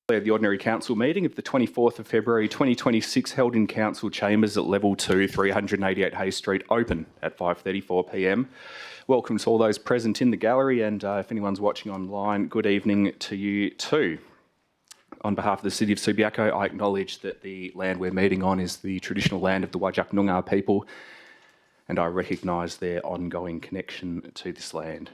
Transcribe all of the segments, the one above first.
The Ordinary Council meeting of the 24th of February 2026 held in Council Chambers at Level 2, 388 Hay Street, open at 5:34 p.m. Welcome to all those present in the gallery, and if anyone's watching online, good evening to you too. On behalf of the City of Subiaco, I acknowledge that the land we're meeting on is the traditional land of the Whadjuk Noongar people, and I recognise their ongoing connection to this land.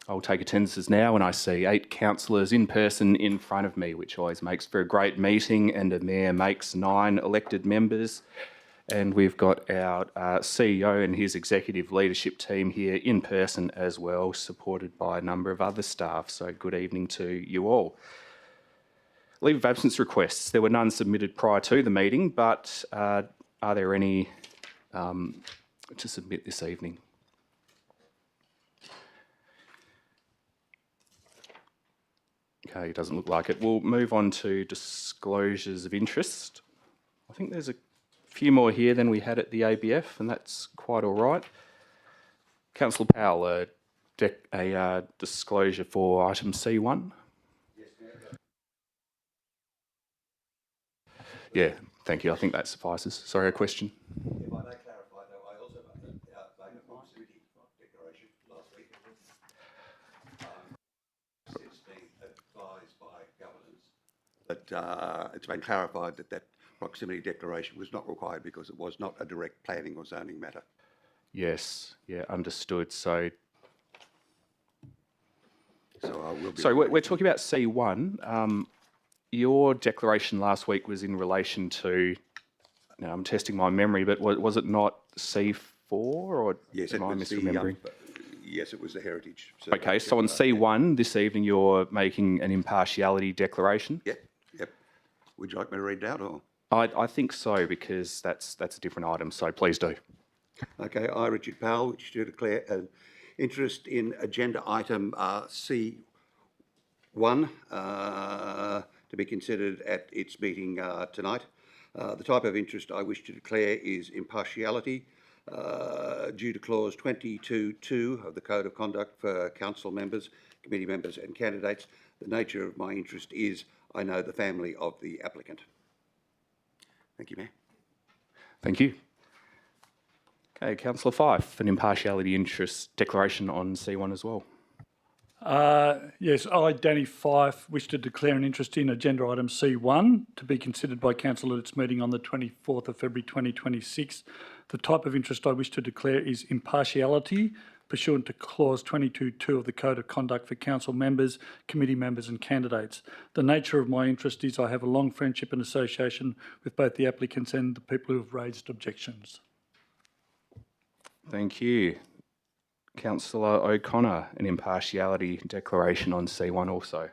I'll take attendances now, and I see 8 councillors in person in front of me, which always makes for a great meeting, and a mayor makes 9 elected members. And we've got our CEO and his executive leadership team here in person as well, supported by a number of other staff. So good evening to you all. Leave of absence requests. There were none submitted prior to the meeting, but are there any to submit this evening? Okay, it doesn't look like it. We'll move on to disclosures of interest. I think there's a few more here than we had at the ABF, and that's quite all right. Councillor Powell, a disclosure for item C1. Yes, Mayor. Yeah, thank you. I think that suffices. Sorry, a question? If I may clarify, though, I also made a proximity declaration last week. It's been advised by governors that it's been clarified that that proximity declaration was not required because it was not a direct planning or zoning matter. Yes, yeah, understood. So I will be. So we're talking about C1. Your declaration last week was in relation to, now I'm testing my memory, but was it not C4 or Yes, am I misremembering? Yes, it was the heritage. Okay, so on C1 this evening you're making an impartiality declaration? Yep. Would you like me to read it out or? I think so, because that's a different item, so please do. Okay, I, Richard Powell, wish to declare an interest in agenda item C1 to be considered at its meeting tonight. The type of interest I wish to declare is impartiality due to clause 22.2 of the Code of Conduct for council members, committee members and candidates. The nature of my interest is I know the family of the applicant. Thank you, Mayor. Thank you. Okay, Councillor Fife, an impartiality interest declaration on C1 as well. Yes, I, Danny Fife, wish to declare an interest in agenda item C1 to be considered by Council at its meeting on the 24th of February 2026. The type of interest I wish to declare is impartiality pursuant to clause 22.2 of the Code of Conduct for council members, committee members and candidates. The nature of my interest is I have a long friendship and association with both the applicants and the people who have raised objections. Thank you. Councillor O'Connor, an impartiality declaration on C1 also.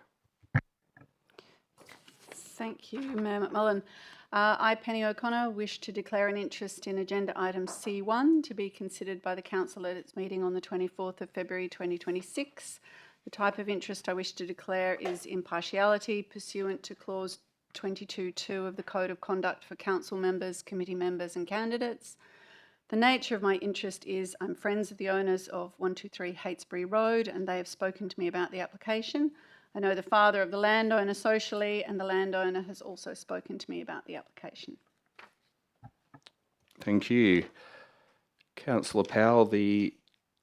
Thank you, Mayor McMullen. I, Penny O'Connor, wish to declare an interest in agenda item C1 to be considered by the Council at its meeting on the 24th of February 2026. The type of interest I wish to declare is impartiality pursuant to clause 22.2 of the Code of Conduct for council members, committee members and candidates. The nature of my interest is I'm friends of the owners of 123 Heytesbury Road, and they have spoken to me about the application. I know the father of the landowner socially, and the landowner has also spoken to me about the application. Thank you. Councillor Powell, the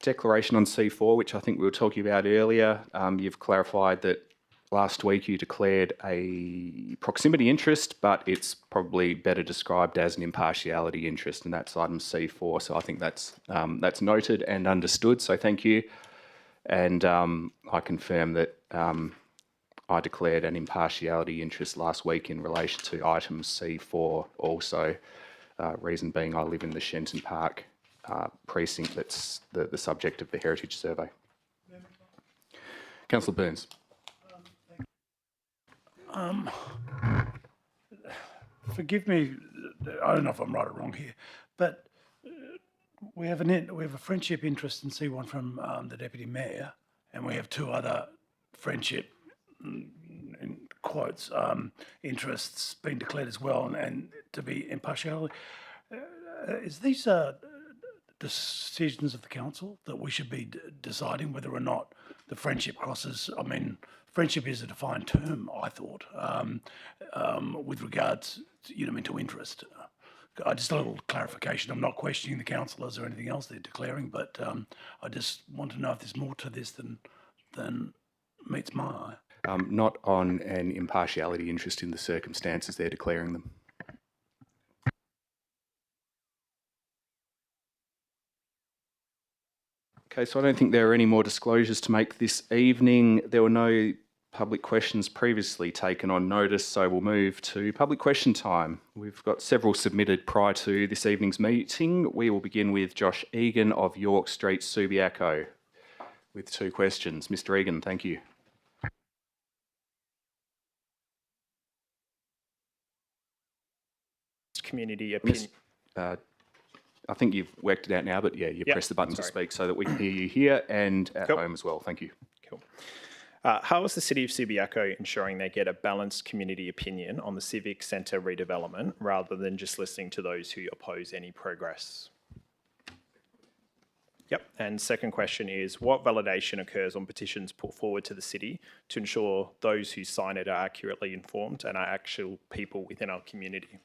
declaration on C4, which I think we were talking about earlier, you've clarified that last week you declared a proximity interest, but it's probably better described as an impartiality interest, and that's item C4. So I think that's noted and understood, so thank you. And I confirm that I declared an impartiality interest last week in relation to item C4 also. Reason being I live in the Shenton Park precinct that's the subject of the Heritage Survey. Councillor Burns. Forgive me, I don't know if I'm right or wrong here, but we have a friendship interest in C1 from the Deputy Mayor, and we have 2 other friendship, in quotes, interests being declared as well, and to be impartiality. Is these decisions of the council that we should be deciding whether or not the friendship crosses, I mean, friendship is a defined term, I thought, with regards to mental interest. Just a little clarification. I'm not questioning the councillors or anything else they're declaring, but I just want to know if there's more to this than meets my eye. Not on an impartiality interest in the circumstances they're declaring them. Okay, so I don't think there are any more disclosures to make this evening. There were no public questions previously taken on notice, so we'll move to public question time. We've got several submitted prior to this evening's meeting. We will begin with Josh Egan of York Street, Subiaco, with 2 questions. Mr. Egan, thank you. Community opinion. I think you've worked it out now, but yeah, you press the button to speak so that we can hear you here and at home as well. Thank you. Cool. How is the City of Subiaco ensuring they get a balanced community opinion on the Civic Centre redevelopment rather than just listening to those who oppose any progress? Yep. And second question is, what validation occurs on petitions put forward to the City to ensure those who sign it are accurately informed and are actual people within our community?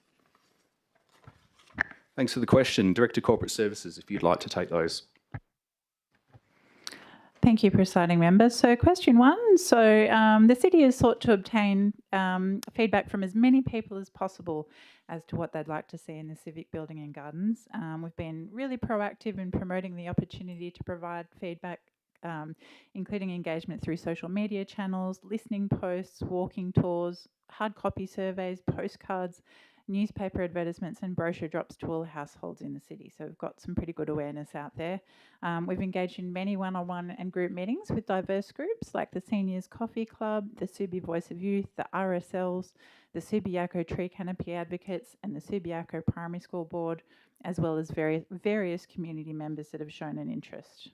Thanks for the question. Director Corporate Services, if you'd like to take those. Thank you, presiding member. So question 1, the City has sought to obtain feedback from as many people as possible as to what they'd like to see in the Civic Building and Gardens. We've been really proactive in promoting the opportunity to provide feedback, including engagement through social media channels, listening posts, walking tours, hard copy surveys, postcards, newspaper advertisements and brochure drops to all households in the city. So we've got some pretty good awareness out there. We've engaged in many one-on-one and group meetings with diverse groups like the Seniors Coffee Club, the Subi Voice of Youth, the RSLs, the Subiaco Tree Canopy Advocates and the Subiaco Primary School Board, as well as various community members that have shown an interest.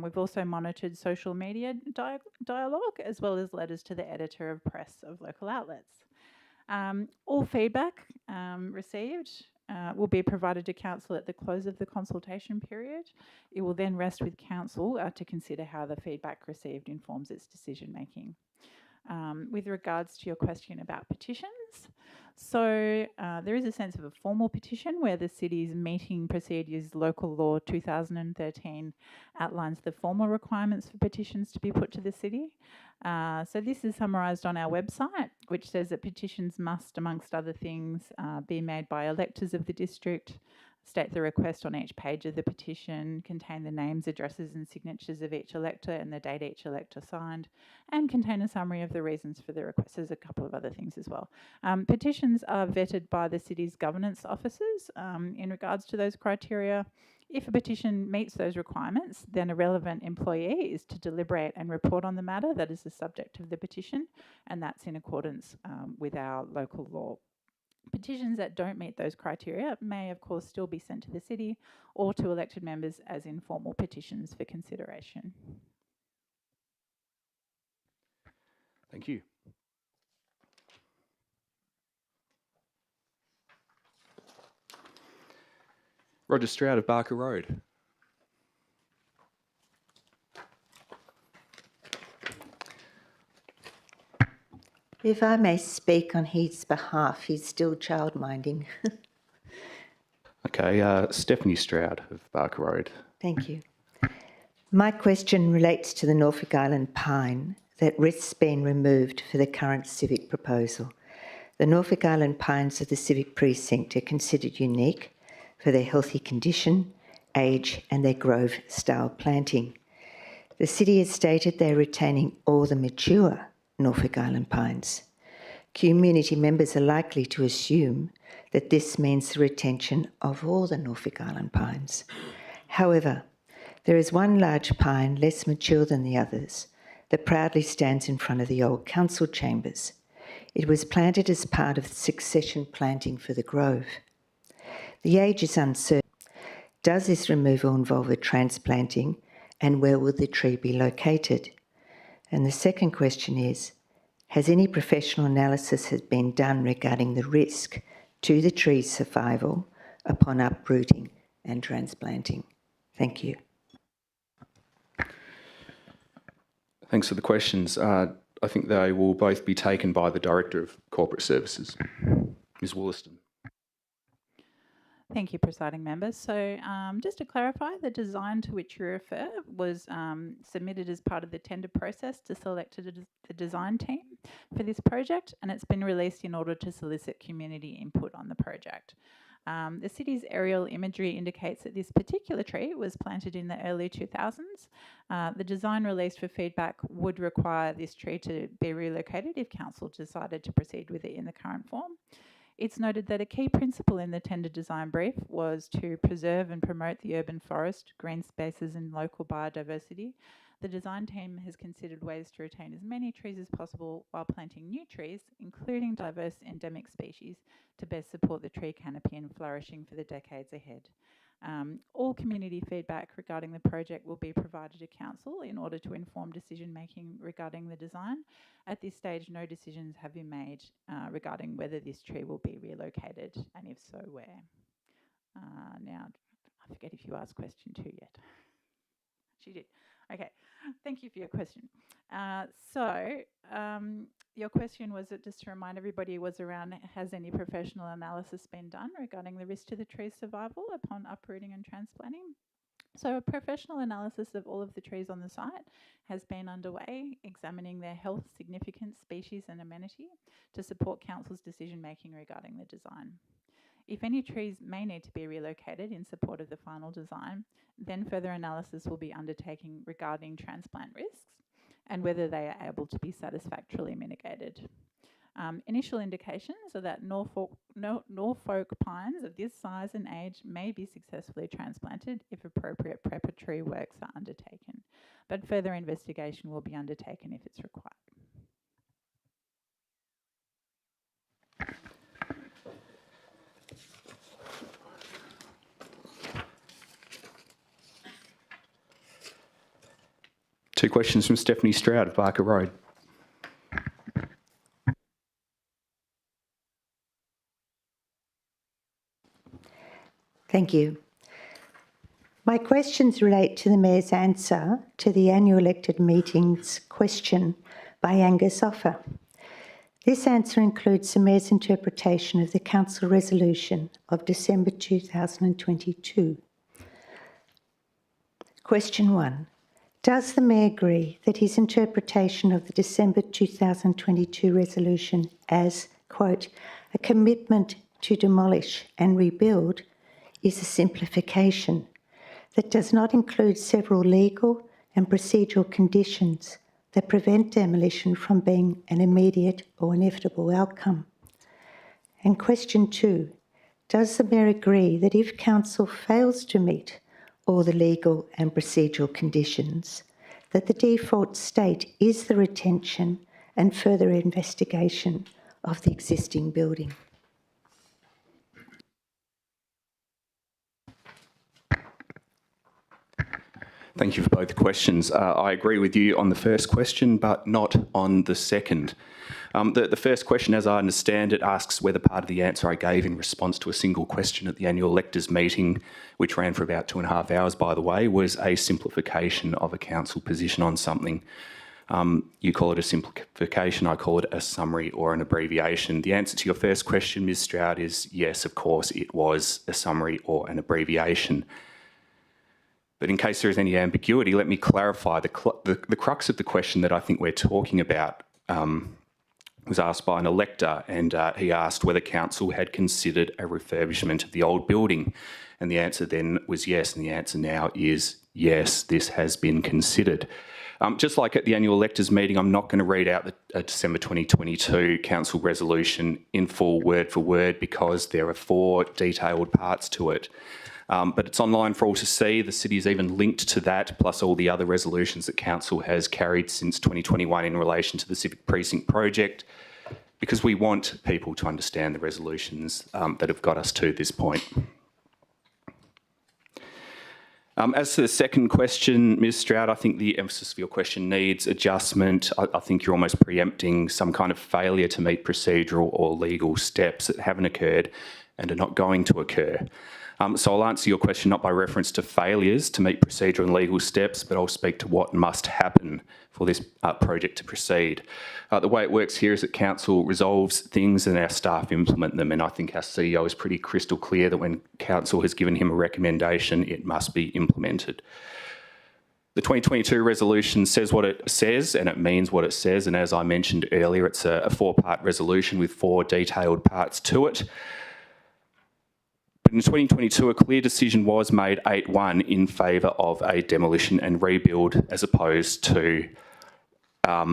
We've also monitored social media dialogue as well as letters to the editor of press of local outlets. All feedback received will be provided to Council at the close of the consultation period. It will then rest with Council to consider how the feedback received informs its decision making. With regards to your question about petitions, so there is a sense of a formal petition where the City's Meeting Procedures Local Law 2013 outlines the formal requirements for petitions to be put to the City. So this is summarised on our website, which says that petitions must, amongst other things, be made by electors of the district, state the request on each page of the petition, contain the names, addresses and signatures of each elector and the date each elector signed, and contain a summary of the reasons for the request. There's a couple of other things as well. Petitions are vetted by the City's governance officers in regards to those criteria. If a petition meets those requirements, then a relevant employee is to deliberate and report on the matter that is the subject of the petition, and that's in accordance with our local law. Petitions that don't meet those criteria may, of course, still be sent to the City or to elected members as informal petitions for consideration. Thank you. Roger Stroud of Barker Road. If I may speak on his behalf, he's still childminding. Okay, Stephanie Stroud of Barker Road. Thank you. My question relates to the Norfolk Island pine that risks being removed for the current civic proposal. The Norfolk Island pines of the civic precinct are considered unique for their healthy condition, age and their grove-style planting. The City has stated they're retaining all the mature Norfolk Island pines. Community members are likely to assume that this means the retention of all the Norfolk Island pines. However, there is one large pine less mature than the others that proudly stands in front of the old council chambers. It was planted as part of the succession planting for the grove. The age is uncertain. Does this removal involve a transplanting, and where will the tree be located? And the second question is, has any professional analysis been done regarding the risk to the tree's survival upon uprooting and transplanting? Thank you. Thanks for the questions. I think they will both be taken by the Director of Corporate Services, Ms Wollaston. Thank you, presiding members. So just to clarify, the design to which you refer was submitted as part of the tender process to select the design team for this project, and it's been released in order to solicit community input on the project. The city's aerial imagery indicates that this particular tree was planted in the early 2000s. The design released for feedback would require this tree to be relocated if council decided to proceed with it in the current form. It's noted that a key principle in the tender design brief was to preserve and promote the urban forest, green spaces and local biodiversity. The design team has considered ways to retain as many trees as possible while planting new trees, including diverse endemic species, to best support the tree canopy and flourishing for the decades ahead. All community feedback regarding the project will be provided to council in order to inform decision making regarding the design. At this stage, no decisions have been made regarding whether this tree will be relocated, and if so, where. Now, I forget if you asked question 2 yet. She did. Okay, thank you for your question. Your question was, just to remind everybody, was around, has any professional analysis been done regarding the risk to the tree's survival upon uprooting and transplanting? So a professional analysis of all of the trees on the site has been underway, examining their health, significance, species and amenity to support council's decision making regarding the design. If any trees may need to be relocated in support of the final design, then further analysis will be undertaken regarding transplant risks and whether they are able to be satisfactorily mitigated. Initial indications are that Norfolk pines of this size and age may be successfully transplanted if appropriate preparatory works are undertaken, but further investigation will be undertaken if it's required. Two questions from Stephanie Stroud of Barker Road. Thank you. My questions relate to the Mayor's answer to the annual elected meetings question by Angus Offer. This answer includes the Mayor's interpretation of the Council resolution of December 2022. Question 1. Does the Mayor agree that his interpretation of the December 2022 resolution as, quote, a commitment to demolish and rebuild is a simplification that does not include several legal and procedural conditions that prevent demolition from being an immediate or inevitable outcome? And question 2, does the Mayor agree that if Council fails to meet all the legal and procedural conditions, that the default state is the retention and further investigation of the existing building? Thank you for both questions. I agree with you on the first question, but not on the second. The first question, as I understand it, asks whether part of the answer I gave in response to a single question at the annual electors meeting, which ran for about 2.5 hours, by the way, was a simplification of a council position on something. You call it a simplification, I call it a summary or an abbreviation. The answer to your first question, Ms Stroud, is yes, of course, it was a summary or an abbreviation. But in case there is any ambiguity, let me clarify. The crux of the question that I think we're talking about was asked by an elector, and he asked whether council had considered a refurbishment of the old building. And the answer then was yes, and the answer now is yes, this has been considered. Just like at the annual electors meeting, I'm not going to read out the December 2022 council resolution in full word for word because there are 4 detailed parts to it. But it's online for all to see. The city is even linked to that, plus all the other resolutions that council has carried since 2021 in relation to the Civic Precinct project, because we want people to understand the resolutions that have got us to this point. As to the second question, Ms Stroud, I think the emphasis of your question needs adjustment. I think you're almost preempting some kind of failure to meet procedural or legal steps that haven't occurred and are not going to occur. So I'll answer your question not by reference to failures to meet procedural and legal steps, but I'll speak to what must happen for this project to proceed. The way it works here is that council resolves things and our staff implement them, and I think our CEO is pretty crystal clear that when council has given him a recommendation, it must be implemented. The 2022 resolution says what it says and it means what it says, and as I mentioned earlier, it's a four-part resolution with four detailed parts to it. But in 2022, a clear decision was made 8-1 in favour of a demolition and rebuild as opposed to a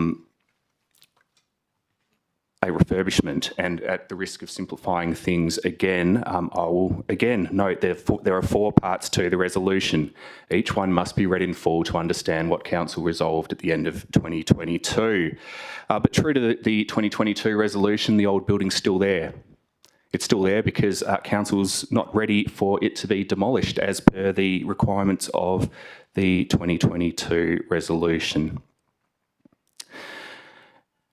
refurbishment. And at the risk of simplifying things again, I will again note there are four parts to the resolution. Each one must be read in full to understand what council resolved at the end of 2022. But true to the 2022 resolution, the old building's still there. It's still there because council's not ready for it to be demolished as per the requirements of the 2022 resolution.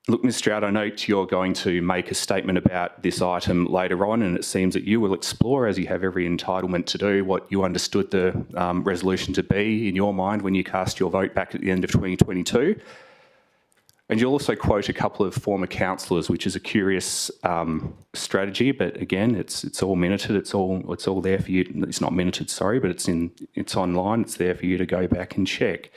Look, Ms Stroud, I note you're going to make a statement about this item later on, and it seems that you will explore, as you have every entitlement to do, what you understood the resolution to be in your mind when you cast your vote back at the end of 2022. And you'll also quote a couple of former councillors, which is a curious strategy, but again, it's all minuted, it's all there for you. It's not minuted, sorry, but it's online, it's there for you to go back and check.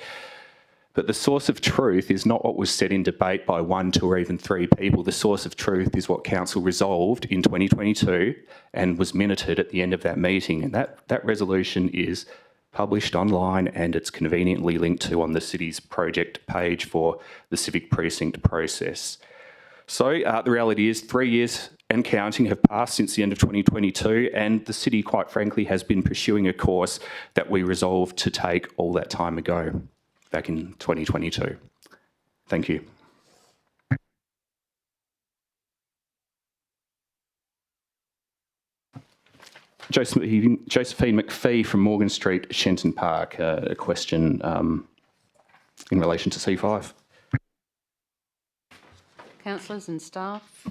But the source of truth is not what was said in debate by 1, 2 or even 3 people. The source of truth is what council resolved in 2022 and was minuted at the end of that meeting. And that resolution is published online and it's conveniently linked to on the city's project page for the civic precinct process. So the reality is 3 years and counting have passed since the end of 2022, and the city, quite frankly, has been pursuing a course that we resolved to take all that time ago, back in 2022. Thank you. Josephine McPhee from Morgan Street, Shenton Park, a question in relation to C5. Councillors and staff,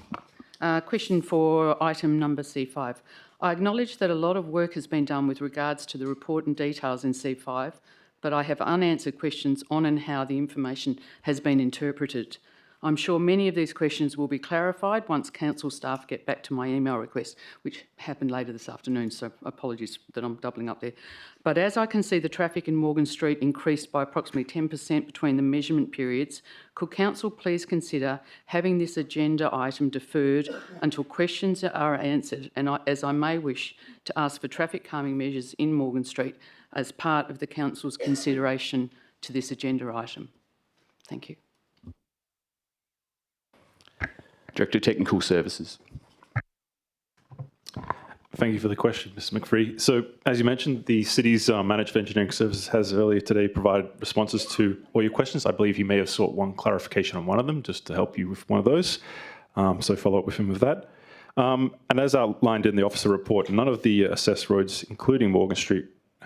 question for item number C5. I acknowledge that a lot of work has been done with regards to the report and details in C5, but I have unanswered questions on and how the information has been interpreted. I'm sure many of these questions will be clarified once council staff get back to my email request, which happened later this afternoon, so apologies that I'm doubling up there. But as I can see the traffic in Morgan Street increased by approximately 10% between the measurement periods, could council please consider having this agenda item deferred until questions are answered, and as I may wish to ask for traffic calming measures in Morgan Street as part of the council's consideration to this agenda item. Thank you. Director of Technical Services. Thank you for the question, Mr McPhee. So, as you mentioned, the city's Managed Engineering Services has earlier today provided responses to all your questions. I believe you may have sought one clarification on one of them, just to help you with one of those. So follow up with him with that. And as outlined in the officer report, none of the assessed roads, including Morgan Street,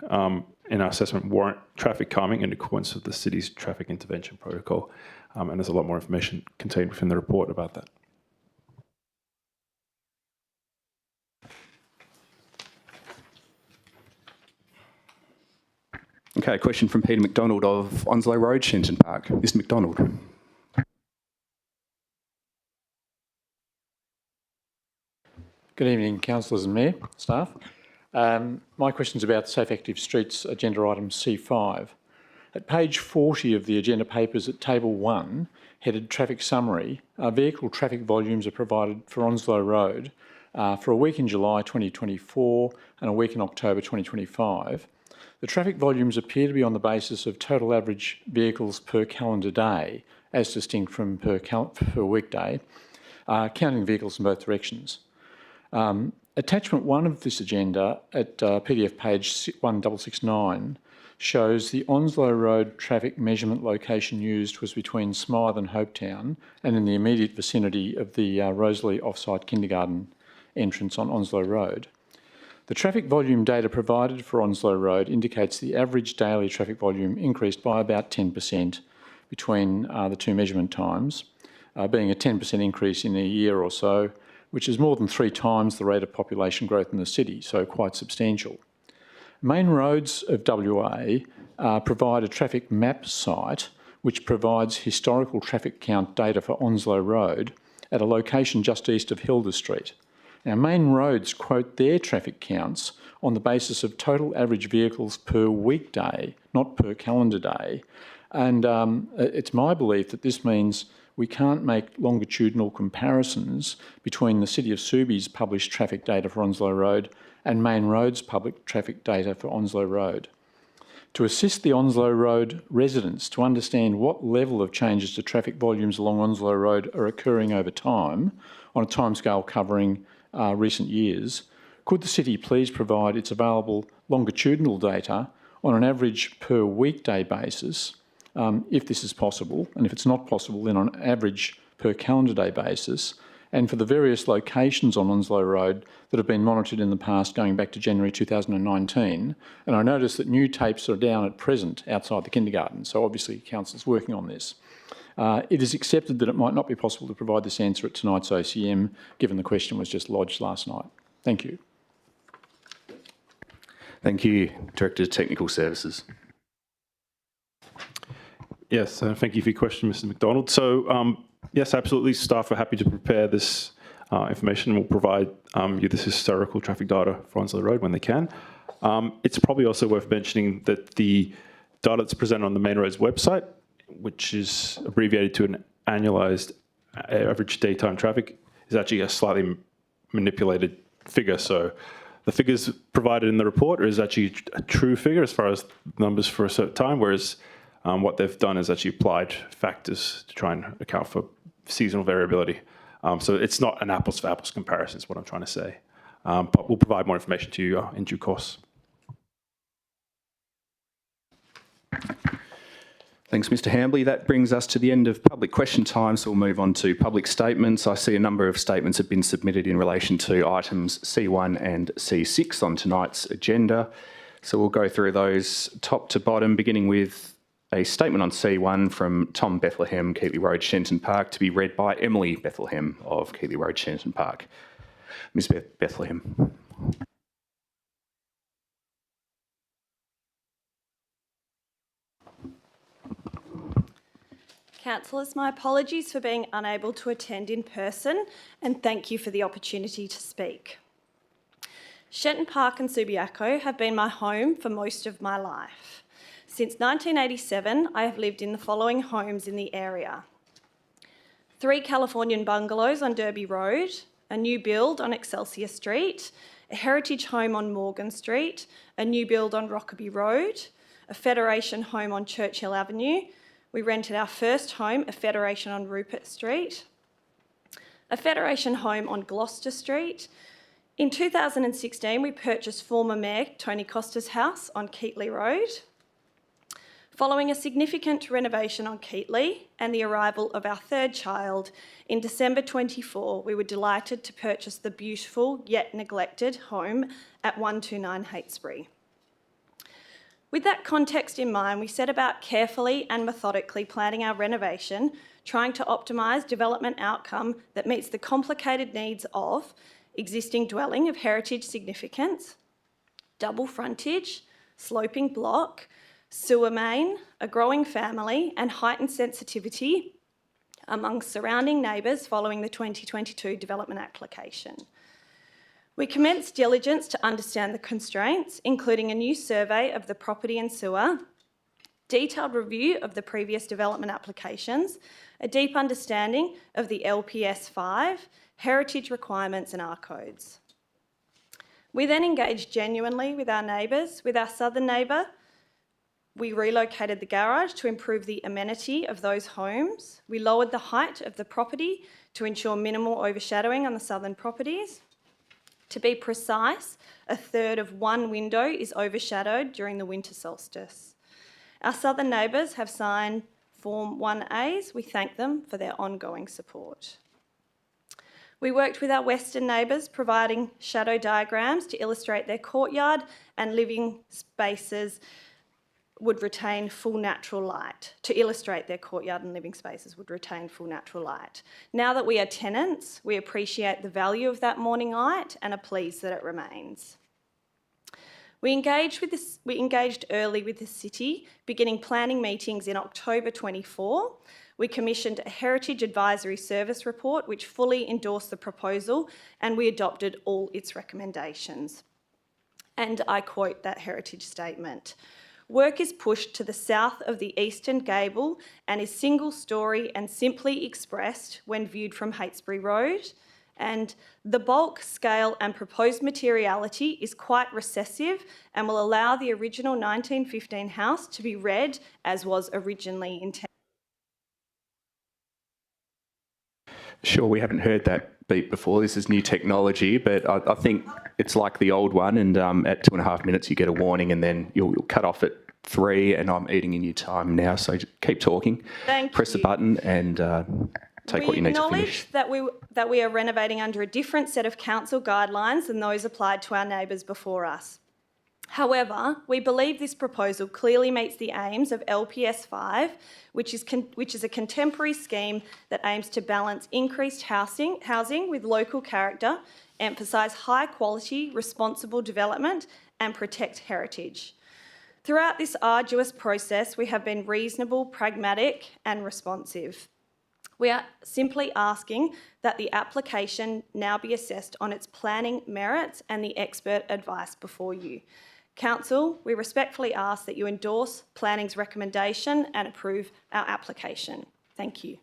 in our assessment warrant traffic calming in accordance with the city's traffic intervention protocol. And there's a lot more information contained within the report about that. Okay, a question from Peter McDonald of Onslow Road, Shenton Park. Mr McDonald. Good evening, councillors and mayor, staff. My question is about Safe Active Streets agenda item C5. At page 40 of the agenda papers at table 1, headed traffic summary, vehicle traffic volumes are provided for Onslow Road for a week in July 2024 and a week in October 2025. The traffic volumes appear to be on the basis of total average vehicles per calendar day, as distinct from per weekday, counting vehicles in both directions. Attachment 1 of this agenda at PDF page 1669 shows the Onslow Road traffic measurement location used was between Smythe and Hopetown and in the immediate vicinity of the Rosalie offsite kindergarten entrance on Onslow Road. The traffic volume data provided for Onslow Road indicates the average daily traffic volume increased by about 10% between the two measurement times, being a 10% increase in a year or so, which is more than 3 times the rate of population growth in the city, so quite substantial. Main Roads of WA provide a traffic map site which provides historical traffic count data for Onslow Road at a location just east of Hilda Street. Now, Main Roads quote their traffic counts on the basis of total average vehicles per weekday, not per calendar day. And it's my belief that this means we can't make longitudinal comparisons between the City of Subi's published traffic data for Onslow Road and Main Road's public traffic data for Onslow Road. To assist the Onslow Road residents to understand what level of changes to traffic volumes along Onslow Road are occurring over time, on a timescale covering recent years, could the City please provide its available longitudinal data on an average per weekday basis, if this is possible, and if it's not possible, then on average per calendar day basis, and for the various locations on Onslow Road that have been monitored in the past going back to January 2019. And I notice that new tapes are down at present outside the kindergarten, so obviously Council's working on this. It is accepted that it might not be possible to provide this answer at tonight's OCM, given the question was just lodged last night. Thank you. Thank you, Director of Technical Services. Yes, thank you for your question, Mr. McDonald. So, yes, absolutely, staff are happy to prepare this information and will provide you this historical traffic data for Onslow Road when they can. It's probably also worth mentioning that the data that's presented on the Main Roads website, which is abbreviated to an annualised average daytime traffic, is actually a slightly manipulated figure. So the figures provided in the report is actually a true figure as far as numbers for a certain time, whereas what they've done is actually applied factors to try and account for seasonal variability. So it's not an apples for apples comparison is what I'm trying to say. But we'll provide more information to you in due course. Thanks, Mr. Hambley. That brings us to the end of public question time, so we'll move on to public statements. I see a number of statements have been submitted in relation to items C1 and C6 on tonight's agenda. So we'll go through those top to bottom, beginning with a statement on C1 from Tom Bethlehem, Keighley Road, Shenton Park, to be read by Emily Bethlehem of Keighley Road, Shenton Park. Ms. Bethlehem. Councillors, my apologies for being unable to attend in person, and thank you for the opportunity to speak. Shenton Park and Subiaco have been my home for most of my life. Since 1987, I have lived in the following homes in the area: 3 Californian bungalows on Derby Road, a new build on Excelsior Street, a heritage home on Morgan Street, a new build on Rockaby Road, a Federation home on Churchill Avenue. We rented our first home, a Federation on Rupert Street, a Federation home on Gloucester Street. In 2016, we purchased former Mayor Tony Costa's house on Keighley Road. Following a significant renovation on Keighley and the arrival of our 3rd child, in December 24, we were delighted to purchase the beautiful yet neglected home at 129 Heytesbury. With that context in mind, we set about carefully and methodically planning our renovation, trying to optimise development outcome that meets the complicated needs of existing dwelling of heritage significance, double frontage, sloping block, sewer main, a growing family, and heightened sensitivity among surrounding neighbours following the 2022 development application. We commenced diligence to understand the constraints, including a new survey of the property and sewer, detailed review of the previous development applications, a deep understanding of the LPS 5, heritage requirements and R codes. We then engaged genuinely with our neighbours. With our southern neighbour, we relocated the garage to improve the amenity of those homes. We lowered the height of the property to ensure minimal overshadowing on the southern properties. To be precise, 1/3 of one window is overshadowed during the winter solstice. Our southern neighbours have signed Form 1As. We thank them for their ongoing support. We worked with our western neighbours, providing shadow diagrams to illustrate their courtyard and living spaces would retain full natural light, to illustrate their courtyard and living spaces would retain full natural light. Now that we are tenants, we appreciate the value of that morning light and are pleased that it remains. We engaged early with the city, beginning planning meetings in October 24. We commissioned a Heritage Advisory Service report which fully endorsed the proposal, and we adopted all its recommendations. And I quote that heritage statement: "Work is pushed to the south of the eastern gable and is single storey and simply expressed when viewed from Heytesbury Road. And the bulk, scale and proposed materiality is quite recessive and will allow the original 1915 house to be read as was originally intended." Sure, we haven't heard that beep before. This is new technology, but I think it's like the old one, and at 2.5 minutes you get a warning, and then you'll cut off at 3, and I'm eating in your time now, so just keep talking. Press the button and take what you need to finish. We acknowledge that we are renovating under a different set of council guidelines than those applied to our neighbours before us. However, we believe this proposal clearly meets the aims of LPS 5, which is a contemporary scheme that aims to balance increased housing with local character, emphasise high quality, responsible development and protect heritage. Throughout this arduous process, we have been reasonable, pragmatic and responsive. We are simply asking that the application now be assessed on its planning merits and the expert advice before you. Council, we respectfully ask that you endorse planning's recommendation and approve our application. Thank you.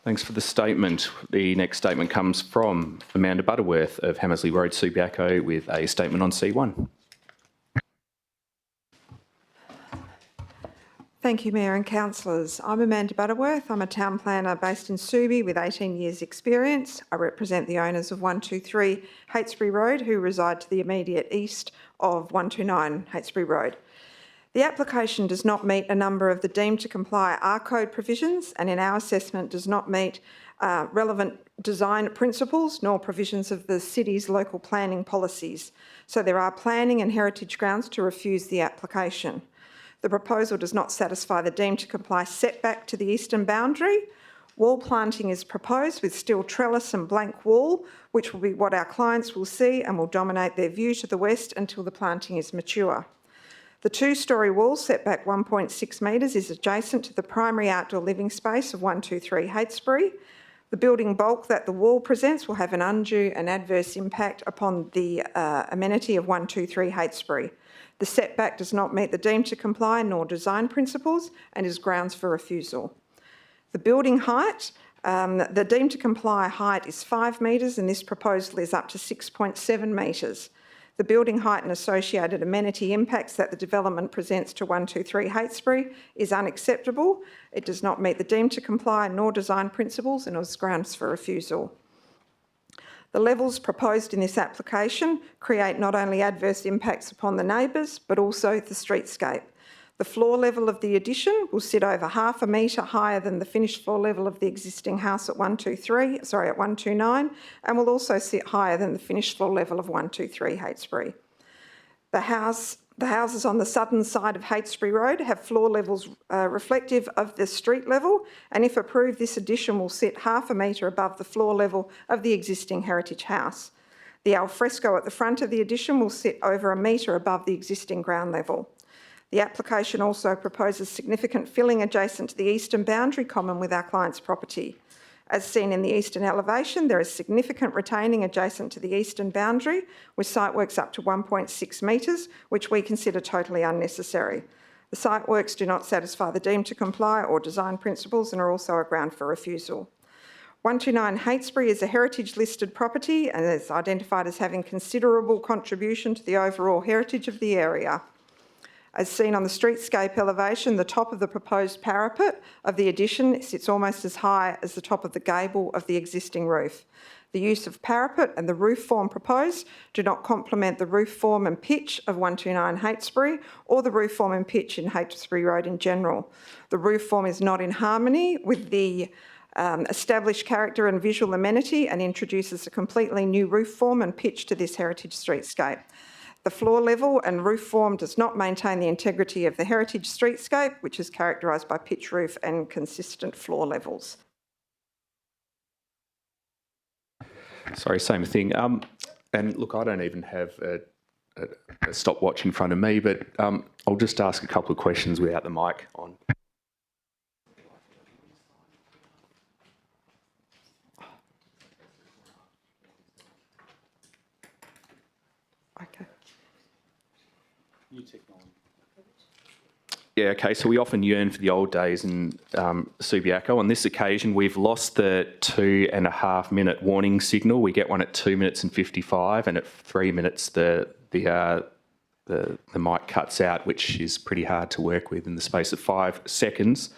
Thanks for the statement. The next statement comes from Amanda Butterworth of Hammersley Road, Subiaco, with a statement on C1. Thank you, Mayor and Councillors. I'm Amanda Butterworth. I'm a town planner based in Subi with 18 years' experience. I represent the owners of 123 Heytesbury Road, who reside to the immediate east of 129 Heytesbury Road. The application does not meet a number of the deemed to comply R code provisions, and in our assessment does not meet relevant design principles nor provisions of the city's local planning policies. So there are planning and heritage grounds to refuse the application. The proposal does not satisfy the deemed to comply setback to the eastern boundary. Wall planting is proposed with steel trellis and blank wall, which will be what our clients will see and will dominate their view to the west until the planting is mature. The 2-storey wall, setback 1.6 metres, is adjacent to the primary outdoor living space of 123 Heytesbury. The building bulk that the wall presents will have an undue and adverse impact upon the amenity of 123 Heytesbury. The setback does not meet the deemed to comply nor design principles and is grounds for refusal. The building height, the deemed to comply height is 5 metres and this proposal is up to 6.7 metres. The building height and associated amenity impacts that the development presents to 123 Heytesbury is unacceptable. It does not meet the deemed to comply nor design principles and is grounds for refusal. The levels proposed in this application create not only adverse impacts upon the neighbours, but also the streetscape. The floor level of the addition will sit over 0.5 metre higher than the finished floor level of the existing house at 129, and will also sit higher than the finished floor level of 123 Heytesbury. The houses on the southern side of Heytesbury Road have floor levels reflective of the street level, and if approved, this addition will sit 0.5 metre above the floor level of the existing heritage house. The alfresco at the front of the addition will sit over 1 metre above the existing ground level. The application also proposes significant filling adjacent to the eastern boundary common with our client's property. As seen in the eastern elevation, there is significant retaining adjacent to the eastern boundary with site works up to 1.6 metres, which we consider totally unnecessary. The site works do not satisfy the deemed to comply or design principles and are also a ground for refusal. 129 Heytesbury is a heritage listed property and is identified as having considerable contribution to the overall heritage of the area. As seen on the streetscape elevation, the top of the proposed parapet of the addition sits almost as high as the top of the gable of the existing roof. The use of parapet and the roof form proposed do not complement the roof form and pitch of 129 Heytesbury or the roof form and pitch in Heytesbury Road in general. The roof form is not in harmony with the established character and visual amenity and introduces a completely new roof form and pitch to this heritage streetscape. The floor level and roof form does not maintain the integrity of the heritage streetscape, which is characterised by pitch roof and consistent floor levels. Sorry, same thing. And look, I don't even have a stopwatch in front of me, but I'll just ask a couple of questions without the mic on. Okay. Yeah, okay, so we often yearn for the old days in Subiaco. On this occasion, we've lost the 2.5 minute warning signal. We get one at 2 minutes and 55, and at 3 minutes the mic cuts out, which is pretty hard to work with in the space of 5 seconds.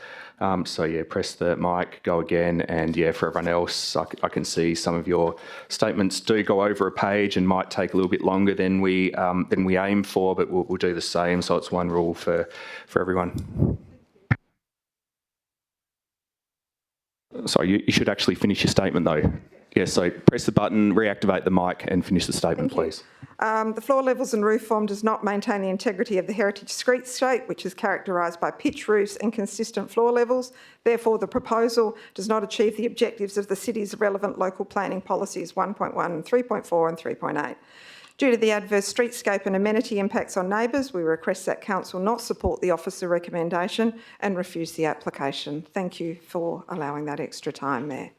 So yeah, press the mic, go again, and yeah, for everyone else, I can see some of your statements do go over a page and might take a little bit longer than we aim for, but we'll do the same. So it's one rule for everyone. Sorry, you should actually finish your statement though. Yeah, so press the button, reactivate the mic, and finish the statement, please. The floor levels and roof form does not maintain the integrity of the heritage streetscape, which is characterised by pitch roofs and consistent floor levels. Therefore, the proposal does not achieve the objectives of the city's relevant local planning policies 1.1, 3.4 and 3.8. Due to the adverse streetscape and amenity impacts on neighbours, we request that Council not support the officer recommendation and refuse the application. Thank you for allowing that extra time there.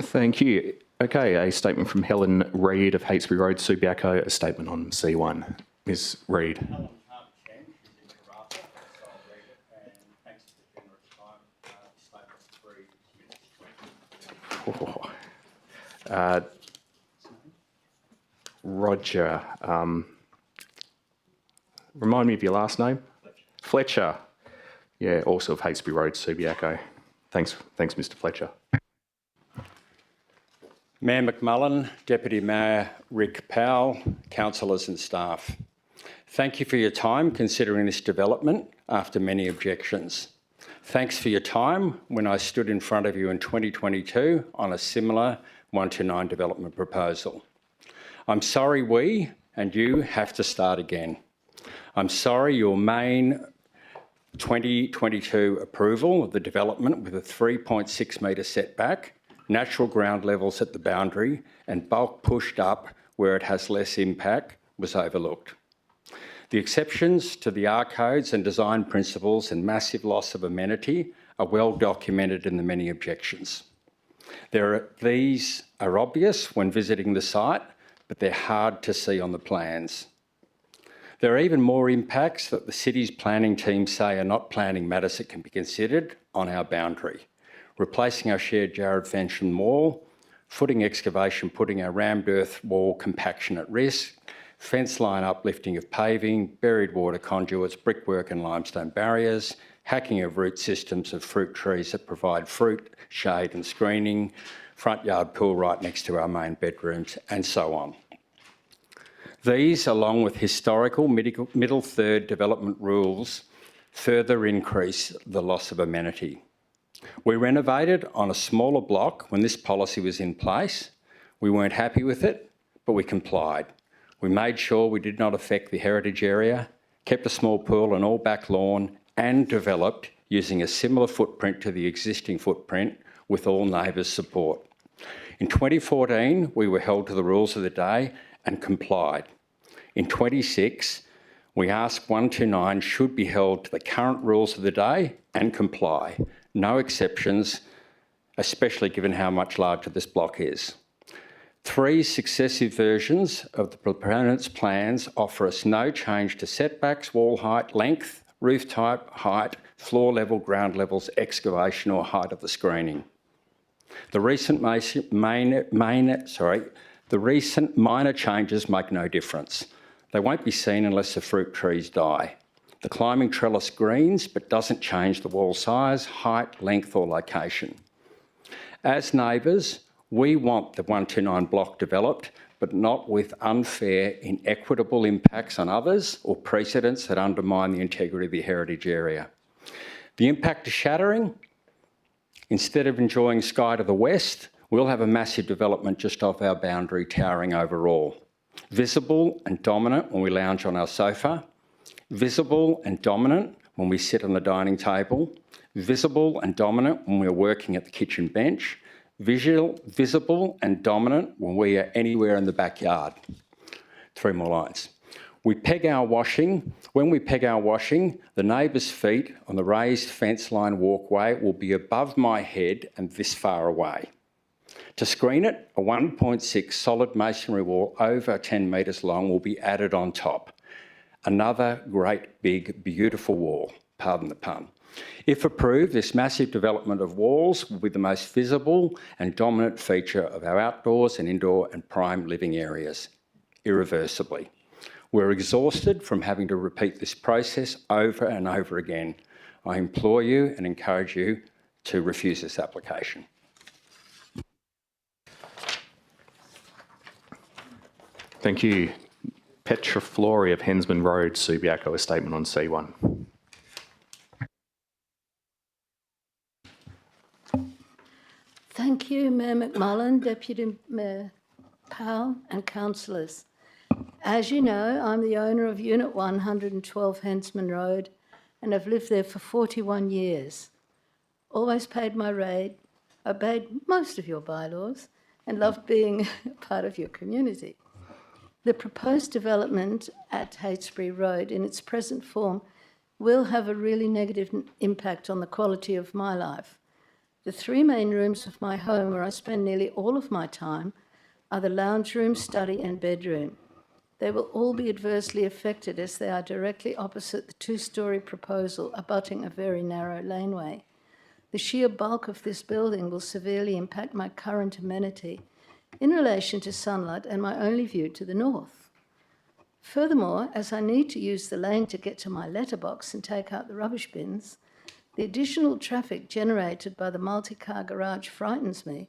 Thank you. Okay, a statement from Helen Reid of Heytesbury Road, Subiaco, a statement on C1. Ms Reid. Roger. Remind me of your last name? Fletcher. Yeah, also of Heytesbury Road, Subiaco. Thanks, Mr Fletcher. Mayor McMullen, Deputy Mayor Rick Powell, councillors and staff. Thank you for your time considering this development after many objections. Thanks for your time when I stood in front of you in 2022 on a similar 129 development proposal. I'm sorry we and you have to start again. I'm sorry your main 2022 approval of the development with a 3.6 metre setback, natural ground levels at the boundary and bulk pushed up where it has less impact was overlooked. The exceptions to the R codes and design principles and massive loss of amenity are well documented in the many objections. These are obvious when visiting the site, but they're hard to see on the plans. There are even more impacts that the city's planning team say are not planning matters that can be considered on our boundary. Replacing our shared Jared Fensham wall, footing excavation putting our rammed earth wall compaction at risk, fence line uplifting of paving, buried water conduits, brickwork and limestone barriers, hacking of root systems of fruit trees that provide fruit, shade and screening, front yard pool right next to our main bedrooms, and so on. These, along with historical middle third development rules, further increase the loss of amenity. We renovated on a smaller block when this policy was in place. We weren't happy with it, but we complied. We made sure we did not affect the heritage area, kept a small pool and all back lawn, and developed using a similar footprint to the existing footprint with all neighbours' support. In 2014, we were held to the rules of the day and complied. In 26, we asked 129 should be held to the current rules of the day and comply. No exceptions, especially given how much larger this block is. 3 successive versions of the proponent's plans offer us no change to setbacks, wall height, length, roof type, height, floor level, ground levels, excavation or height of the screening. The recent minor changes make no difference. They won't be seen unless the fruit trees die. The climbing trellis greens but doesn't change the wall size, height, length or location. As neighbours, we want the 129 block developed, but not with unfair, inequitable impacts on others or precedents that undermine the integrity of the heritage area. The impact is shattering. Instead of enjoying sky to the west, we'll have a massive development just off our boundary towering over all. Visible and dominant when we lounge on our sofa, visible and dominant when we sit on the dining table, visible and dominant when we're working at the kitchen bench, visible and dominant when we are anywhere in the backyard. 3 more lines. When we peg our washing, the neighbour's feet on the raised fence line walkway will be above my head and this far away. To screen it, a 1.6 solid masonry wall over 10 metres long will be added on top. Another great, big, beautiful wall, pardon the pun. If approved, this massive development of walls will be the most visible and dominant feature of our outdoors and indoor and prime living areas, irreversibly. We're exhausted from having to repeat this process over and over again. I implore you and encourage you to refuse this application. Thank you. Petra Flory of Hensman Road, Subiaco, a statement on C1. Thank you, Mayor McMullen, Deputy Mayor Powell and councillors. As you know, I'm the owner of Unit 112 Hensman Road and have lived there for 41 years. Always paid my rate, obeyed most of your bylaws and loved being part of your community. The proposed development at Heytesbury Road in its present form will have a really negative impact on the quality of my life. The 3 main rooms of my home, where I spend nearly all of my time, are the lounge room, study and bedroom. They will all be adversely affected as they are directly opposite the 2-storey proposal abutting a very narrow laneway. The sheer bulk of this building will severely impact my current amenity in relation to sunlight and my only view to the north. Furthermore, as I need to use the lane to get to my letterbox and take out the rubbish bins, the additional traffic generated by the multi-car garage frightens me,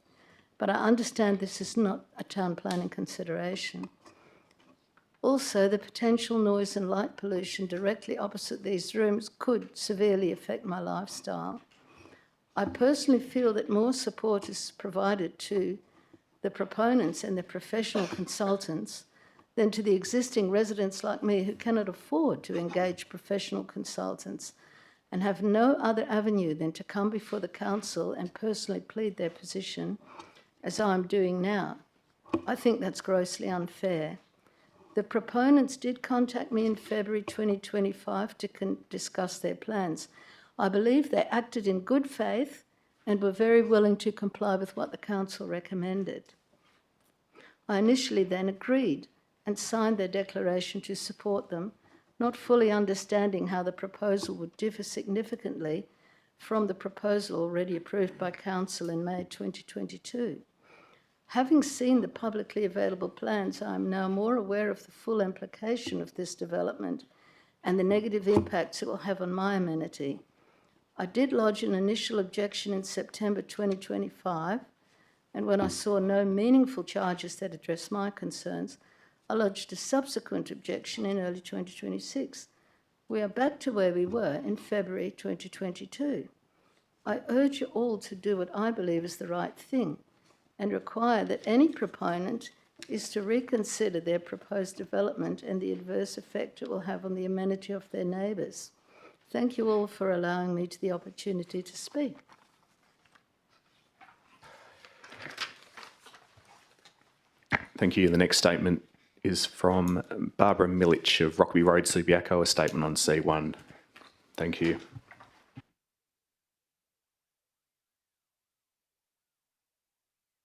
but I understand this is not a town planning consideration. Also, the potential noise and light pollution directly opposite these rooms could severely affect my lifestyle. I personally feel that more support is provided to the proponents and the professional consultants than to the existing residents like me who cannot afford to engage professional consultants and have no other avenue than to come before the council and personally plead their position, as I'm doing now. I think that's grossly unfair. The proponents did contact me in February 2025 to discuss their plans. I believe they acted in good faith and were very willing to comply with what the council recommended. I initially then agreed and signed their declaration to support them, not fully understanding how the proposal would differ significantly from the proposal already approved by Council in May 2022. Having seen the publicly available plans, I am now more aware of the full implication of this development and the negative impacts it will have on my amenity. I did lodge an initial objection in September 2025, and when I saw no meaningful charges that address my concerns, I lodged a subsequent objection in early 2026. We are back to where we were in February 2022. I urge you all to do what I believe is the right thing and require that any proponent is to reconsider their proposed development and the adverse effect it will have on the amenity of their neighbours. Thank you all for allowing me the opportunity to speak. Thank you. The next statement is from Barbara Milich of Rockaby Road, Subiaco, a statement on C1. Thank you.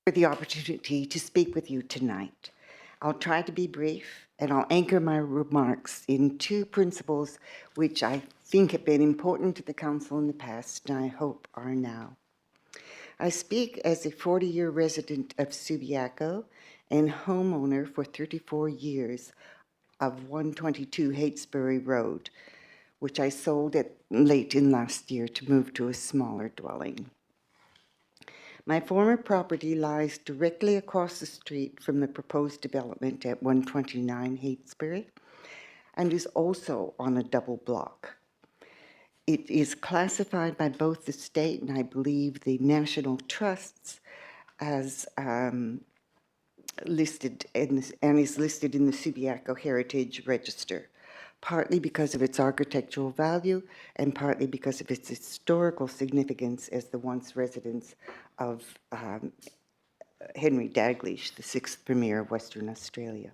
For the opportunity to speak with you tonight. I'll try to be brief and I'll anchor my remarks in 2 principles which I think have been important to the Council in the past and I hope are now. I speak as a 40-year resident of Subiaco and homeowner for 34 years of 122 Heytesbury Road, which I sold late in last year to move to a smaller dwelling. My former property lies directly across the street from the proposed development at 129 Heytesbury and is also on a double block. It is classified by both the state and I believe the national trusts as listed and is listed in the Subiaco Heritage Register, partly because of its architectural value and partly because of its historical significance as the once residence of Henry Dalglish, the 6th Premier of Western Australia.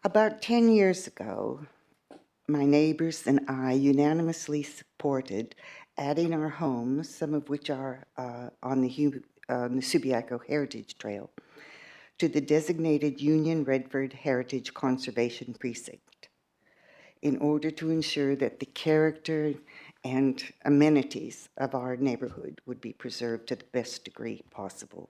About 10 years ago, my neighbours and I unanimously supported adding our homes, some of which are on the Subiaco Heritage Trail, to the designated Union Redford Heritage Conservation Precinct in order to ensure that the character and amenities of our neighbourhood would be preserved to the best degree possible.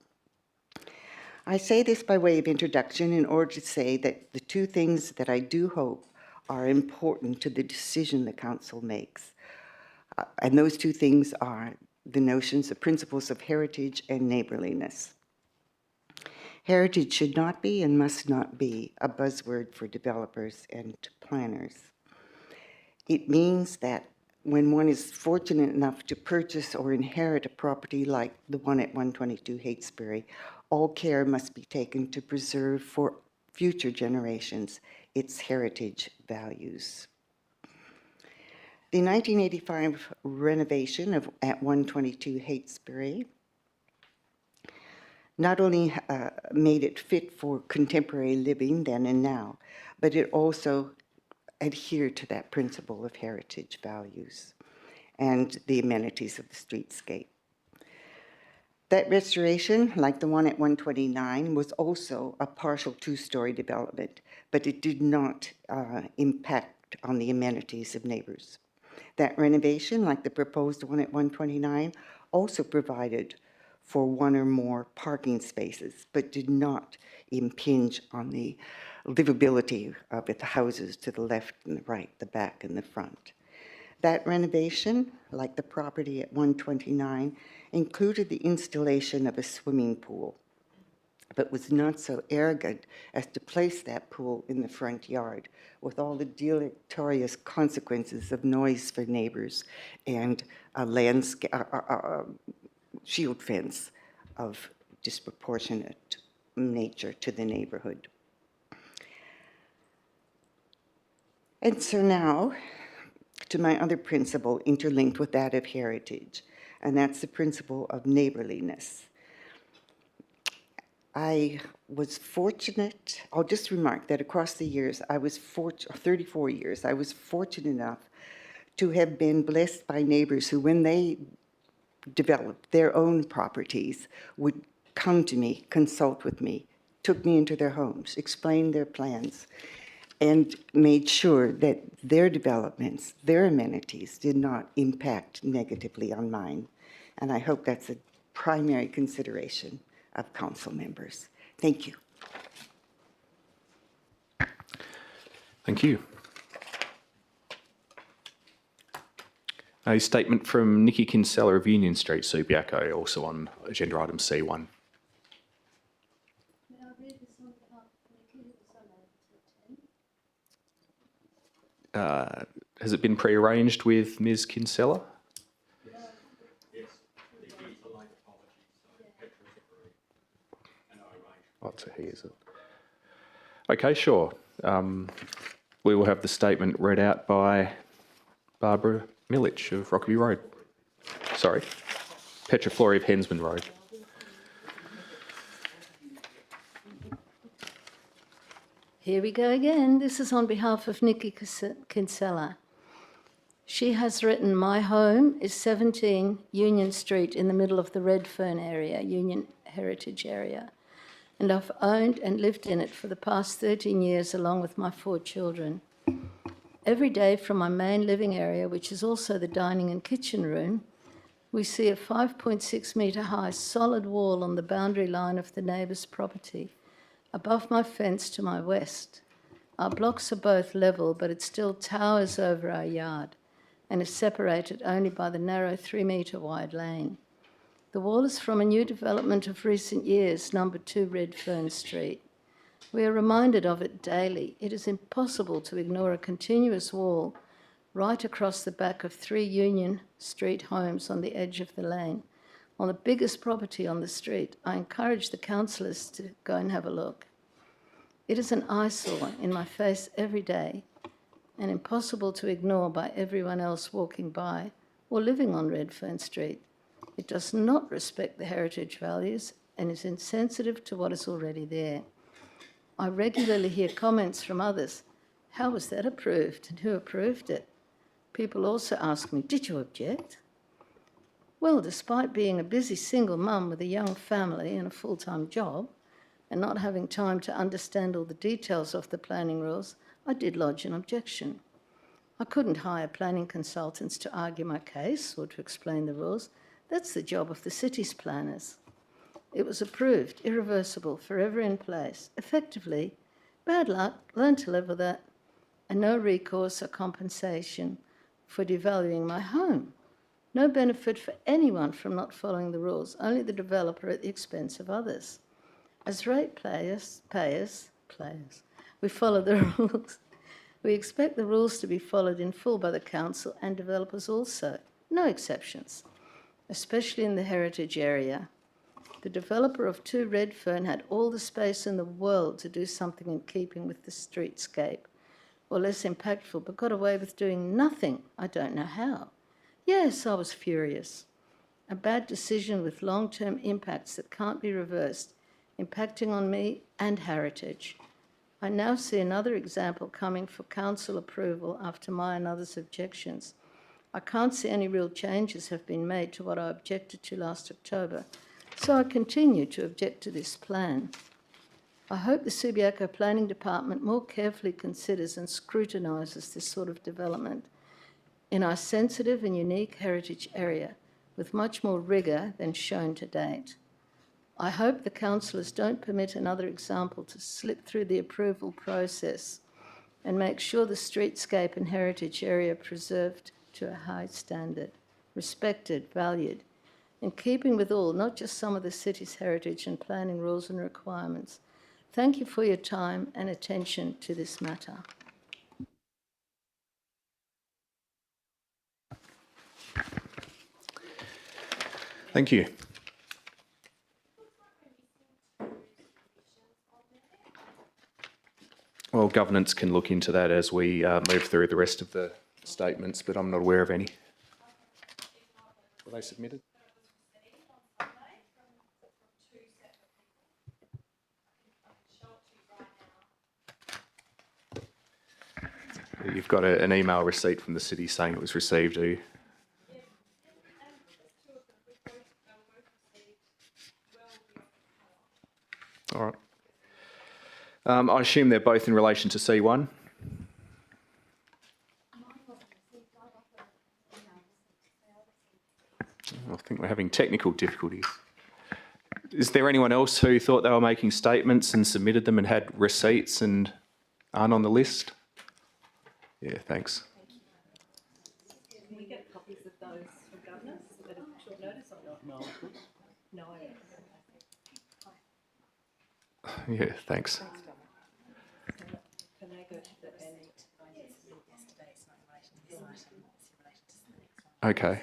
I say this by way of introduction in order to say that the two things that I do hope are important to the decision the Council makes, and those two things are the notions, the principles of heritage and neighbourliness. Heritage should not be and must not be a buzzword for developers and planners. It means that when one is fortunate enough to purchase or inherit a property like the one at 122 Heytesbury, all care must be taken to preserve for future generations its heritage values. The 1985 renovation at 122 Heytesbury not only made it fit for contemporary living then and now, but it also adhered to that principle of heritage values and the amenities of the streetscape. That restoration, like the one at 129, was also a partial two-story development, but it did not impact on the amenities of neighbours. That renovation, like the proposed one at 129, also provided for one or more parking spaces, but did not impinge on the livability of the houses to the left and the right, the back and the front. That renovation, like the property at 129, included the installation of a swimming pool, but was not so arrogant as to place that pool in the front yard with all the deleterious consequences of noise for neighbours and a shield fence of disproportionate nature to the neighbourhood. And so now, to my other principle interlinked with that of heritage, and that's the principle of neighbourliness. I was fortunate, I'll just remark that across the years, 34 years, I was fortunate enough to have been blessed by neighbours who, when they developed their own properties, would come to me, consult with me, took me into their homes, explained their plans, and made sure that their developments, their amenities did not impact negatively on mine. And I hope that's a primary consideration of council members. Thank you. Thank you. A statement from Nikki Kinsella of Union Street, Subiaco, also on agenda item C1. Has it been pre-arranged with Ms. Kinsella? Oh, so he is it. Okay, sure. We will have the statement read out by Barbara Milich of Rockaby Road. Sorry, Petra Flory of Hensman Road. Here we go again. This is on behalf of Nikki Kinsella. She has written, "My home is 17 Union Street in the middle of the Redfern area, Union Heritage area, and I've owned and lived in it for the past 13 years along with my 4 children. Every day from my main living area, which is also the dining and kitchen room, we see a 5.6 metre high solid wall on the boundary line of the neighbour's property, above my fence to my west. Our blocks are both level, but it still towers over our yard and is separated only by the narrow 3 metre wide lane. The wall is from a new development of recent years, number 2 Redfern Street. We are reminded of it daily. It is impossible to ignore a continuous wall right across the back of 3 Union Street homes on the edge of the lane, on the biggest property on the street. I encourage the councillors to go and have a look. It is an eyesore in my face every day and impossible to ignore by everyone else walking by or living on Redfern Street. It does not respect the heritage values and is insensitive to what is already there. I regularly hear comments from others. How was that approved and who approved it? People also ask me, did you object? Well, despite being a busy single mum with a young family and a full-time job and not having time to understand all the details of the planning rules, I did lodge an objection. I couldn't hire planning consultants to argue my case or to explain the rules. That's the job of the city's planners. It was approved, irreversible, forever in place. Effectively, bad luck, learn to live with that, and no recourse or compensation for devaluing my home. No benefit for anyone from not following the rules, only the developer at the expense of others. As ratepayers, we follow the rules. We expect the rules to be followed in full by the council and developers also. No exceptions, especially in the heritage area. The developer of 2 Redfern had all the space in the world to do something in keeping with the streetscape, or less impactful, but got away with doing nothing. I don't know how. Yes, I was furious. A bad decision with long-term impacts that can't be reversed, impacting on me and heritage. I now see another example coming for council approval after my and others' objections. I can't see any real changes have been made to what I objected to last October, so I continue to object to this plan. I hope the Subiaco Planning Department more carefully considers and scrutinises this sort of development in our sensitive and unique heritage area with much more rigour than shown to date. I hope the councillors don't permit another example to slip through the approval process and make sure the streetscape and heritage area are preserved to a high standard, respected, valued, in keeping with all, not just some of the city's heritage and planning rules and requirements. Thank you for your time and attention to this matter. Thank you. Well, governance can look into that as we move through the rest of the statements, but I'm not aware of any. Were they submitted? You've got an email receipt from the city saying it was received, do you? All right. I assume they're both in relation to C1? I think we're having technical difficulties. Is there anyone else who thought they were making statements and submitted them and had receipts and aren't on the list? Yeah, thanks. Can we get copies of those from governors at a short notice or not? No. Yeah, thanks. Can they go to the yesterday's not in relation to this item, it's in relation to the next one. Okay.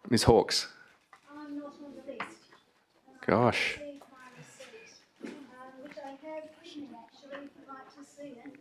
Ms Hawkes. I'm not on the list. Gosh. I received my receipt, which I have with me actually, if you'd like to see it.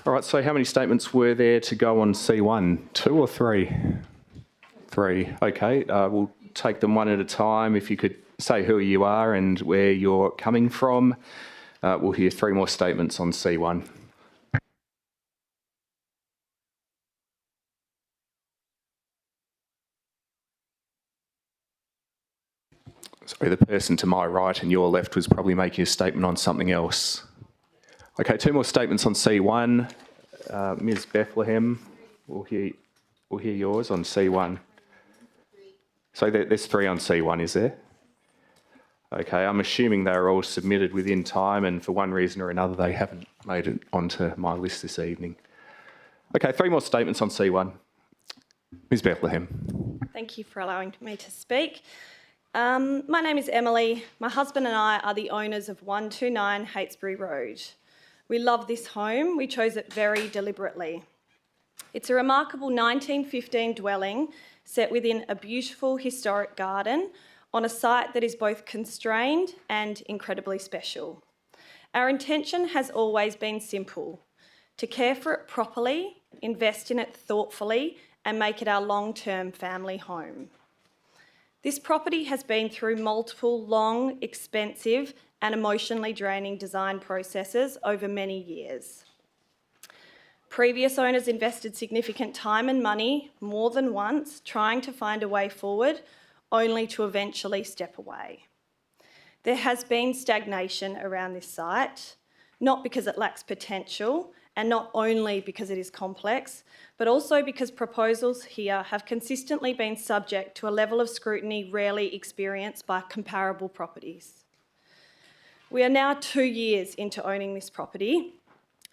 All right, so how many statements were there to go on C1? 2 or 3? 3, okay. We'll take them one at a time. If you could say who you are and where you're coming from. We'll hear 3 more statements on C1. So the person to my right and your left was probably making a statement on something else. Okay, 2 more statements on C1. Ms Bethlehem, we'll hear yours on C1. So there's 3 on C1, is there? Okay, I'm assuming they were all submitted within time, and for one reason or another, they haven't made it onto my list this evening. Okay, 3 more statements on C1. Ms. Bethlehem. Thank you for allowing me to speak. My name is Emily. My husband and I are the owners of 129 Heytesbury Road. We love this home. We chose it very deliberately. It's a remarkable 1915 dwelling set within a beautiful historic garden on a site that is both constrained and incredibly special. Our intention has always been simple: to care for it properly, invest in it thoughtfully, and make it our long-term family home. This property has been through multiple long, expensive, and emotionally draining design processes over many years. Previous owners invested significant time and money more than once trying to find a way forward, only to eventually step away. There has been stagnation around this site, not because it lacks potential, and not only because it is complex, but also because proposals here have consistently been subject to a level of scrutiny rarely experienced by comparable properties. We are now 2 years into owning this property,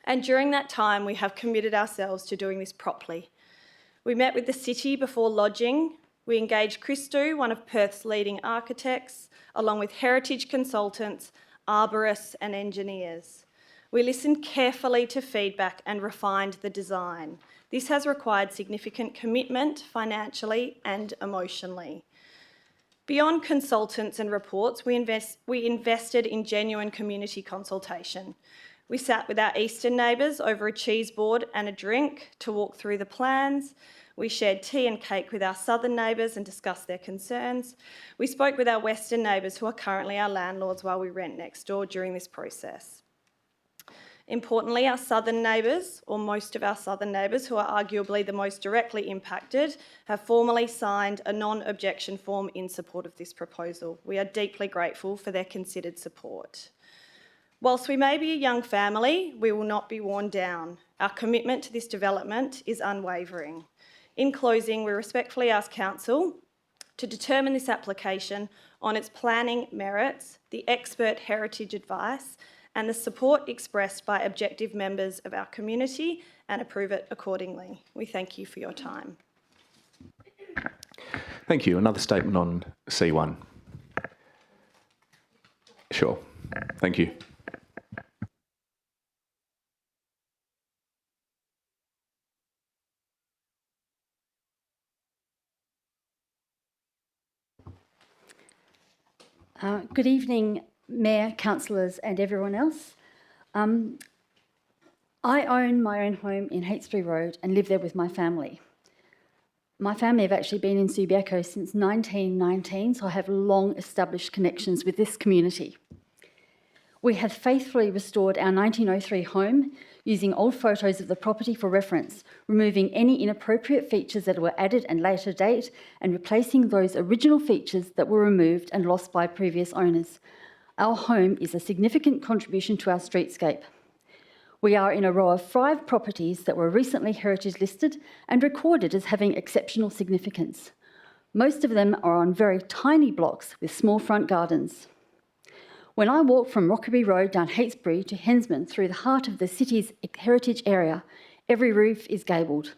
and during that time we have committed ourselves to doing this properly. We met with the city before lodging. We engaged Christo, one of Perth's leading architects, along with heritage consultants, arborists and engineers. We listened carefully to feedback and refined the design. This has required significant commitment financially and emotionally. Beyond consultants and reports, we invested in genuine community consultation. We sat with our eastern neighbours over a cheese board and a drink to walk through the plans. We shared tea and cake with our southern neighbours and discussed their concerns. We spoke with our western neighbours, who are currently our landlords while we rent next door during this process. Importantly, our southern neighbours, or most of our southern neighbours, who are arguably the most directly impacted, have formally signed a non-objection form in support of this proposal. We are deeply grateful for their considered support. Whilst we may be a young family, we will not be worn down. Our commitment to this development is unwavering. In closing, we respectfully ask Council to determine this application on its planning merits, the expert heritage advice, and the support expressed by objective members of our community, and approve it accordingly. We thank you for your time. Thank you. Another statement on C1. Sure. Thank you. Good evening, Mayor, councillors and everyone else. I own my own home in Heytesbury Road and live there with my family. My family have actually been in Subiaco since 1919, so I have long established connections with this community. We have faithfully restored our 1903 home using old photos of the property for reference, removing any inappropriate features that were added and later date, and replacing those original features that were removed and lost by previous owners. Our home is a significant contribution to our streetscape. We are in a row of 5 properties that were recently heritage listed and recorded as having exceptional significance. Most of them are on very tiny blocks with small front gardens. When I walk from Rockaby Road down Heytesbury to Hensman through the heart of the city's heritage area, every roof is gabled.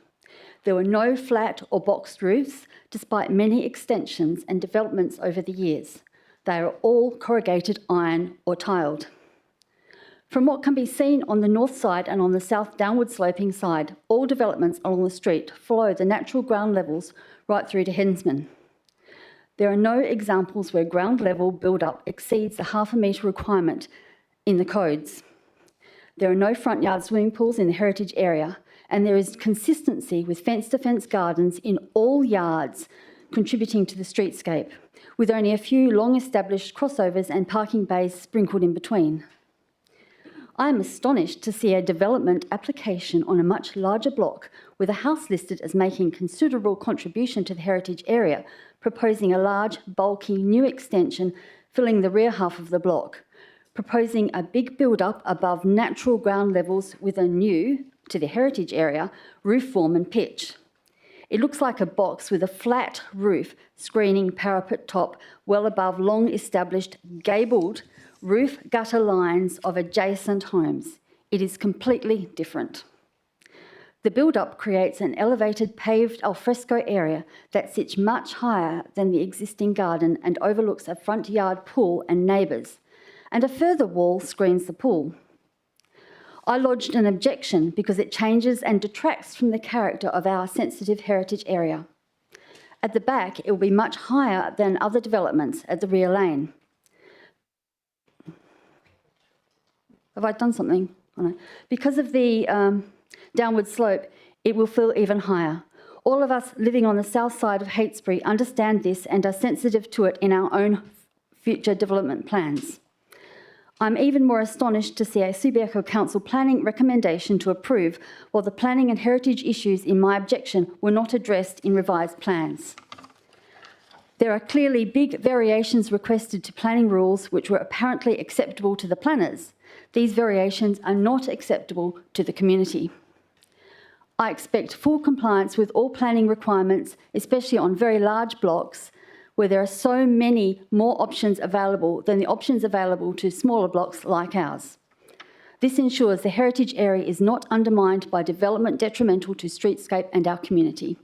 There were no flat or boxed roofs, despite many extensions and developments over the years. They are all corrugated iron or tiled. From what can be seen on the north side and on the south downward sloping side, all developments along the street follow the natural ground levels right through to Hensman. There are no examples where ground level build-up exceeds the half a metre requirement in the codes. There are no front yard swimming pools in the heritage area, and there is consistency with fence-to-fence gardens in all yards contributing to the streetscape, with only a few long-established crossovers and parking bays sprinkled in between. I am astonished to see a development application on a much larger block with a house listed as making considerable contribution to the heritage area, proposing a large, bulky new extension filling the rear half of the block, proposing a big build-up above natural ground levels with a new, to the heritage area, roof form and pitch. It looks like a box with a flat roof, screening parapet top, well above long established gabled roof gutter lines of adjacent homes. It is completely different. The build-up creates an elevated paved alfresco area that sits much higher than the existing garden and overlooks a front yard pool and neighbours, and a further wall screens the pool. I lodged an objection because it changes and detracts from the character of our sensitive heritage area. At the back, it will be much higher than other developments at the rear lane. Have I done something? Oh, no. Because of the downward slope, it will feel even higher. All of us living on the south side of Heytesbury understand this and are sensitive to it in our own future development plans. I'm even more astonished to see a Subiaco Council planning recommendation to approve, while the planning and heritage issues in my objection were not addressed in revised plans. There are clearly big variations requested to planning rules which were apparently acceptable to the planners. These variations are not acceptable to the community. I expect full compliance with all planning requirements, especially on very large blocks, where there are so many more options available than the options available to smaller blocks like ours. This ensures the heritage area is not undermined by development detrimental to streetscape and our community.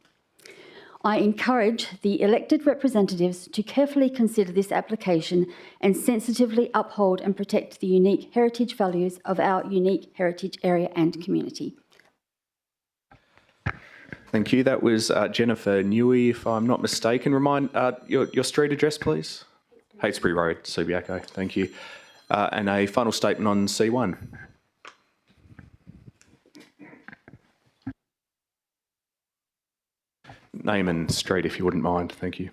I encourage the elected representatives to carefully consider this application and sensitively uphold and protect the unique heritage values of our unique heritage area and community. Thank you. That was Jennifer Newey, if I'm not mistaken. Remind your street address, please. Heytesbury Road, Subiaco. Thank you. And a final statement on C1. Name and street, if you wouldn't mind. Thank you.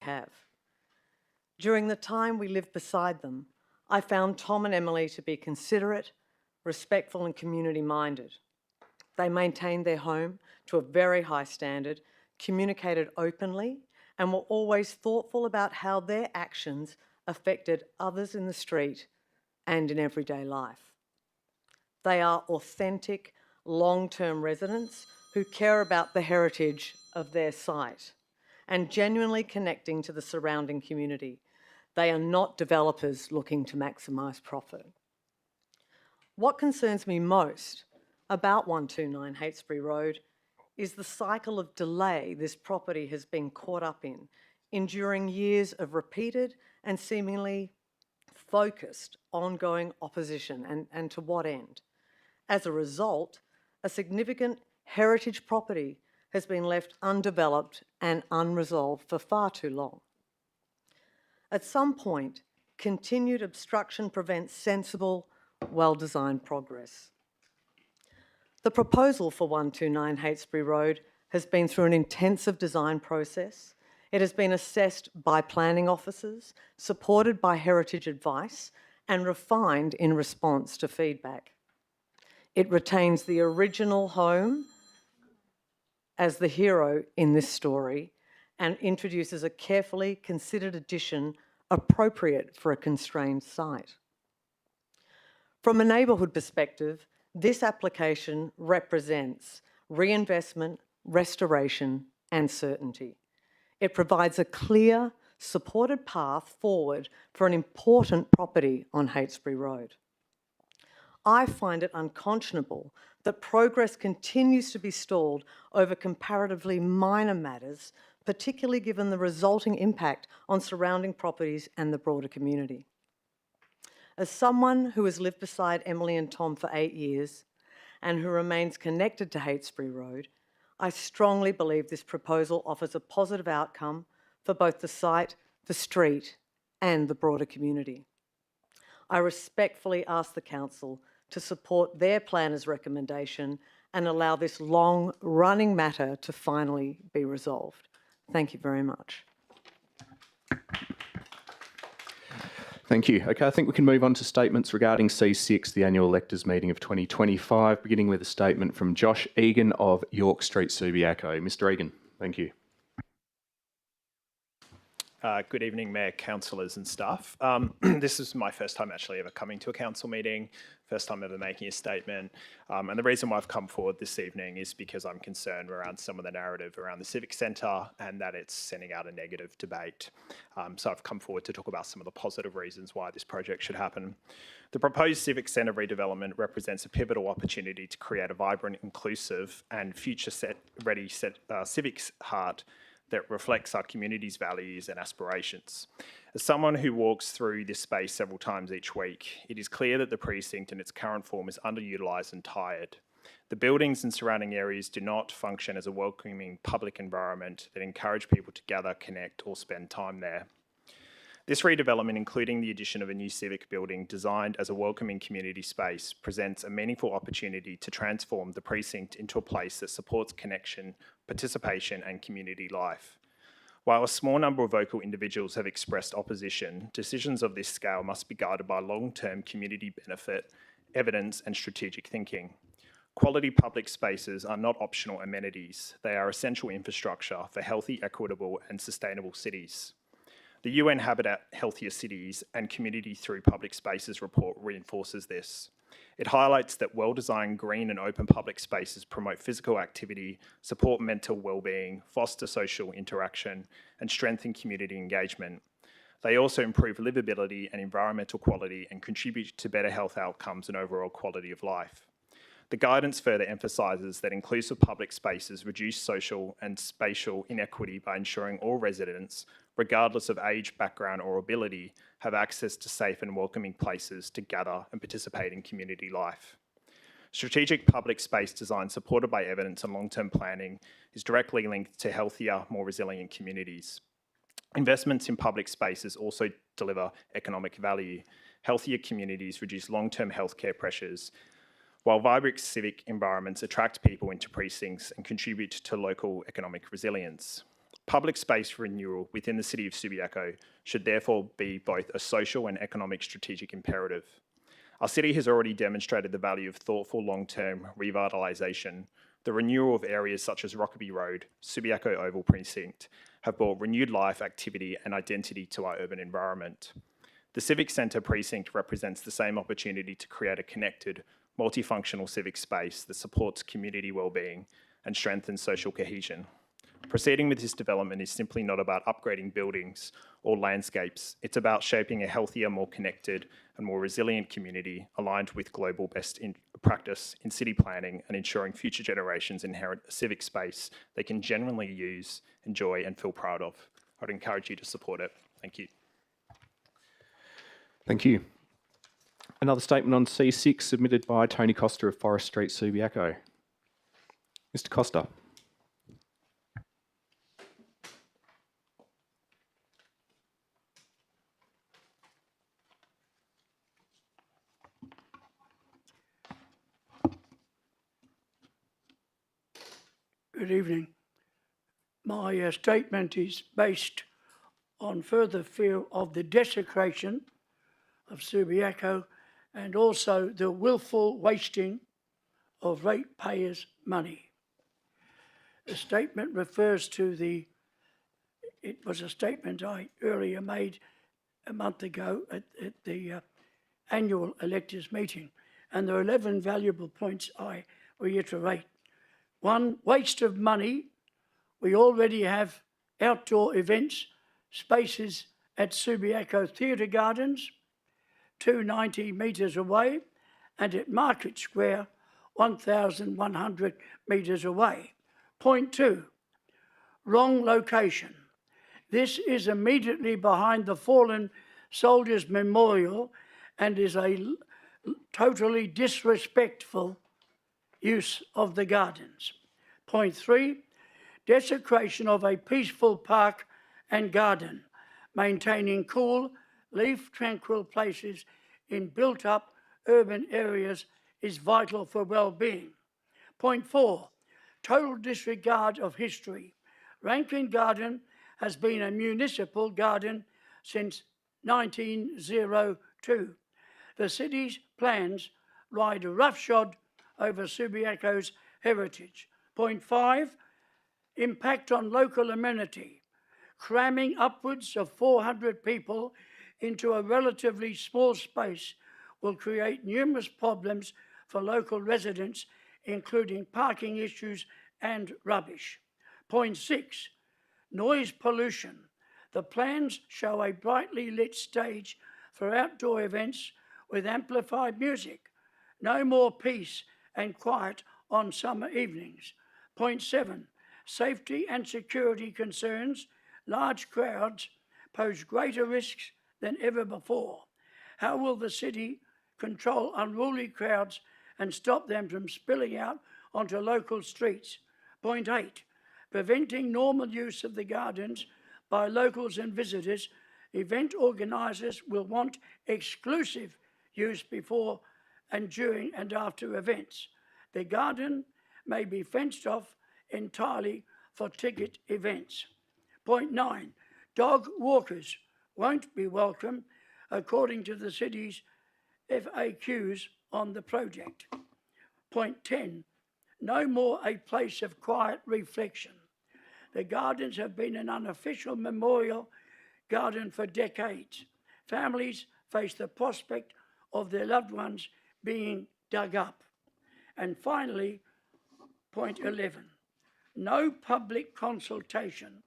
Have. During the time we lived beside them, I found Tom and Emily to be considerate, respectful and community-minded. They maintained their home to a very high standard, communicated openly, and were always thoughtful about how their actions affected others in the street and in everyday life. They are authentic, long-term residents who care about the heritage of their site and genuinely connecting to the surrounding community. They are not developers looking to maximise profit. What concerns me most about 129 Heytesbury Road is the cycle of delay this property has been caught up in, enduring years of repeated and seemingly focused ongoing opposition, and to what end? As a result, a significant heritage property has been left undeveloped and unresolved for far too long. At some point, continued obstruction prevents sensible, well-designed progress. The proposal for 129 Heytesbury Road has been through an intensive design process. It has been assessed by planning officers, supported by heritage advice, and refined in response to feedback. It retains the original home as the hero in this story and introduces a carefully considered addition appropriate for a constrained site. From a neighbourhood perspective, this application represents reinvestment, restoration and certainty. It provides a clear, supported path forward for an important property on Heytesbury Road. I find it unconscionable that progress continues to be stalled over comparatively minor matters particularly given the resulting impact on surrounding properties and the broader community. As someone who has lived beside Emily and Tom for 8 years and who remains connected to Heytesbury Road, I strongly believe this proposal offers a positive outcome for both the site, the street, and the broader community. I respectfully ask the Council to support their planner's recommendation and allow this long-running matter to finally be resolved. Thank you very much. Thank you. Okay, I think we can move on to statements regarding C6, the annual electors meeting of 2025, beginning with a statement from Josh Egan of York Street, Subiaco. Mr. Egan, thank you. Good evening, Mayor, councillors and staff. This is my first time actually ever coming to a council meeting, first time ever making a statement. And the reason why I've come forward this evening is because I'm concerned around some of the narrative around the Civic Centre and that it's sending out a negative debate. So I've come forward to talk about some of the positive reasons why this project should happen. The proposed Civic Centre redevelopment represents a pivotal opportunity to create a vibrant, inclusive and future-ready civics heart that reflects our community's values and aspirations. As someone who walks through this space several times each week, it is clear that the precinct in its current form is underutilised and tired. The buildings and surrounding areas do not function as a welcoming public environment that encourage people to gather, connect or spend time there. This redevelopment, including the addition of a new civic building designed as a welcoming community space, presents a meaningful opportunity to transform the precinct into a place that supports connection, participation and community life. While a small number of vocal individuals have expressed opposition, decisions of this scale must be guided by long-term community benefit, evidence and strategic thinking. Quality public spaces are not optional amenities. They are essential infrastructure for healthy, equitable and sustainable cities. The UN Habitat Healthier Cities and Community Through Public Spaces report reinforces this. It highlights that well-designed green and open public spaces promote physical activity, support mental well-being, foster social interaction, and strengthen community engagement. They also improve livability and environmental quality and contribute to better health outcomes and overall quality of life. The guidance further emphasises that inclusive public spaces reduce social and spatial inequity by ensuring all residents, regardless of age, background or ability, have access to safe and welcoming places to gather and participate in community life. Strategic public space design supported by evidence and long-term planning is directly linked to healthier, more resilient communities. Investments in public spaces also deliver economic value. Healthier communities reduce long-term healthcare pressures, while vibrant civic environments attract people into precincts and contribute to local economic resilience. Public space renewal within the City of Subiaco should therefore be both a social and economic strategic imperative. Our city has already demonstrated the value of thoughtful long-term revitalisation. The renewal of areas such as Rockaby Road, Subiaco Oval Precinct have brought renewed life, activity and identity to our urban environment. The Civic Centre precinct represents the same opportunity to create a connected, multifunctional civic space that supports community wellbeing and strengthens social cohesion. Proceeding with this development is simply not about upgrading buildings or landscapes. It's about shaping a healthier, more connected and more resilient community aligned with global best practice in city planning and ensuring future generations inherit a civic space they can genuinely use, enjoy and feel proud of. I'd encourage you to support it. Thank you. Thank you. Another statement on C6 submitted by Tony Costa of Forest Street, Subiaco. Mr. Costa. Good evening. My statement is based on further fear of the desecration of Subiaco and also the willful wasting of ratepayers' money. The statement refers to it was a statement I earlier made a month ago at the annual electors meeting, and there are 11 valuable points I reiterate. 1, waste of money. We already have outdoor events, spaces at Subiaco Theatre Gardens, 290 metres away, and at Market Square, 1,100 metres away. Point 2, Wrong location. This is immediately behind the Fallen Soldiers Memorial and is a totally disrespectful use of the gardens. Point 3, desecration of a peaceful park and garden, maintaining cool, leaf-tranquil places in built-up urban areas is vital for well-being. Point 4, total disregard of history. Rankin Garden has been a municipal garden since 1902. The city's plans ride roughshod over Subiaco's heritage. Point 5, impact on local amenity. Cramming upwards of 400 people into a relatively small space will create numerous problems for local residents, including parking issues and rubbish. Point 6, noise pollution. The plans show a brightly lit stage for outdoor events with amplified music. No more peace and quiet on summer evenings. Point 7, safety and security concerns. Large crowds pose greater risks than ever before. How will the city control unruly crowds and stop them from spilling out onto local streets? Point 8, preventing normal use of the gardens by locals and visitors. Event organisers will want exclusive use before and during and after events. The garden may be fenced off entirely for ticket events. Point 9, dog walkers won't be welcome according to the city's FAQs on the project. Point 10, no more a place of quiet reflection. The gardens have been an unofficial memorial garden for decades. Families face the prospect of their loved ones being dug up. And finally, point 11, no public consultation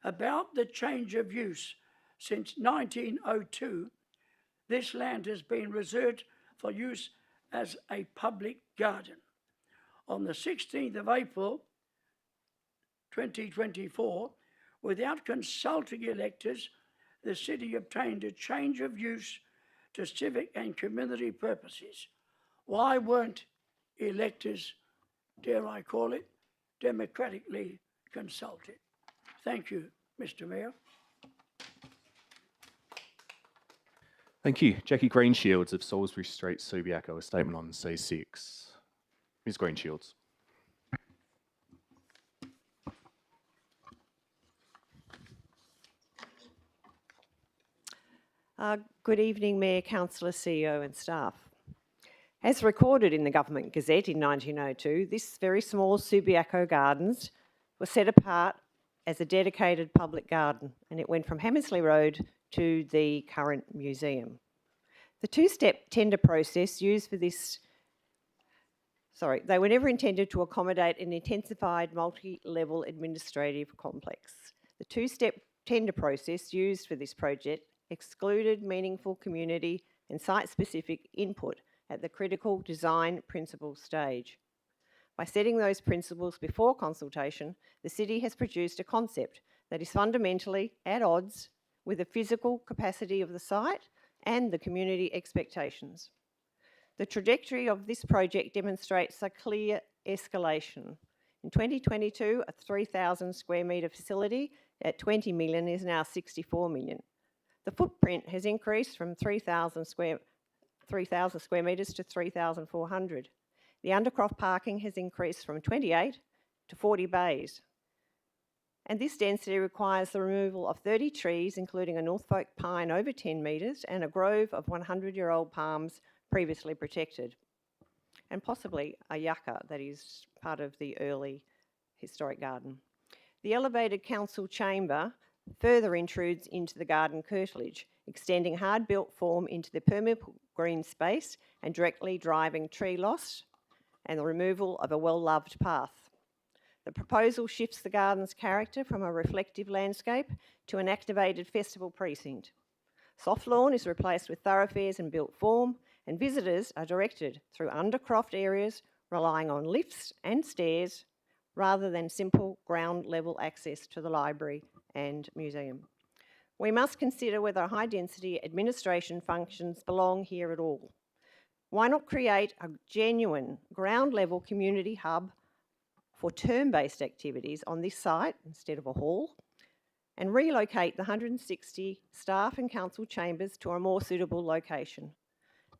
about the change of use. Since 1902, this land has been reserved for use as a public garden. On the 16th of April 2024, without consulting electors, the city obtained a change of use to civic and community purposes. Why weren't electors, dare I call it, democratically consulted? Thank you, Mr. Mayor. Thank you. Jackie Greenshields of Salisbury Street, Subiaco, a statement on C6. Ms. Greenshields. Good evening, Mayor, Councillor, CEO and staff. As recorded in the Government Gazette in 1902, this very small Subiaco Gardens was set apart as a dedicated public garden, and it went from Hammersley Road to the current museum. The two-step tender process used for this, they were never intended to accommodate an intensified multi-level administrative complex. The two-step tender process used for this project excluded meaningful community and site-specific input at the critical design principle stage. By setting those principles before consultation, the city has produced a concept that is fundamentally at odds with the physical capacity of the site and the community expectations. The trajectory of this project demonstrates a clear escalation. In 2022, a 3,000 square metre facility at 20 million is now 64 million. The footprint has increased from 3,000 square metres to 3,400. The undercroft parking has increased from 28 to 40 bays. And this density requires the removal of 30 trees, including a Norfolk pine over 10 metres and a grove of 100-year-old palms previously protected, and possibly a yucca that is part of the early historic garden. The elevated council chamber further intrudes into the garden curtilage, extending hard-built form into the permeable green space and directly driving tree loss and the removal of a well-loved path. The proposal shifts the garden's character from a reflective landscape to an activated festival precinct. Soft lawn is replaced with thoroughfares and built form, and visitors are directed through undercroft areas relying on lifts and stairs rather than simple ground level access to the library and museum. We must consider whether high-density administration functions belong here at all. Why not create a genuine ground-level community hub for term-based activities on this site instead of a hall, and relocate the 160 staff and council chambers to a more suitable location?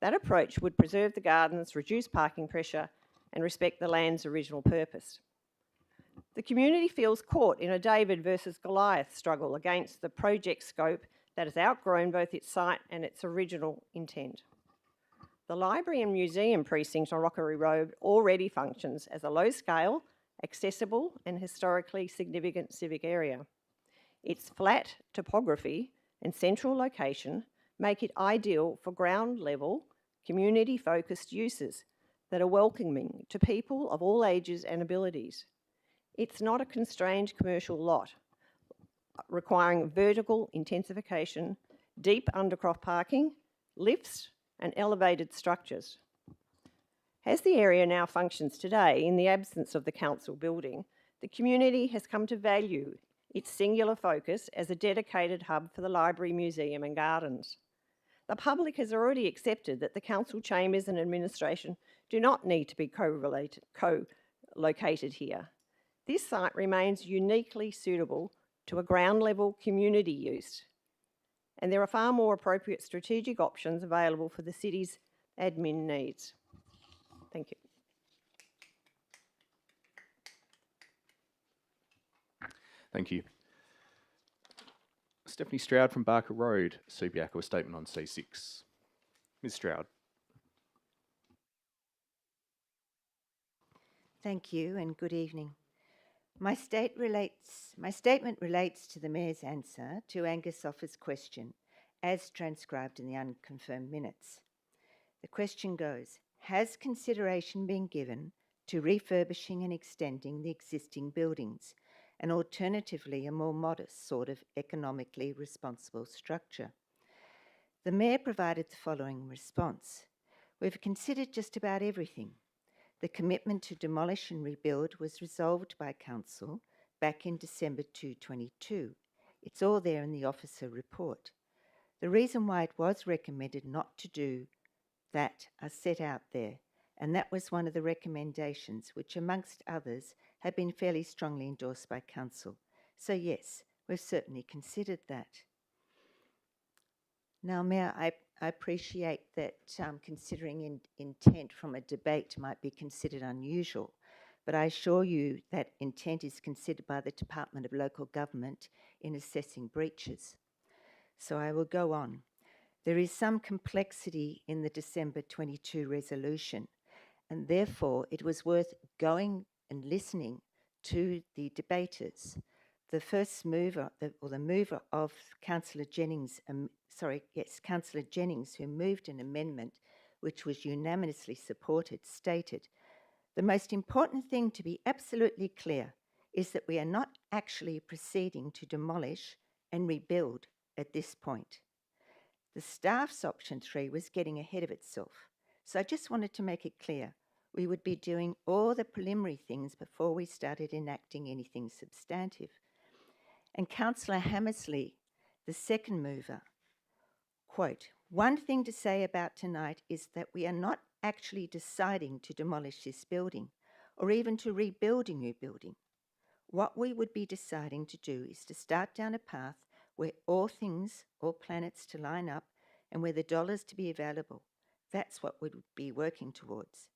That approach would preserve the gardens, reduce parking pressure, and respect the land's original purpose. The community feels caught in a David versus Goliath struggle against the project scope that has outgrown both its site and its original intent. The library and museum precinct on Rockery Road already functions as a low-scale, accessible and historically significant civic area. Its flat topography and central location make it ideal for ground-level, community-focused uses that are welcoming to people of all ages and abilities. It's not a constrained commercial lot requiring vertical intensification, deep undercroft parking, lifts and elevated structures. As the area now functions today, in the absence of the council building, the community has come to value its singular focus as a dedicated hub for the library, museum and gardens. The public has already accepted that the council chambers and administration do not need to be co-located here. This site remains uniquely suitable to a ground level community use, and there are far more appropriate strategic options available for the city's admin needs. Thank you. Thank you. Stephanie Stroud from Barker Road, Subiaco, a statement on C6. Ms Stroud. Thank you and good evening. My statement relates to the Mayor's answer to Angus Offa's question, as transcribed in the unconfirmed minutes. The question goes, has consideration been given to refurbishing and extending the existing buildings, and alternatively a more modest sort of economically responsible structure? The Mayor provided the following response. We've considered just about everything. The commitment to demolish and rebuild was resolved by Council back in December 2022. It's all there in the officer report. The reason why it was recommended not to do that are set out there, and that was one of the recommendations which, amongst others, have been fairly strongly endorsed by Council. So yes, we've certainly considered that. Now, Mayor, I appreciate that considering intent from a debate might be considered unusual, but I assure you that intent is considered by the Department of Local Government in assessing breaches. So I will go on. There is some complexity in the December 22 resolution, and therefore it was worth going and listening to the debaters. The first mover, the mover of Councillor Jennings, Councillor Jennings, who moved an amendment which was unanimously supported, stated, the most important thing to be absolutely clear is that we are not actually proceeding to demolish and rebuild at this point. The staff's option 3 was getting ahead of itself. So I just wanted to make it clear we would be doing all the preliminary things before we started enacting anything substantive. And Councillor Hammersley, the second mover, quote, one thing to say about tonight is that we are not actually deciding to demolish this building or even to rebuild a new building. What we would be deciding to do is to start down a path where all things, all planets to line up and where the dollars to be available. That's what we'd be working towards.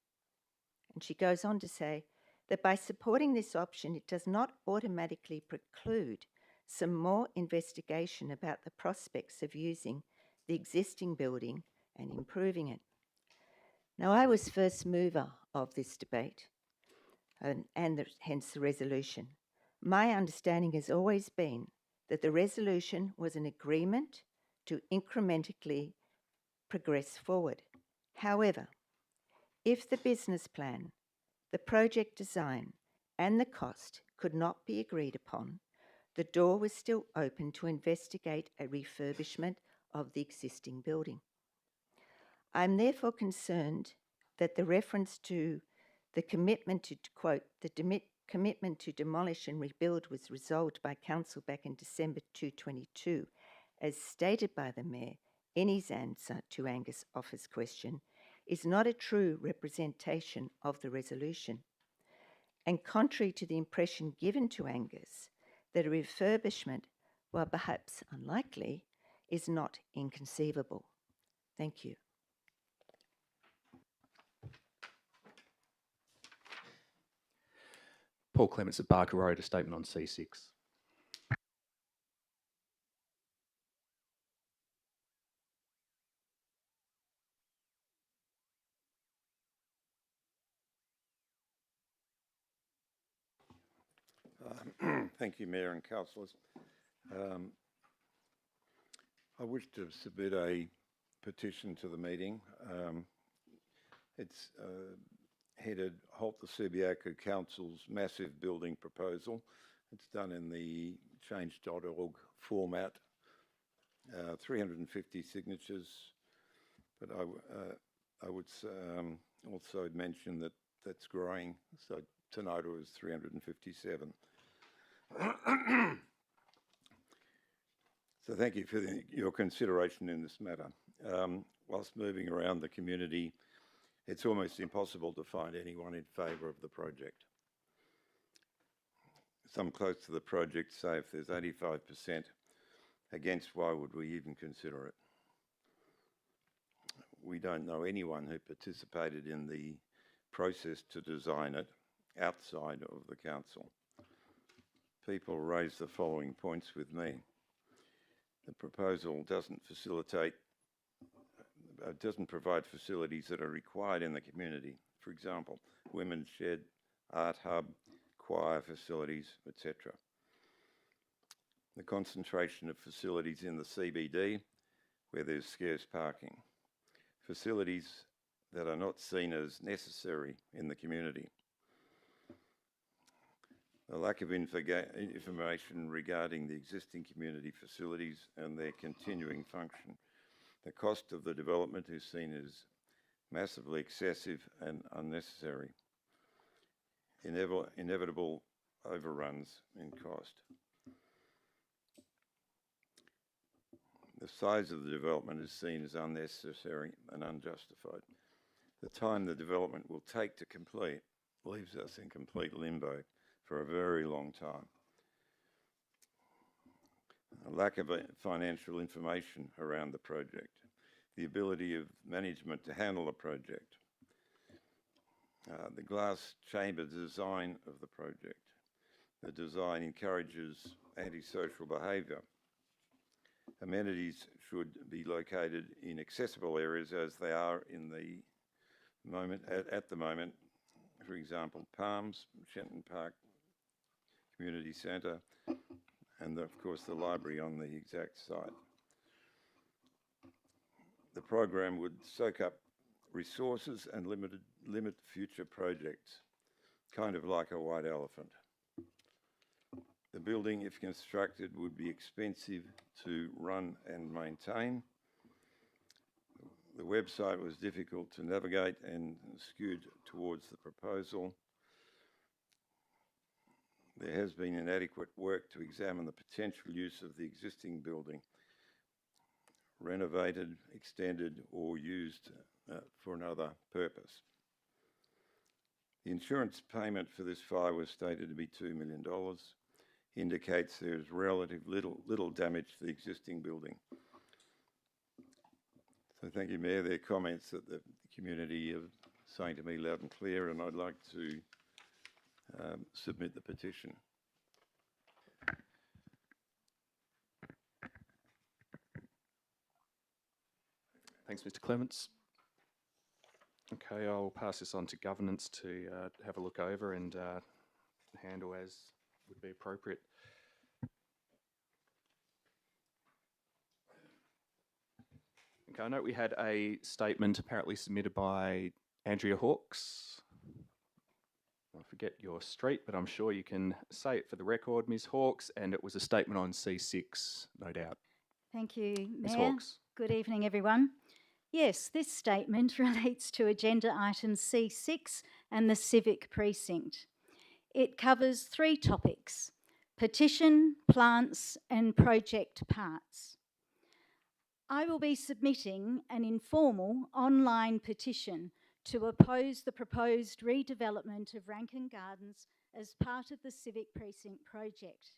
And she goes on to say that by supporting this option, it does not automatically preclude some more investigation about the prospects of using the existing building and improving it. Now, I was first mover of this debate and hence the resolution. My understanding has always been that the resolution was an agreement to incrementally progress forward. However, if the business plan, the project design and the cost could not be agreed upon, the door was still open to investigate a refurbishment of the existing building. I am therefore concerned that the reference to the commitment to, quote, the commitment to demolish and rebuild was resolved by Council back in December 2022, as stated by the Mayor in his answer to Angus Offa's question, is not a true representation of the resolution. And contrary to the impression given to Angus that a refurbishment, while perhaps unlikely, is not inconceivable. Thank you. Paul Clements at Barker Road, a statement on C6. Thank you, Mayor and councillors. I wish to submit a petition to the meeting. It's headed Halt the Subiaco Council's Massive Building Proposal. It's done in the change.org format, 350 signatures, but I would also mention that that's growing, so tonight it was 357. So thank you for your consideration in this matter. Whilst moving around the community, it's almost impossible to find anyone in favour of the project. Some close to the project say if there's 85% against, why would we even consider it? We don't know anyone who participated in the process to design it outside of the council. People raise the following points with me. The proposal doesn't provide facilities that are required in the community. For example, women's shed, art hub, choir facilities, etc. The concentration of facilities in the CBD where there's scarce parking. Facilities that are not seen as necessary in the community. The lack of information regarding the existing community facilities and their continuing function. The cost of the development is seen as massively excessive and unnecessary. Inevitable overruns in cost. The size of the development is seen as unnecessary and unjustified. The time the development will take to complete leaves us in complete limbo for a very long time. A lack of financial information around the project, the ability of management to handle the project, the glass chamber design of the project. The design encourages antisocial behaviour. Amenities should be located in accessible areas as they are in the moment, at the moment. For example, Palms, Shenton Park Community Centre, and of course the library on the exact site. The program would soak up resources and limit future projects, kind of like a white elephant. The building, if constructed, would be expensive to run and maintain. The website was difficult to navigate and skewed towards the proposal. There has been inadequate work to examine the potential use of the existing building, renovated, extended, or used for another purpose. The insurance payment for this fire was stated to be $2 million, indicates there is relatively little damage to the existing building. So thank you, Mayor. There are comments that the community are saying to me loud and clear, and I'd like to submit the petition. Thanks, Mr. Clements. Okay, I'll pass this on to governance to have a look over and handle as would be appropriate. Okay, I note we had a statement apparently submitted by Andrea Hawkes. I forget your street, but I'm sure you can say it for the record, Ms. Hawkes, and it was a statement on C6, no doubt. Thank you, Mayor. Ms. Hawkes. Good evening, everyone. Yes, this statement relates to agenda item C6 and the civic precinct. It covers 3 topics: petition, plants and project parts. I will be submitting an informal online petition to oppose the proposed redevelopment of Rankin Gardens as part of the Civic Precinct project.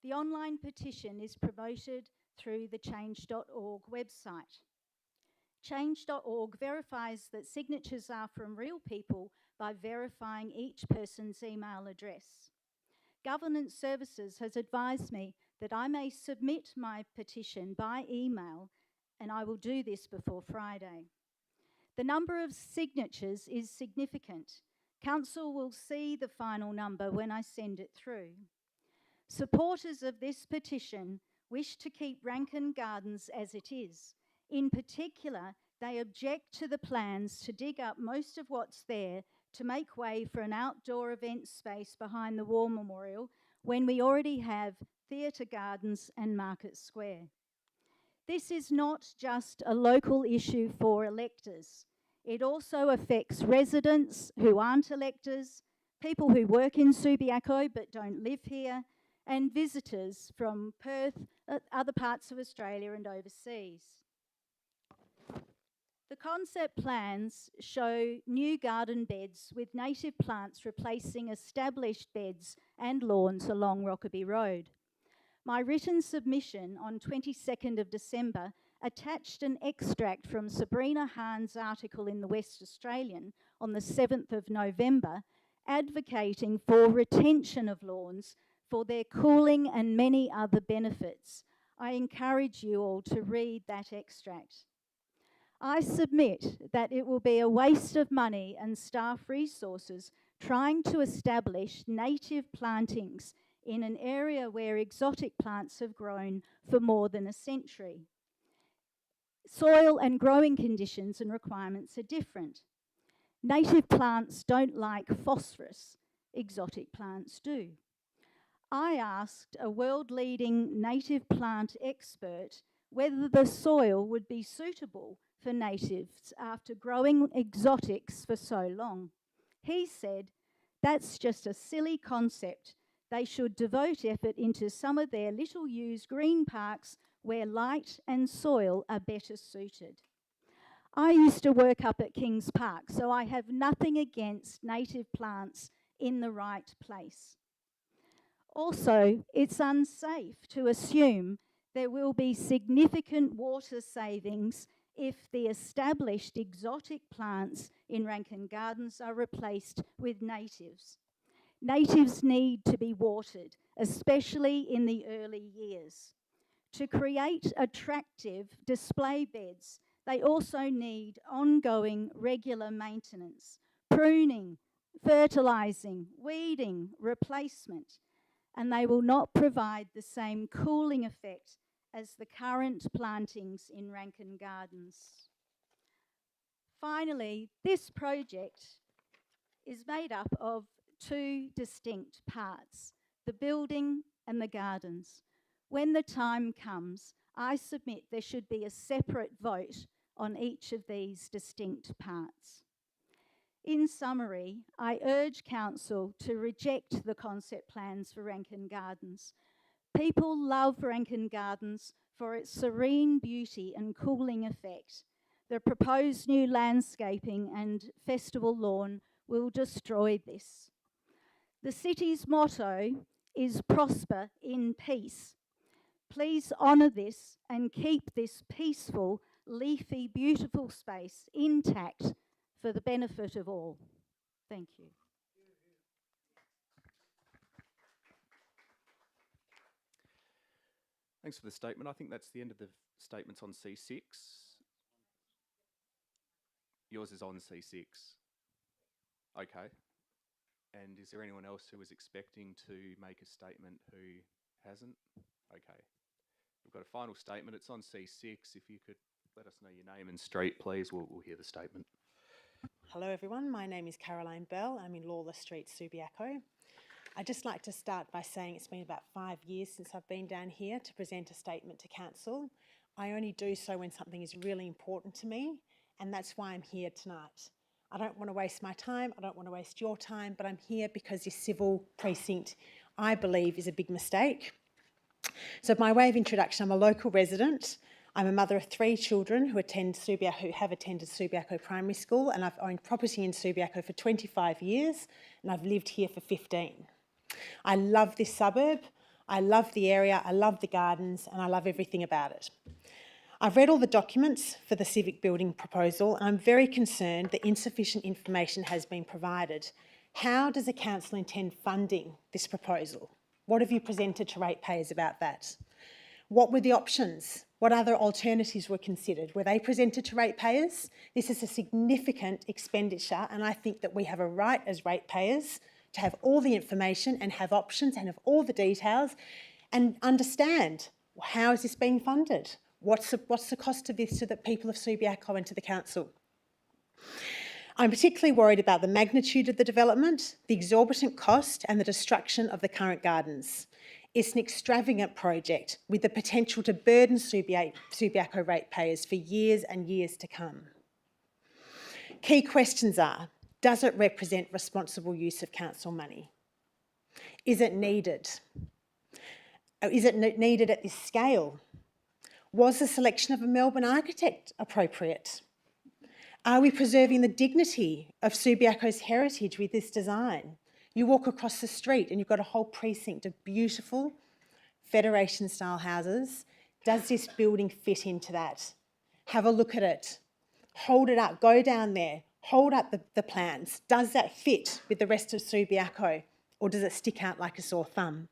The online petition is promoted through the change.org website. Change.org verifies that signatures are from real people by verifying each person's email address. Governance Services has advised me that I may submit my petition by email, and I will do this before Friday. The number of signatures is significant. Council will see the final number when I send it through. Supporters of this petition wish to keep Rankin Gardens as it is. In particular, they object to the plans to dig up most of what's there to make way for an outdoor event space behind the War Memorial when we already have theatre gardens and Market Square. This is not just a local issue for electors. It also affects residents who aren't electors, people who work in Subiaco but don't live here, and visitors from Perth, other parts of Australia and overseas. The concept plans show new garden beds with native plants replacing established beds and lawns along Rockaby Road. My written submission on 22nd of December attached an extract from Sabrina Hahn's article in the West Australian on the 7th of November, advocating for retention of lawns for their cooling and many other benefits. I encourage you all to read that extract. I submit that it will be a waste of money and staff resources trying to establish native plantings in an area where exotic plants have grown for more than a century. Soil and growing conditions and requirements are different. Native plants don't like phosphorus, exotic plants do. I asked a world-leading native plant expert whether the soil would be suitable for natives after growing exotics for so long. He said, "That's just a silly concept. They should devote effort into some of their little used green parks where light and soil are better suited." I used to work up at Kings Park, so I have nothing against native plants in the right place. Also, it's unsafe to assume there will be significant water savings if the established exotic plants in Rankin Gardens are replaced with natives. Natives need to be watered, especially in the early years. To create attractive display beds, they also need ongoing regular maintenance, pruning, fertilising, weeding, replacement, and they will not provide the same cooling effect as the current plantings in Rankin Gardens. Finally, this project is made up of 2 distinct parts, the building and the gardens. When the time comes, I submit there should be a separate vote on each of these distinct parts. In summary, I urge Council to reject the concept plans for Rankin Gardens. People love Rankin Gardens for its serene beauty and cooling effect. The proposed new landscaping and festival lawn will destroy this. The city's motto is prosper in peace. Please honour this and keep this peaceful, leafy, beautiful space intact for the benefit of all. Thank you. Thanks for the statement. I think that's the end of the statements on C6. Yours is on C6. Okay. And is there anyone else who was expecting to make a statement who hasn't? Okay. We've got a final statement. It's on C6. If you could let us know your name and street, please, we'll hear the statement. Hello everyone, my name is Caroline Bell. I'm in Lawler Street, Subiaco. I'd just like to start by saying it's been about 5 years since I've been down here to present a statement to Council. I only do so when something is really important to me, and that's why I'm here tonight. I don't want to waste my time, I don't want to waste your time, but I'm here because this civil precinct, I believe, is a big mistake. So by way of introduction, I'm a local resident. I'm a mother of 3 children who have attended Subiaco Primary School, and I've owned property in Subiaco for 25 years, and I've lived here for 15. I love this suburb, I love the area, I love the gardens, and I love everything about it. I've read all the documents for the civic building proposal, and I'm very concerned that insufficient information has been provided. How does the council intend funding this proposal? What have you presented to ratepayers about that? What were the options? What other alternatives were considered? Were they presented to ratepayers? This is a significant expenditure, and I think that we have a right as ratepayers to have all the information and have options and have all the details and understand, how is this being funded? What's the cost of this to the people of Subiaco and to the council? I'm particularly worried about the magnitude of the development, the exorbitant cost and the destruction of the current gardens. It's an extravagant project with the potential to burden Subiaco ratepayers for years and years to come. Key questions are, does it represent responsible use of council money? Is it needed? Is it needed at this scale? Was the selection of a Melbourne architect appropriate? Are we preserving the dignity of Subiaco's heritage with this design? You walk across the street and you've got a whole precinct of beautiful Federation-style houses. Does this building fit into that? Have a look at it. Hold it up, go down there, hold up the plans. Does that fit with the rest of Subiaco, or does it stick out like a sore thumb?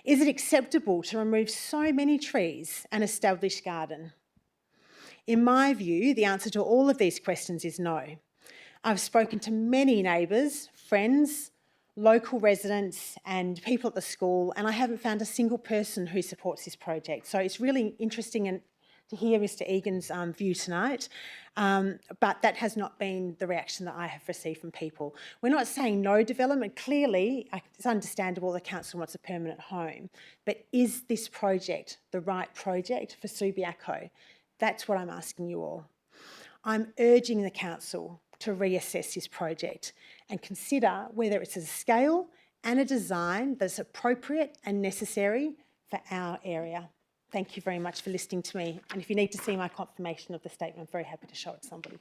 Is it acceptable to remove so many trees and establish garden? In my view, the answer to all of these questions is no. I've spoken to many neighbours, friends, local residents and people at the school, and I haven't found a single person who supports this project. So it's really interesting to hear Mr Egan's view tonight, but that has not been the reaction that I have received from people. We're not saying no development. Clearly, it's understandable the council wants a permanent home, but is this project the right project for Subiaco? That's what I'm asking you all. I'm urging the council to reassess this project and consider whether it's a scale and a design that's appropriate and necessary for our area. Thank you very much for listening to me. And if you need to see my confirmation of the statement, I'm very happy to show it to somebody.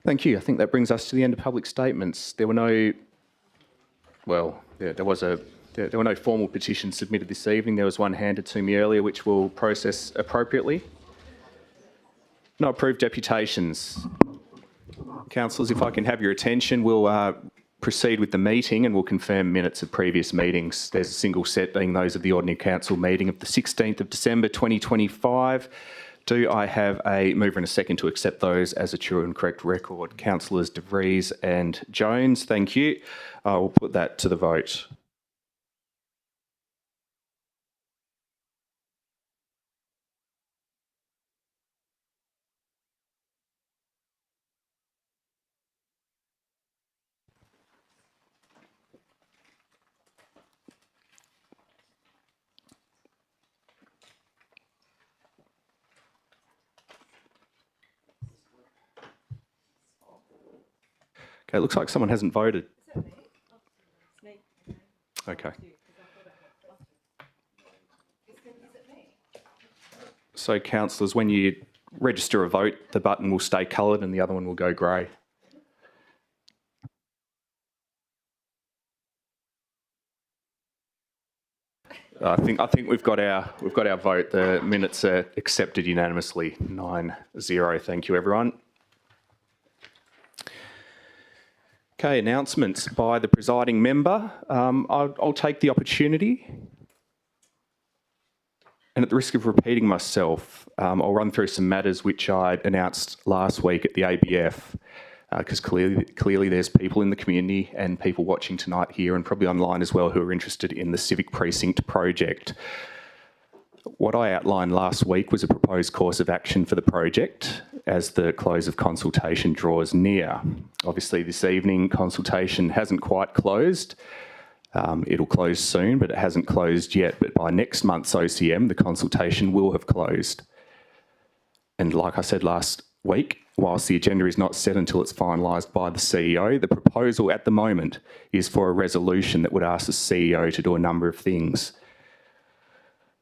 Thank you. I think that brings us to the end of public statements. There were no, well, there were no formal petitions submitted this evening. There was one handed to me earlier, which we'll process appropriately. No approved deputations. Councillors, if I can have your attention, we'll proceed with the meeting and we'll confirm minutes of previous meetings. There's a single set being those of the Ordinary Council meeting of the 16th of December 2025. Do I have a mover and a second to accept those as a true and correct record? Councillors De Vries and Jones, thank you. I will put that to the vote. Okay, it looks like someone hasn't voted. Okay. So, councillors, when you register a vote, the button will stay coloured and the other one will go grey. I think we've got our vote. The minutes are accepted unanimously, 9-0. Thank you, everyone. Okay, announcements by the presiding member. I'll take the opportunity, and at the risk of repeating myself, I'll run through some matters which I announced last week at the ABF, because clearly there's people in the community and people watching tonight here and probably online as well who are interested in the Civic Precinct project. What I outlined last week was a proposed course of action for the project as the close of consultation draws near. Obviously this evening consultation hasn't quite closed, It'll close soon, but it hasn't closed yet. But by next month's OCM, the consultation will have closed. And like I said last week, whilst the agenda is not set until it's finalised by the CEO, the proposal at the moment is for a resolution that would ask the CEO to do a number of things.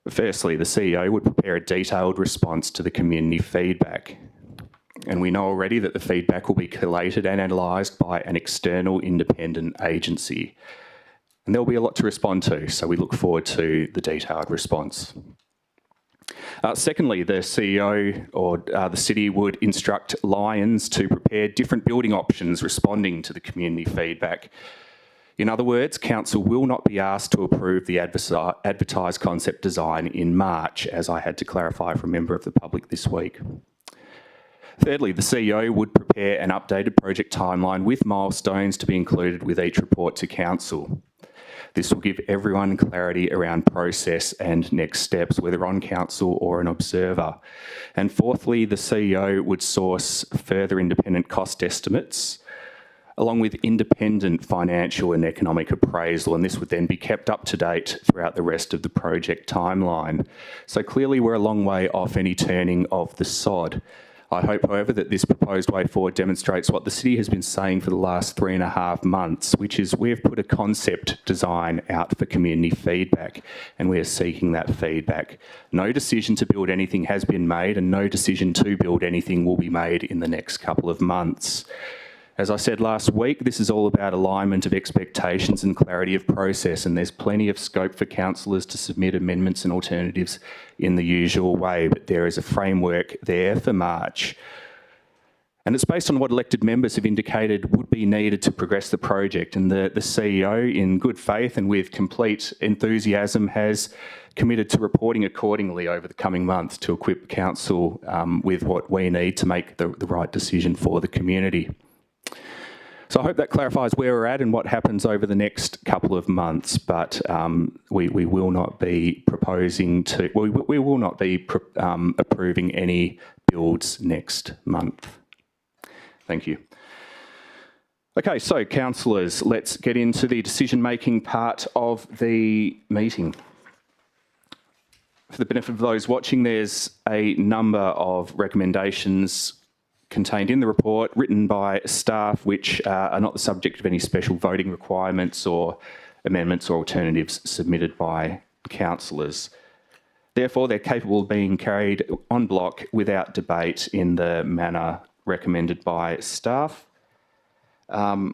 Firstly, the CEO would prepare a detailed response to the community feedback. And we know already that the feedback will be collated and analysed by an external independent agency. And there'll be a lot to respond to, so we look forward to the detailed response. Secondly, the CEO or the city would instruct Lions to prepare different building options responding to the community feedback. In other words, council will not be asked to approve the advertised concept design in March, as I had to clarify for a member of the public this week. Thirdly, the CEO would prepare an updated project timeline with milestones to be included with each report to council. This will give everyone clarity around process and next steps, whether on council or an observer. And fourthly, the CEO would source further independent cost estimates, along with independent financial and economic appraisal, and this would then be kept up to date throughout the rest of the project timeline. So clearly we're a long way off any turning of the sod. I hope, however, that this proposed way forward demonstrates what the city has been saying for the last 3.5 months, which is we've put a concept design out for community feedback, and we are seeking that feedback. No decision to build anything has been made, and no decision to build anything will be made in the next couple of months. As I said last week, this is all about alignment of expectations and clarity of process, and there's plenty of scope for councillors to submit amendments and alternatives in the usual way, but there is a framework there for March. And it's based on what elected members have indicated would be needed to progress the project, and the CEO, in good faith and with complete enthusiasm, has committed to reporting accordingly over the coming months to equip council with what we need to make the right decision for the community. So I hope that clarifies where we're at and what happens over the next couple of months, but we will not be proposing to, we will not be approving any builds next month. Thank you. Okay, so councillors, let's get into the decision-making part of the meeting. For the benefit of those watching, there's a number of recommendations contained in the report, written by staff, which are not the subject of any special voting requirements or amendments or alternatives submitted by councillors. Therefore, they're capable of being carried en bloc without debate in the manner recommended by staff. I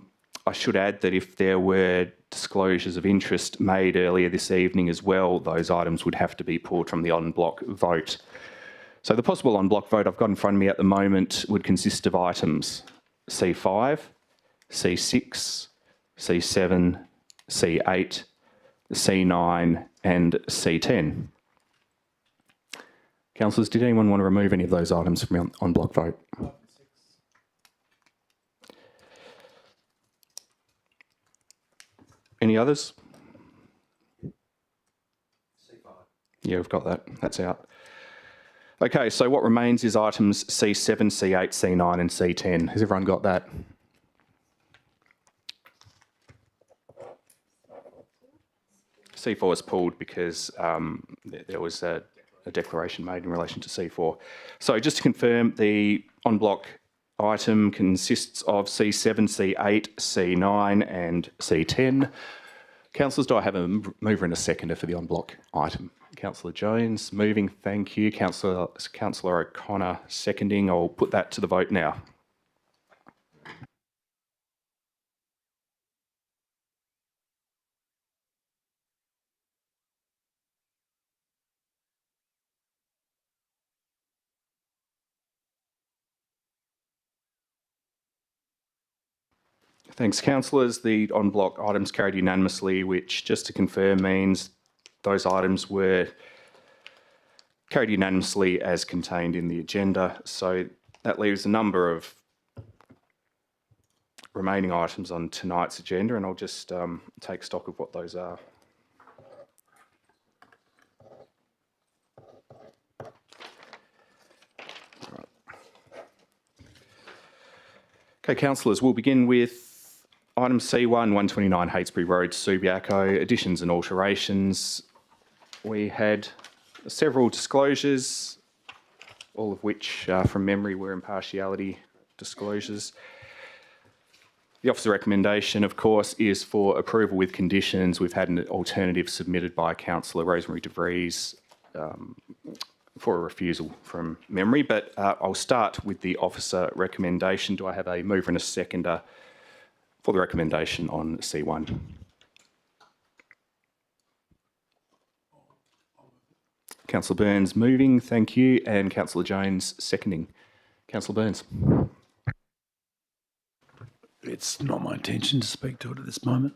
should add that if there were disclosures of interest made earlier this evening as well, those items would have to be pulled from the en bloc vote. So the possible en bloc vote I've got in front of me at the moment would consist of items C5, C6, C7, C8, C9 and C10. Councillors, did anyone want to remove any of those items from the en bloc vote? Any others? C5. Yeah, we've got that. That's out. Okay, so what remains is items C7, C8, C9 and C10. Has everyone got that? C4 is pulled because there was a declaration made in relation to C4. So just to confirm, the en bloc item consists of C7, C8, C9 and C10. Councillors, do I have a mover and a seconder for the en bloc item? Councillor Jones moving, thank you. Councillor O'Connor seconding. I'll put that to the vote now. Thanks, councillors. The en bloc items carried unanimously, which, just to confirm, means those items were carried unanimously as contained in the agenda. So that leaves a number of remaining items on tonight's agenda, and I'll just take stock of what those are. Okay, councillors, we'll begin with Item C1, 129 Heytesbury Road, Subiaco, additions and alterations. We had several disclosures, all of which, from memory, were impartiality disclosures. The officer recommendation, of course, is for approval with conditions. We've had an alternative submitted by Councillor Rosemary de Vries for a refusal from memory, but I'll start with the officer recommendation. Do I have a mover and a seconder for the recommendation on C1? Councillor Burns moving, thank you, and Councillor Jones seconding. Councillor Burns. It's not my intention to speak to it at this moment.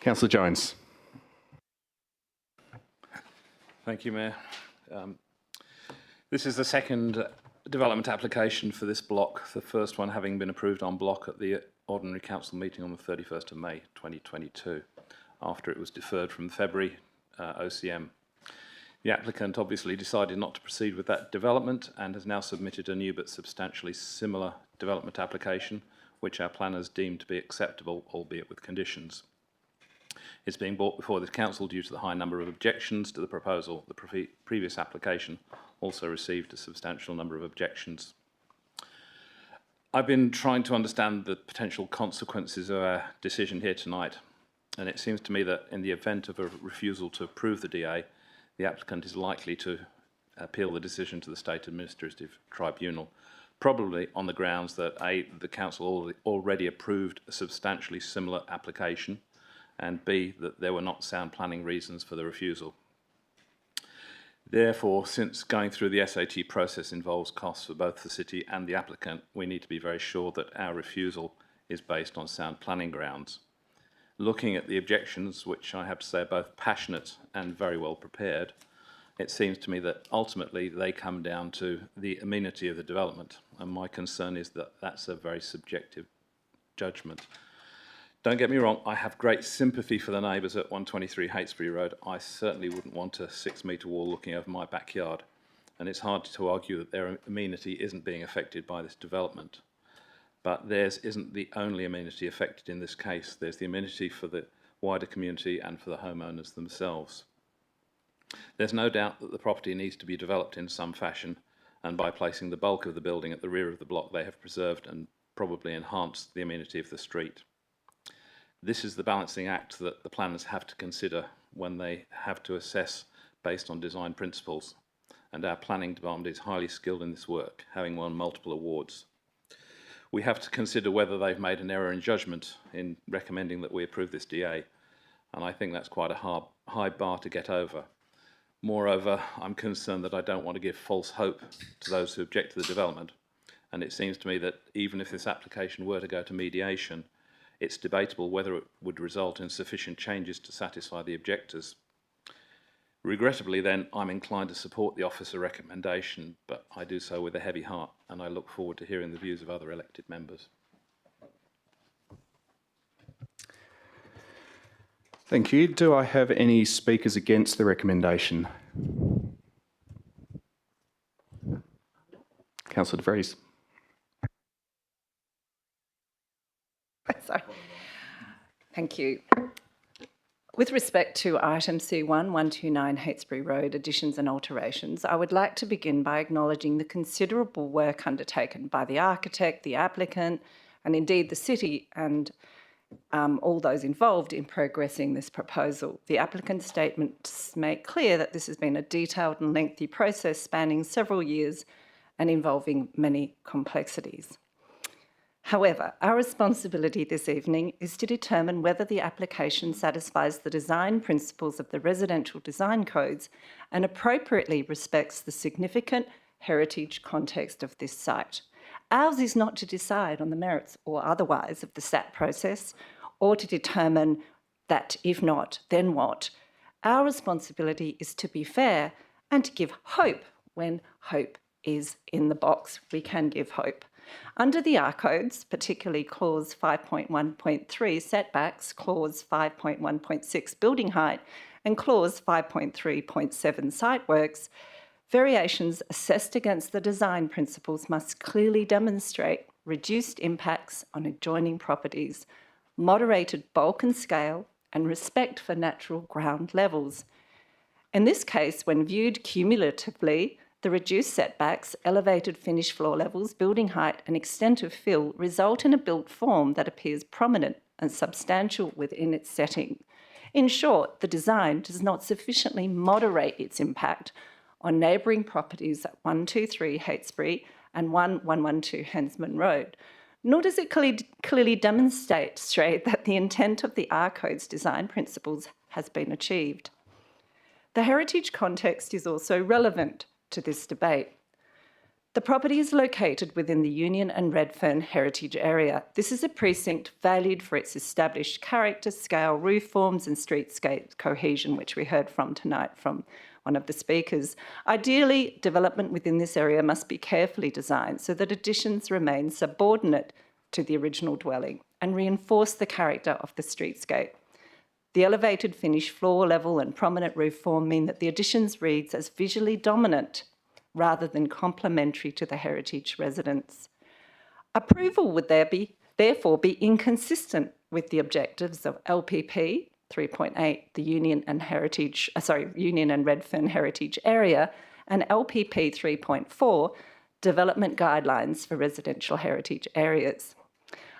Councillor Jones. Thank you, Mayor. This is the second development application for this block, the first one having been approved en bloc at the Ordinary Council meeting on the 31st of May 2022, after it was deferred from February OCM. The applicant obviously decided not to proceed with that development and has now submitted a new but substantially similar development application, which our planners deemed to be acceptable, albeit with conditions. It's being brought before the Council due to the high number of objections to the proposal. The previous application also received a substantial number of objections. I've been trying to understand the potential consequences of our decision here tonight, and it seems to me that in the event of a refusal to approve the DA, the applicant is likely to appeal the decision to the State Administrative Tribunal, probably on the grounds that A, the Council already approved a substantially similar application, and B, that there were not sound planning reasons for the refusal. Therefore, since going through the SAT process involves costs for both the city and the applicant, we need to be very sure that our refusal is based on sound planning grounds. Looking at the objections, which I have to say are both passionate and very well prepared, it seems to me that ultimately they come down to the amenity of the development, and my concern is that that's a very subjective judgment. Don't get me wrong, I have great sympathy for the neighbours at 123 Heytesbury Road. I certainly wouldn't want a 6-metre wall looking over my backyard, and it's hard to argue that their amenity isn't being affected by this development. But theirs isn't the only amenity affected in this case. There's the amenity for the wider community and for the homeowners themselves. There's no doubt that the property needs to be developed in some fashion, and by placing the bulk of the building at the rear of the block, they have preserved and probably enhanced the amenity of the street. This is the balancing act that the planners have to consider when they have to assess based on design principles, and our planning department is highly skilled in this work, having won multiple awards. We have to consider whether they've made an error in judgment in recommending that we approve this DA, and I think that's quite a high bar to get over. Moreover, I'm concerned that I don't want to give false hope to those who object to the development, and it seems to me that even if this application were to go to mediation, it's debatable whether it would result in sufficient changes to satisfy the objectors. Regrettably then, I'm inclined to support the officer recommendation, but I do so with a heavy heart, and I look forward to hearing the views of other elected members. Thank you. Do I have any speakers against the recommendation? Councillor de Vries. Sorry. Thank you. With respect to item C1, 129 Heytesbury Road, additions and alterations, I would like to begin by acknowledging the considerable work undertaken by the architect, the applicant, and indeed the city and all those involved in progressing this proposal. The applicant's statements make clear that this has been a detailed and lengthy process spanning several years and involving many complexities. However, our responsibility this evening is to determine whether the application satisfies the design principles of the residential design codes and appropriately respects the significant heritage context of this site. Ours is not to decide on the merits or otherwise of the SAT process or to determine that if not, then what. Our responsibility is to be fair and to give hope when hope is in the box. We can give hope. Under the R codes, particularly clause 5.1.3 setbacks, clause 5.1.6 building height, and clause 5.3.7 site works, variations assessed against the design principles must clearly demonstrate reduced impacts on adjoining properties, moderated bulk and scale, and respect for natural ground levels. In this case, when viewed cumulatively, the reduced setbacks, elevated finished floor levels, building height, and extent of fill result in a built form that appears prominent and substantial within its setting. In short, the design does not sufficiently moderate its impact on neighbouring properties at 123 Heytesbury and 1112 Hensman Road, nor does it clearly demonstrate that the intent of the R-Code's design principles has been achieved. The heritage context is also relevant to this debate. The property is located within the Union and Redfern heritage area. This is a precinct valued for its established character, scale, roof forms and streetscape cohesion, which we heard from tonight from one of the speakers. Ideally, development within this area must be carefully designed so that additions remain subordinate to the original dwelling and reinforce the character of the streetscape. The elevated finished floor level and prominent roof form mean that the additions reads as visually dominant rather than complementary to the heritage residents. Approval would therefore be inconsistent with the objectives of LPP 3.8, the Union and Redfern Heritage Area, and LPP 3.4, Development Guidelines for Residential Heritage Areas.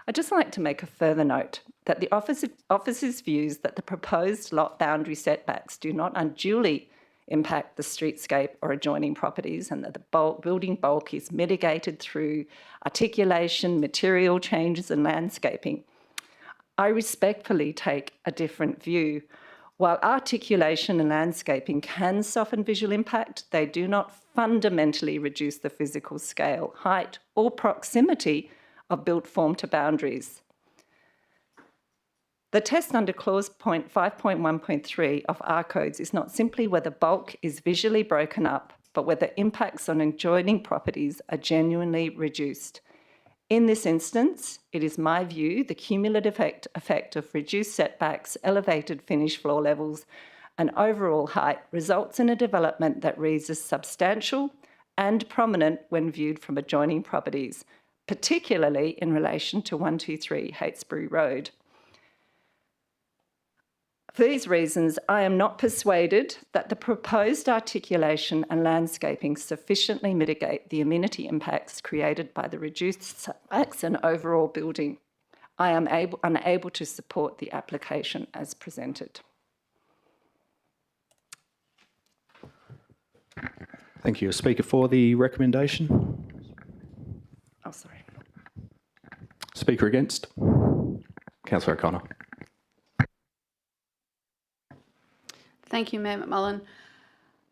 I'd just like to make a further note that the office's views that the proposed lot boundary setbacks do not unduly impact the streetscape or adjoining properties, and that the building bulk is mitigated through articulation, material changes and landscaping. I respectfully take a different view. While articulation and landscaping can soften visual impact, they do not fundamentally reduce the physical scale, height or proximity of built form to boundaries. The test under clause 5.1.3 of R-Codes is not simply whether bulk is visually broken up, but whether impacts on adjoining properties are genuinely reduced. In this instance, it is my view the cumulative effect of reduced setbacks, elevated finished floor levels, and overall height results in a development that reads as substantial and prominent when viewed from adjoining properties, particularly in relation to 123 Heytesbury Road. For these reasons, I am not persuaded that the proposed articulation and landscaping sufficiently mitigate the amenity impacts created by the reduced setbacks and overall building. I am unable to support the application as presented. Thank you. A speaker for the recommendation? Oh, sorry. Speaker against? Councillor O'Connor. Thank you, Mayor McMullen.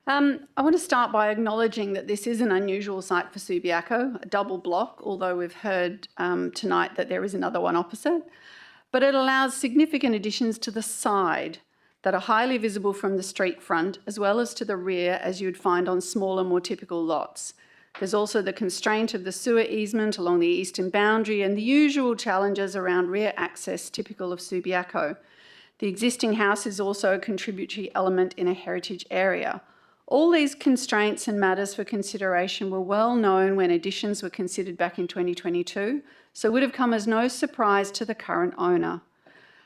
I want to start by acknowledging that this is an unusual site for Subiaco, a double block, although we've heard tonight that there is another one opposite. But it allows significant additions to the side that are highly visible from the street front, as well as to the rear, as you'd find on smaller, more typical lots. There's also the constraint of the sewer easement along the eastern boundary and the usual challenges around rear access typical of Subiaco. The existing house is also a contributory element in a heritage area. All these constraints and matters for consideration were well known when additions were considered back in 2022, so would have come as no surprise to the current owner.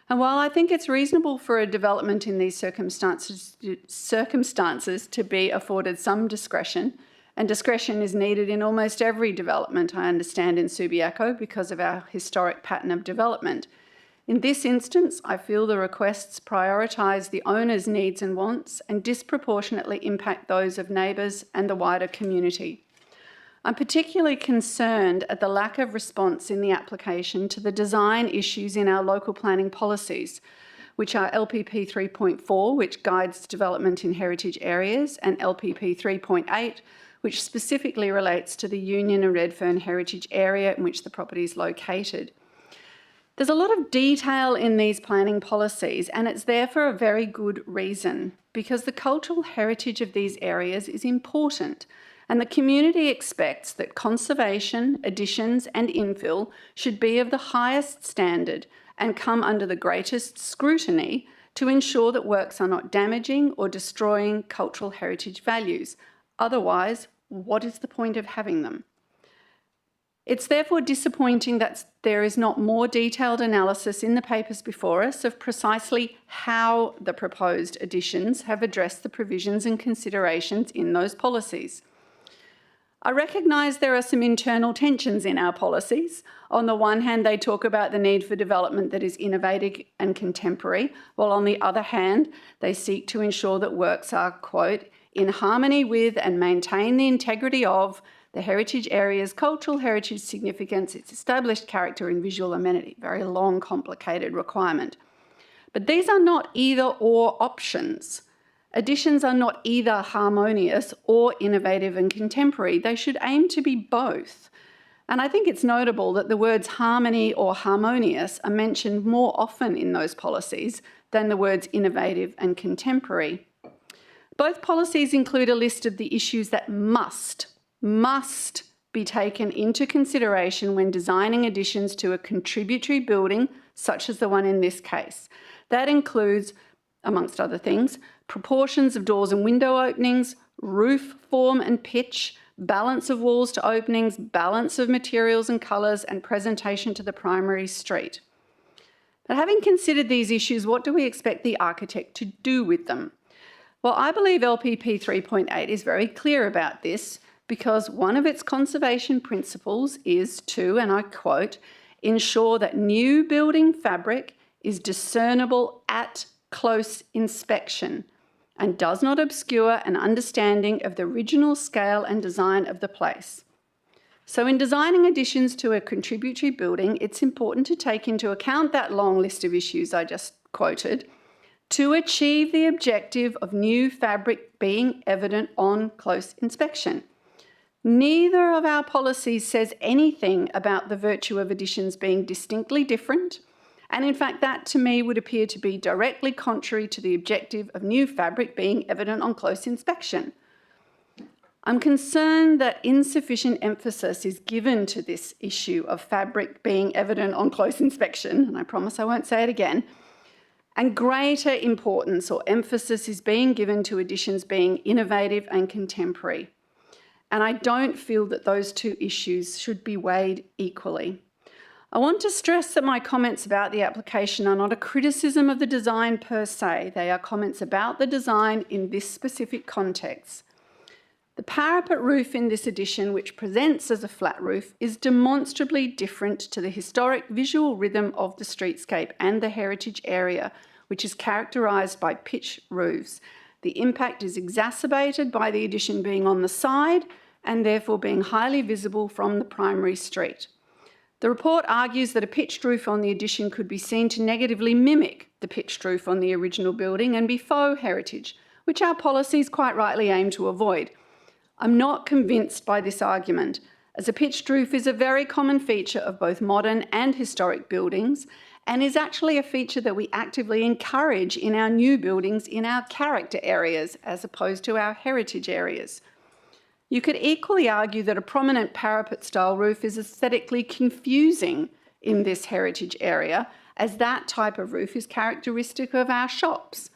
And while I think it's reasonable for a development in these circumstances to be afforded some discretion, and discretion is needed in almost every development, I understand, in Subiaco because of our historic pattern of development. In this instance, I feel the requests prioritise the owner's needs and wants and disproportionately impact those of neighbours and the wider community. I'm particularly concerned at the lack of response in the application to the design issues in our local planning policies, which are LPP 3.4, which guides development in heritage areas, and LPP 3.8, which specifically relates to the Union and Redfern heritage area in which the property is located. There's a lot of detail in these planning policies, and it's there for a very good reason, because the cultural heritage of these areas is important, and the community expects that conservation, additions and infill should be of the highest standard and come under the greatest scrutiny to ensure that works are not damaging or destroying cultural heritage values. Otherwise, what is the point of having them? It's therefore disappointing that there is not more detailed analysis in the papers before us of precisely how the proposed additions have addressed the provisions and considerations in those policies. I recognise there are some internal tensions in our policies. On the one hand, they talk about the need for development that is innovative and contemporary, while on the other hand, they seek to ensure that works are, quote, in harmony with and maintain the integrity of the heritage area's cultural heritage significance, its established character and visual amenity. Very long, complicated requirement. But these are not either or options. Additions are not either harmonious or innovative and contemporary. They should aim to be both. And I think it's notable that the words harmony or harmonious are mentioned more often in those policies than the words innovative and contemporary. Both policies include a list of the issues that must be taken into consideration when designing additions to a contributory building, such as the one in this case. That includes, amongst other things, proportions of doors and window openings, roof form and pitch, balance of walls to openings, balance of materials and colours, and presentation to the primary street. But having considered these issues, what do we expect the architect to do with them? Well, I believe LPP 3.8 is very clear about this, because one of its conservation principles is to, and I quote, ensure that new building fabric is discernible at close inspection and does not obscure an understanding of the original scale and design of the place. So in designing additions to a contributory building, it's important to take into account that long list of issues I just quoted to achieve the objective of new fabric being evident on close inspection. Neither of our policies says anything about the virtue of additions being distinctly different, and in fact that to me would appear to be directly contrary to the objective of new fabric being evident on close inspection. I'm concerned that insufficient emphasis is given to this issue of fabric being evident on close inspection, and I promise I won't say it again, and greater importance or emphasis is being given to additions being innovative and contemporary. And I don't feel that those two issues should be weighed equally. I want to stress that my comments about the application are not a criticism of the design per se. They are comments about the design in this specific context. The parapet roof in this edition, which presents as a flat roof, is demonstrably different to the historic visual rhythm of the streetscape and the heritage area, which is characterised by pitch roofs. The impact is exacerbated by the addition being on the side and therefore being highly visible from the primary street. The report argues that a pitched roof on the addition could be seen to negatively mimic the pitched roof on the original building and be faux heritage, which our policies quite rightly aim to avoid. I'm not convinced by this argument, as a pitched roof is a very common feature of both modern and historic buildings, and is actually a feature that we actively encourage in our new buildings in our character areas as opposed to our heritage areas. You could equally argue that a prominent parapet-style roof is aesthetically confusing in this heritage area, as that type of roof is characteristic of our shops.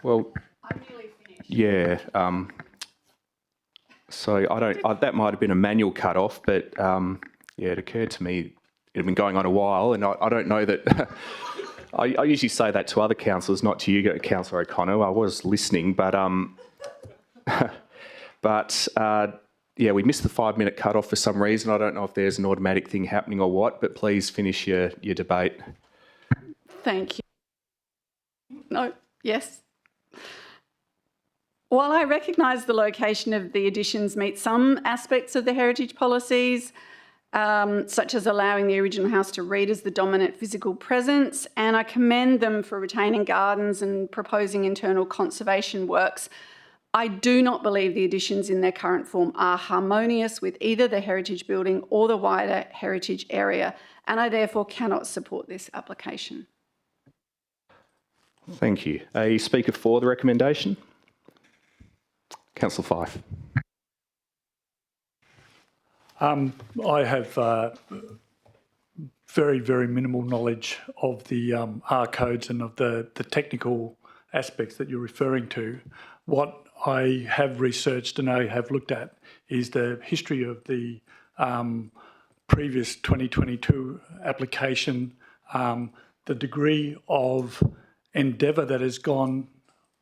Well, yeah. So that might have been a manual cut-off, but yeah, it occurred to me it had been going on a while, and I don't know that. I usually say that to other councillors, not to you, Councillor O'Connor. I was listening, but yeah, we missed the 5-minute cut-off for some reason. I don't know if there's an automatic thing happening or what, but please finish your debate. Thank you. No, yes. While I recognise the location of the additions meet some aspects of the heritage policies, such as allowing the original house to read as the dominant physical presence, and I commend them for retaining gardens and proposing internal conservation works, I do not believe the additions in their current form are harmonious with either the heritage building or the wider heritage area, and I therefore cannot support this application. Thank you. A speaker for the recommendation? Councillor Fife. I have very, very minimal knowledge of the R codes and of the technical aspects that you're referring to. What I have researched and I have looked at is the history of the previous 2022 application, the degree of endeavour that has gone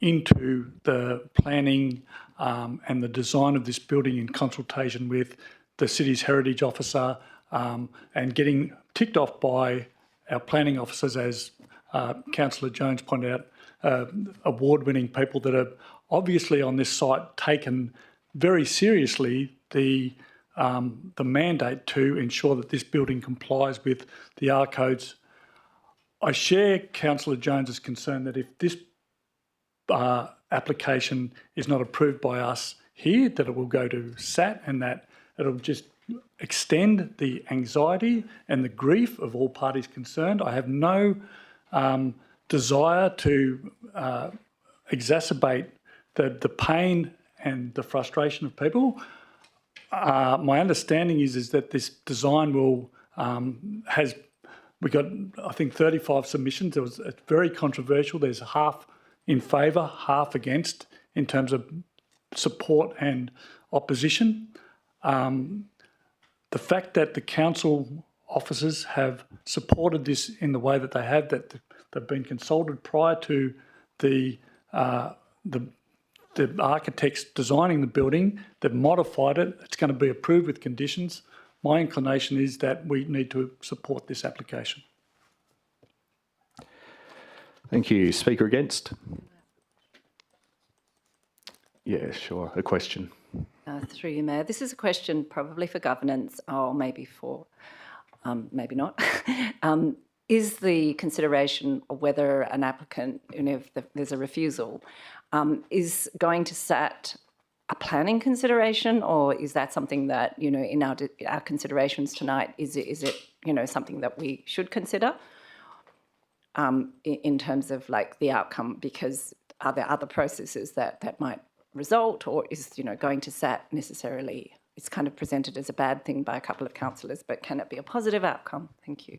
into the planning and the design of this building in consultation with the city's heritage officer and getting ticked off by our planning officers, as Councillor Jones pointed out, award-winning people that are obviously on this site taken very seriously the mandate to ensure that this building complies with the R codes. I share Councillor Jones's concern that if this application is not approved by us here, that it will go to SAT and that it'll just extend the anxiety and the grief of all parties concerned. I have no desire to exacerbate the pain and the frustration of people. My understanding is that this design will we got, I think, 35 submissions. It's very controversial. There's half in favour, half against in terms of support and opposition. The fact that the council officers have supported this in the way that they have, that they've been consulted prior to the architects designing the building, they've modified it, it's going to be approved with conditions. My inclination is that we need to support this application. Thank you. Speaker against? Yeah, sure. A question. Through you, Mayor. This is a question probably for governance, or maybe for, maybe not. Is the consideration of whether an applicant, if there's a refusal, is going to SAT a planning consideration, or is that something that, in our considerations tonight, is it something that we should consider in terms of like the outcome? Because are there other processes that might result, or is going to SAT necessarily, it's kind of presented as a bad thing by a couple of councillors, but can it be a positive outcome? Thank you.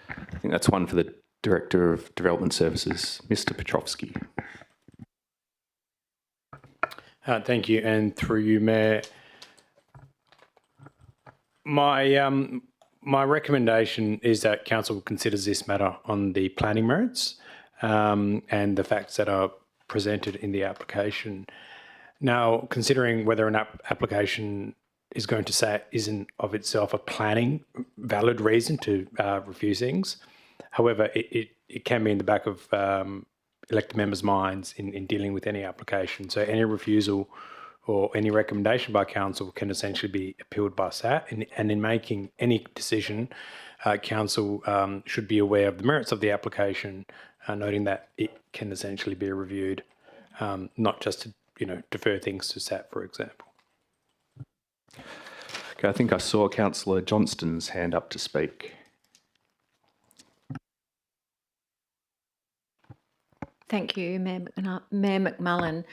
I think that's one for the Director of Development Services, Mr. Petrovski. Thank you, and through you, Mayor. My recommendation is that Council considers this matter on the planning merits and the facts that are presented in the application. Now, considering whether an application is going to say isn't of itself a planning valid reason to refuse things. However, it can be in the back of elected members' minds in dealing with any application. So any refusal or any recommendation by council can essentially be appealed by SAT. And in making any decision, council should be aware of the merits of the application, noting that it can essentially be reviewed, not just to defer things to SAT, for example. Okay, I think I saw Councillor Johnston's hand up to speak. Thank you, Mayor McMullen.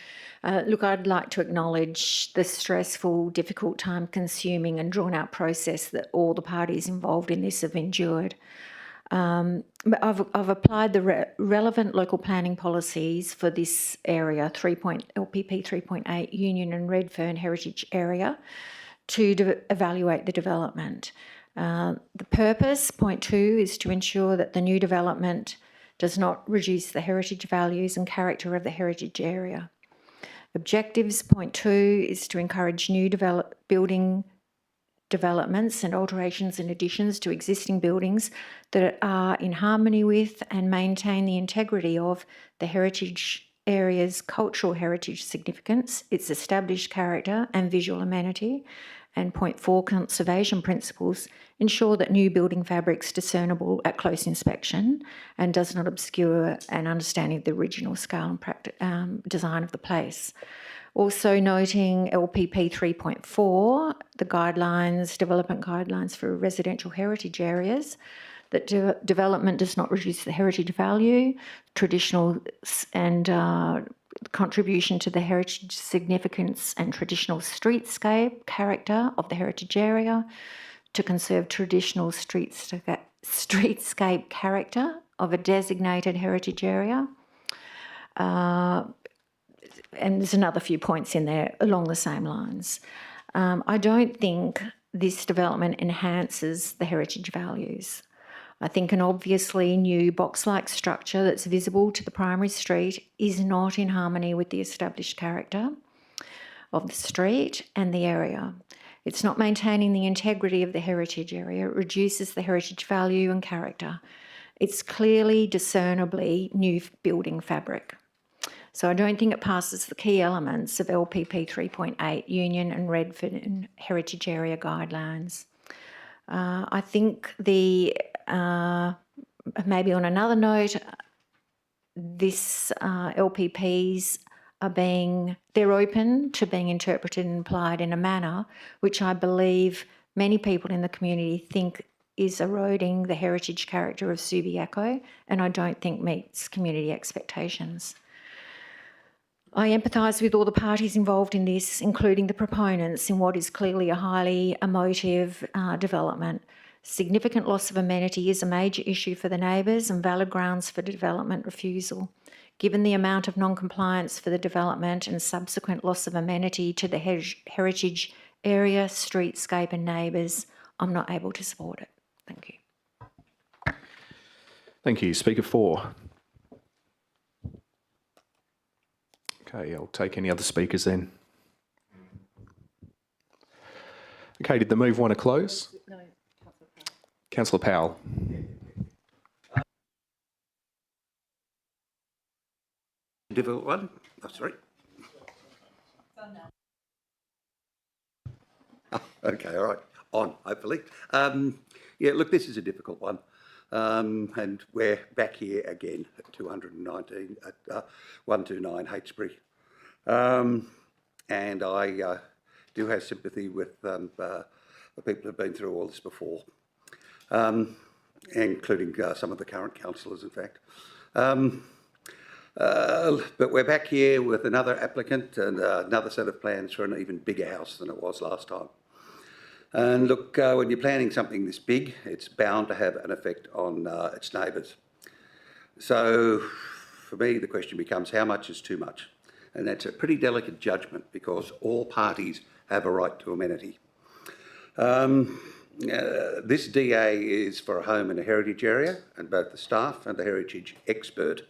Look, I'd like to acknowledge the stressful, difficult, time-consuming and drawn-out process that all the parties involved in this have endured. But I've applied the relevant local planning policies for this area, LPP 3.8 Union and Redfern Heritage Area, to evaluate the development. The purpose, point 2, is to ensure that the new development does not reduce the heritage values and character of the heritage area. Objectives, point 2, is to encourage new building developments and alterations and additions to existing buildings that are in harmony with and maintain the integrity of the heritage area's cultural heritage significance, its established character and visual amenity. And point 4, conservation principles ensure that new building fabric's discernible at close inspection and does not obscure an understanding of the original scale and design of the place. Also noting LPP 3.4, the guidelines, development guidelines for residential heritage areas, that development does not reduce the heritage value, traditional and contribution to the heritage significance and traditional streetscape character of the heritage area, to conserve traditional streetscape character of a designated heritage area, and there's another few points in there along the same lines. I don't think this development enhances the heritage values. I think an obviously new box-like structure that's visible to the primary street is not in harmony with the established character of the street and the area. It's not maintaining the integrity of the heritage area. It reduces the heritage value and character. It's clearly, discernibly new building fabric. So I don't think it passes the key elements of LPP 3.8 Union and Redford and Heritage Area guidelines. I think maybe on another note, this LPPs they're open to being interpreted and applied in a manner which I believe many people in the community think is eroding the heritage character of Subiaco, and I don't think meets community expectations. I empathise with all the parties involved in this, including the proponents, in what is clearly a highly emotive development. Significant loss of amenity is a major issue for the neighbours and valid grounds for development refusal. Given the amount of non-compliance for the development and subsequent loss of amenity to the heritage area, streetscape and neighbours, I'm not able to support it. Thank you. Thank you. Speaker 4. Okay, I'll take any other speakers then. Okay, did the move want to close? No, Councillor Powell. Difficult one. Oh, sorry. Oh, okay, all right. On, hopefully. Yeah, look, this is a difficult one. And we're back here again at 219 at 129 Heytesbury. And I do have sympathy with the people who've been through all this before, including some of the current councillors, in fact. But we're back here with another applicant and another set of plans for an even bigger house than it was last time. And look, when you're planning something this big, it's bound to have an effect on its neighbours. So for me, the question becomes, how much is too much? And that's a pretty delicate judgment because all parties have a right to amenity. This DA is for a home in a heritage area, and both the staff and the heritage expert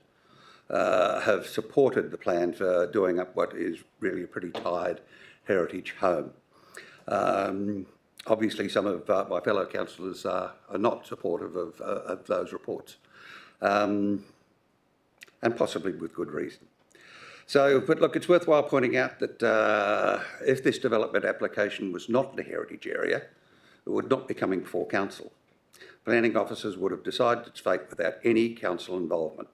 have supported the plan for doing up what is really a pretty tired heritage home. Obviously, some of my fellow councillors are not supportive of those reports, and possibly with good reason. So, but look, it's worthwhile pointing out that if this development application was not in a heritage area, it would not be coming before council. Planning officers would have decided its fate without any council involvement.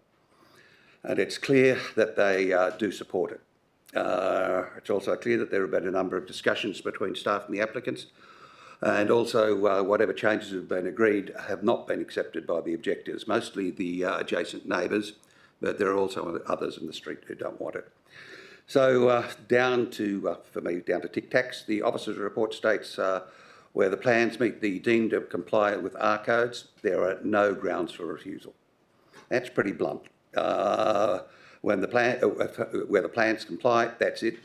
And it's clear that they do support it. It's also clear that there have been a number of discussions between staff and the applicants, and also whatever changes have been agreed have not been accepted by the objectors, mostly the adjacent neighbours, but there are also others in the street who don't want it. So down to, for me, down to tic-tacs, the officer's report states where the plans meet the deemed to comply with R codes, there are no grounds for refusal. That's pretty blunt. When the plan, where the plans comply, that's it.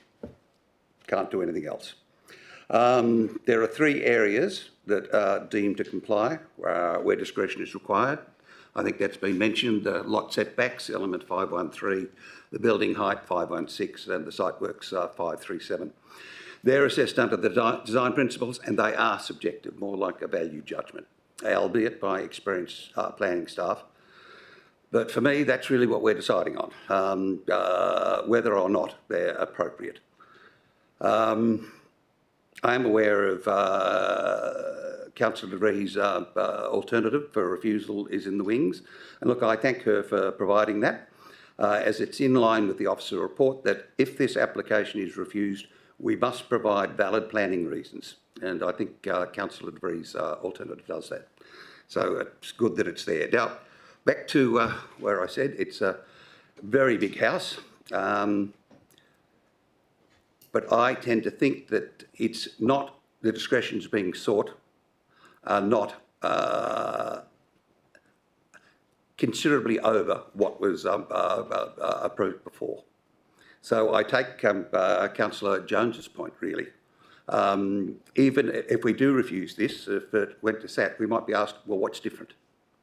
Can't do anything else. There are 3 areas that are deemed to comply where discretion is required. I think that's been mentioned, the lot setbacks, element 513, the building height 516 and the site works 537. They're assessed under the design principles and they are subjective, more like a value judgment, albeit by experienced planning staff. But for me, that's really what we're deciding on, whether or not they're appropriate. I am aware of Councillor DeVries' alternative for refusal is in the wings. And look, I thank her for providing that, as it's in line with the officer report that if this application is refused, we must provide valid planning reasons. And I think Councillor DeVries' alternative does that. So it's good that it's there. Now, back to where I said it's a very big house. But I tend to think that it's not, the discretions being sought are not considerably over what was approved before. So I take Councillor Jones's point, really. Even if we do refuse this, if it went to SAT, we might be asked, well, what's different?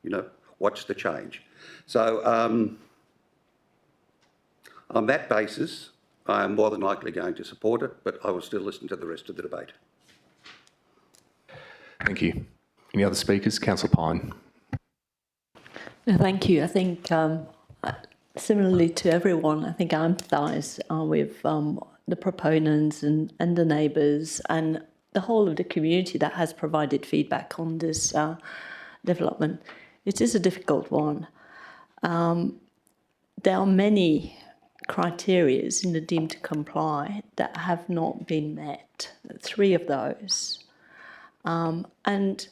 You know, what's the change? So on that basis, I am more than likely going to support it, but I will still listen to the rest of the debate. Thank you. Any other speakers? Councillor Pine. Thank you. I think similarly to everyone, I think I empathise with the proponents and the neighbours and the whole of the community that has provided feedback on this development. It is a difficult one. There are many criteria in the deemed to comply that have not been met, 3 of those. And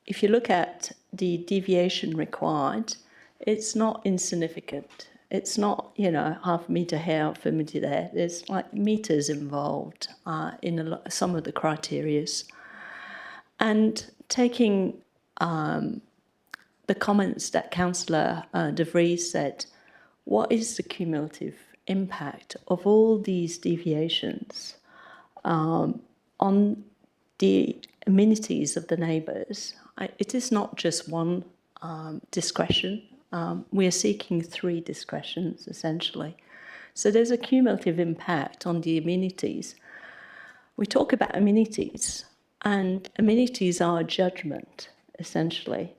if you look at the deviation required, it's not insignificant. It's not, you know, half a metre here, half a metre there. There's like metres involved in some of the criterias. And taking the comments that Councillor De Vries said, what is the cumulative impact of all these deviations on the amenities of the neighbours? It is not just one discretion. We are seeking 3 discretions, essentially. So there's a cumulative impact on the amenities. We talk about amenities, and amenities are a judgment, essentially,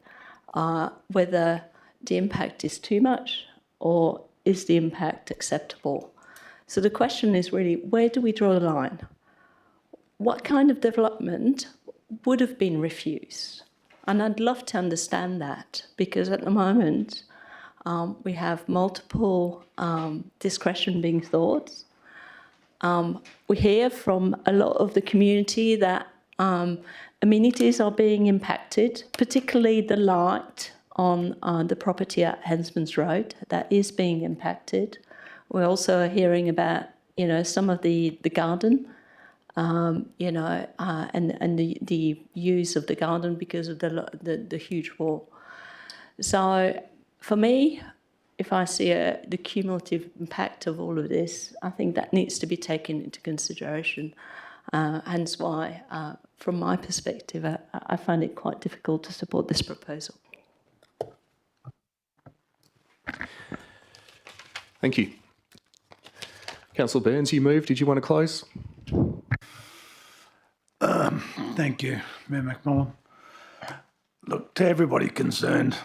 whether the impact is too much or is the impact acceptable. So the question is really, where do we draw the line? What kind of development would have been refused? And I'd love to understand that, because at the moment we have multiple discretion being thought. We hear from a lot of the community that amenities are being impacted, particularly the light on the property at Hensman's Road, that is being impacted. We're also hearing about, you know, some of the garden, you know, and the use of the garden because of the huge wall. So for me, if I see the cumulative impact of all of this, I think that needs to be taken into consideration. Hence why, from my perspective, I find it quite difficult to support this proposal. Thank you. Councillor Burns, you moved. Did you want to close? Thank you, Mayor McMullen. Look, to everybody concerned,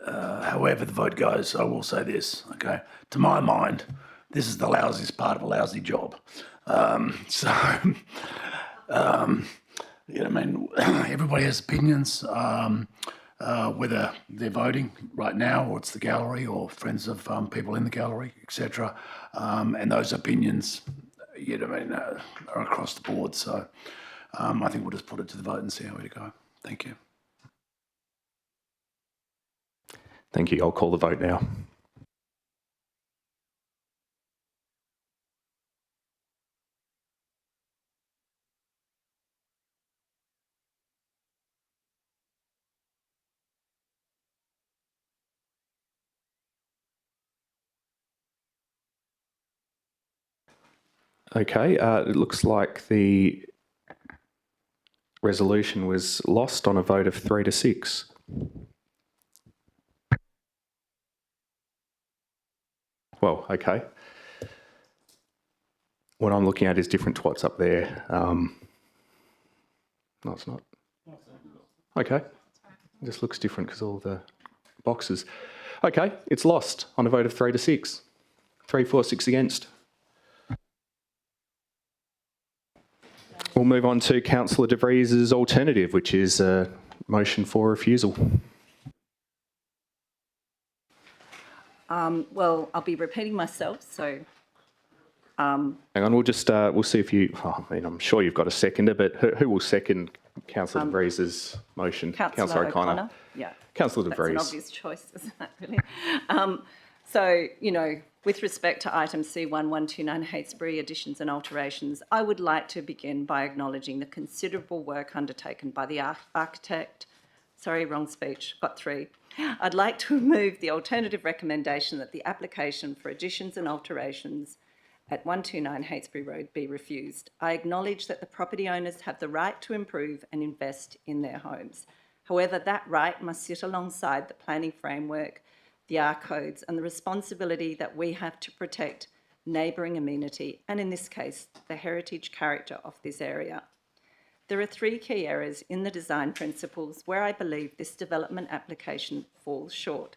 however the vote goes, I will say this, okay? To my mind, this is the lousiest part of a lousy job. You know, I mean, everybody has opinions, whether they're voting right now or it's the gallery or friends of people in the gallery, etc. And those opinions, you know, I mean, are across the board. So I think we'll just put it to the vote and see how we go. Thank you. Thank you. I'll call the vote now. Okay, it looks like the resolution was lost on a vote of 3 to 6. Well, okay. What I'm looking at is different to what's up there. No, it's not. Okay. It just looks different because all the boxes. Okay, it's lost on a vote of 3 to 6. 3, 4, 6 against. We'll move on to Councillor De Vries's alternative, which is a motion for refusal. Well, I'll be repeating myself, so... Hang on, we'll just, we'll see if you, I mean, I'm sure you've got a seconder, but who will second Councillor De Vries's motion? Councillor O'Connor. Yeah. Councillor De Vries. That's an obvious choice, isn't it, really? So, you know, with respect to item C1129 Heytesbury additions and alterations, I would like to begin by acknowledging the considerable work undertaken by the architect, sorry, wrong speech, got 3, I'd like to move the alternative recommendation that the application for additions and alterations at 129 Heytesbury Road be refused. I acknowledge that the property owners have the right to improve and invest in their homes. However, that right must sit alongside the planning framework, the R codes, and the responsibility that we have to protect neighbouring amenity, and in this case, the heritage character of this area. There are three key areas in the design principles where I believe this development application falls short.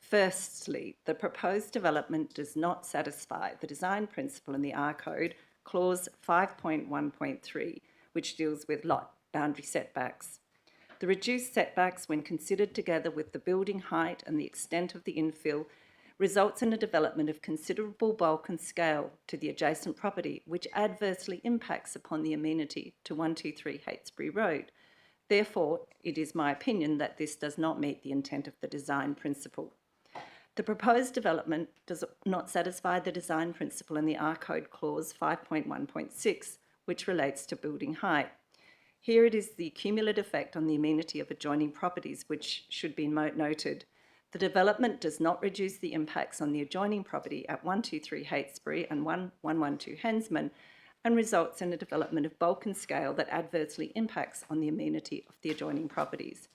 Firstly, the proposed development does not satisfy the design principle in the R Code, clause 5.1.3, which deals with lot boundary setbacks. The reduced setbacks, when considered together with the building height and the extent of the infill, results in a development of considerable bulk and scale to the adjacent property, which adversely impacts upon the amenity to 123 Heytesbury Road. Therefore, it is my opinion that this does not meet the intent of the design principle. The proposed development does not satisfy the design principle in the R Code clause 5.1.6, which relates to building height. Here it is the cumulative effect on the amenity of adjoining properties, which should be noted. The development does not reduce the impacts on the adjoining property at 123 Heytesbury and 112 Hensman, and results in a development of bulk and scale that adversely impacts on the amenity of the adjoining properties.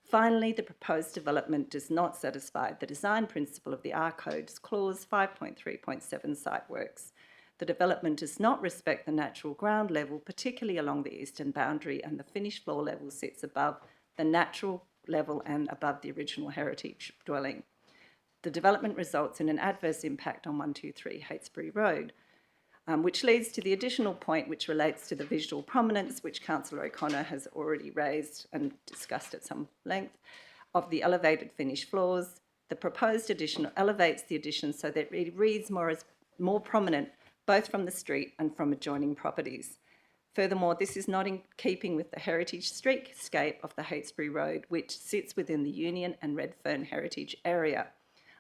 Finally, the proposed development does not satisfy the design principle of the R Code's clause 5.3.7 site works. The development does not respect the natural ground level, particularly along the eastern boundary, and the finished floor level sits above the natural level and above the original heritage dwelling. The development results in an adverse impact on 123 Heytesbury Road, which leads to the additional point which relates to the visual prominence, which Councillor O'Connor has already raised and discussed at some length, of the elevated finished floors. The proposed addition elevates the addition so that it reads more prominent both from the street and from adjoining properties. Furthermore, this is not in keeping with the heritage streetscape of the Heytesbury Road, which sits within the Union and Redfern Heritage Area.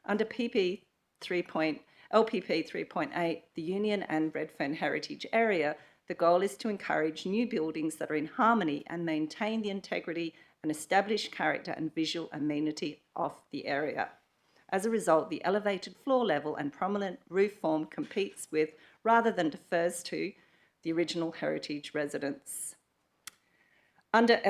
Under LPP 3.8, the Union and Redfern Heritage Area, the goal is to encourage new buildings that are in harmony and maintain the integrity and established character and visual amenity of the area. As a result, the elevated floor level and prominent roof form competes with, rather than defers to, the original heritage residence. Under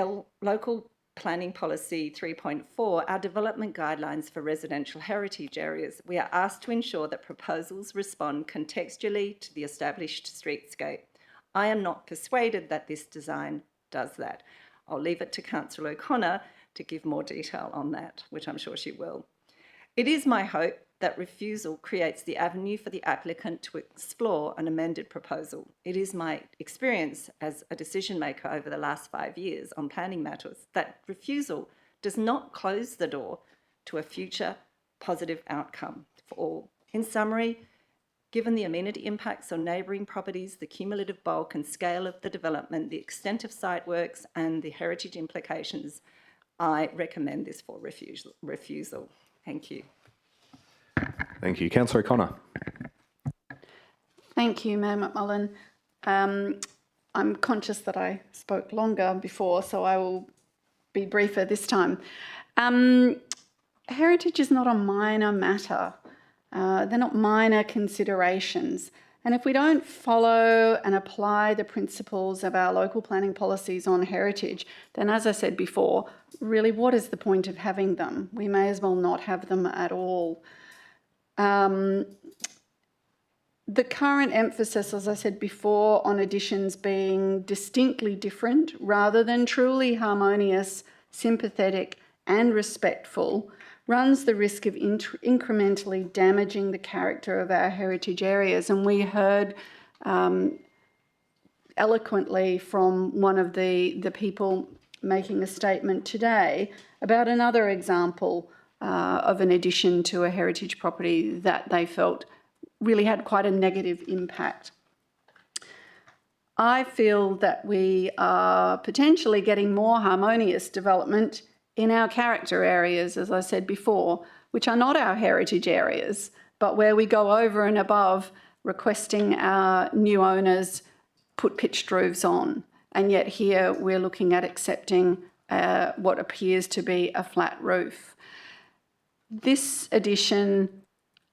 Local Planning Policy 3.4, our development guidelines for residential heritage areas, we are asked to ensure that proposals respond contextually to the established streetscape. I am not persuaded that this design does that. I'll leave it to Councillor O'Connor to give more detail on that, which I'm sure she will. It is my hope that refusal creates the avenue for the applicant to explore an amended proposal. It is my experience as a decision maker over the last 5 years on planning matters that refusal does not close the door to a future positive outcome for all. In summary, given the amenity impacts on neighbouring properties, the cumulative bulk and scale of the development, the extent of site works and the heritage implications, I recommend this for refusal. Thank you. Thank you. Councillor O'Connor. Thank you, Mayor McMullen. I'm conscious that I spoke longer before, so I will be briefer this time. Heritage is not a minor matter. They're not minor considerations. And if we don't follow and apply the principles of our local planning policies on heritage, then as I said before, really what is the point of having them? We may as well not have them at all. The current emphasis, as I said before, on additions being distinctly different rather than truly harmonious, sympathetic and respectful runs the risk of incrementally damaging the character of our heritage areas. And we heard eloquently from one of the people making a statement today about another example of an addition to a heritage property that they felt really had quite a negative impact. I feel that we are potentially getting more harmonious development in our character areas, as I said before, which are not our heritage areas, but where we go over and above requesting our new owners put pitched roofs on. And yet here we're looking at accepting what appears to be a flat roof. This addition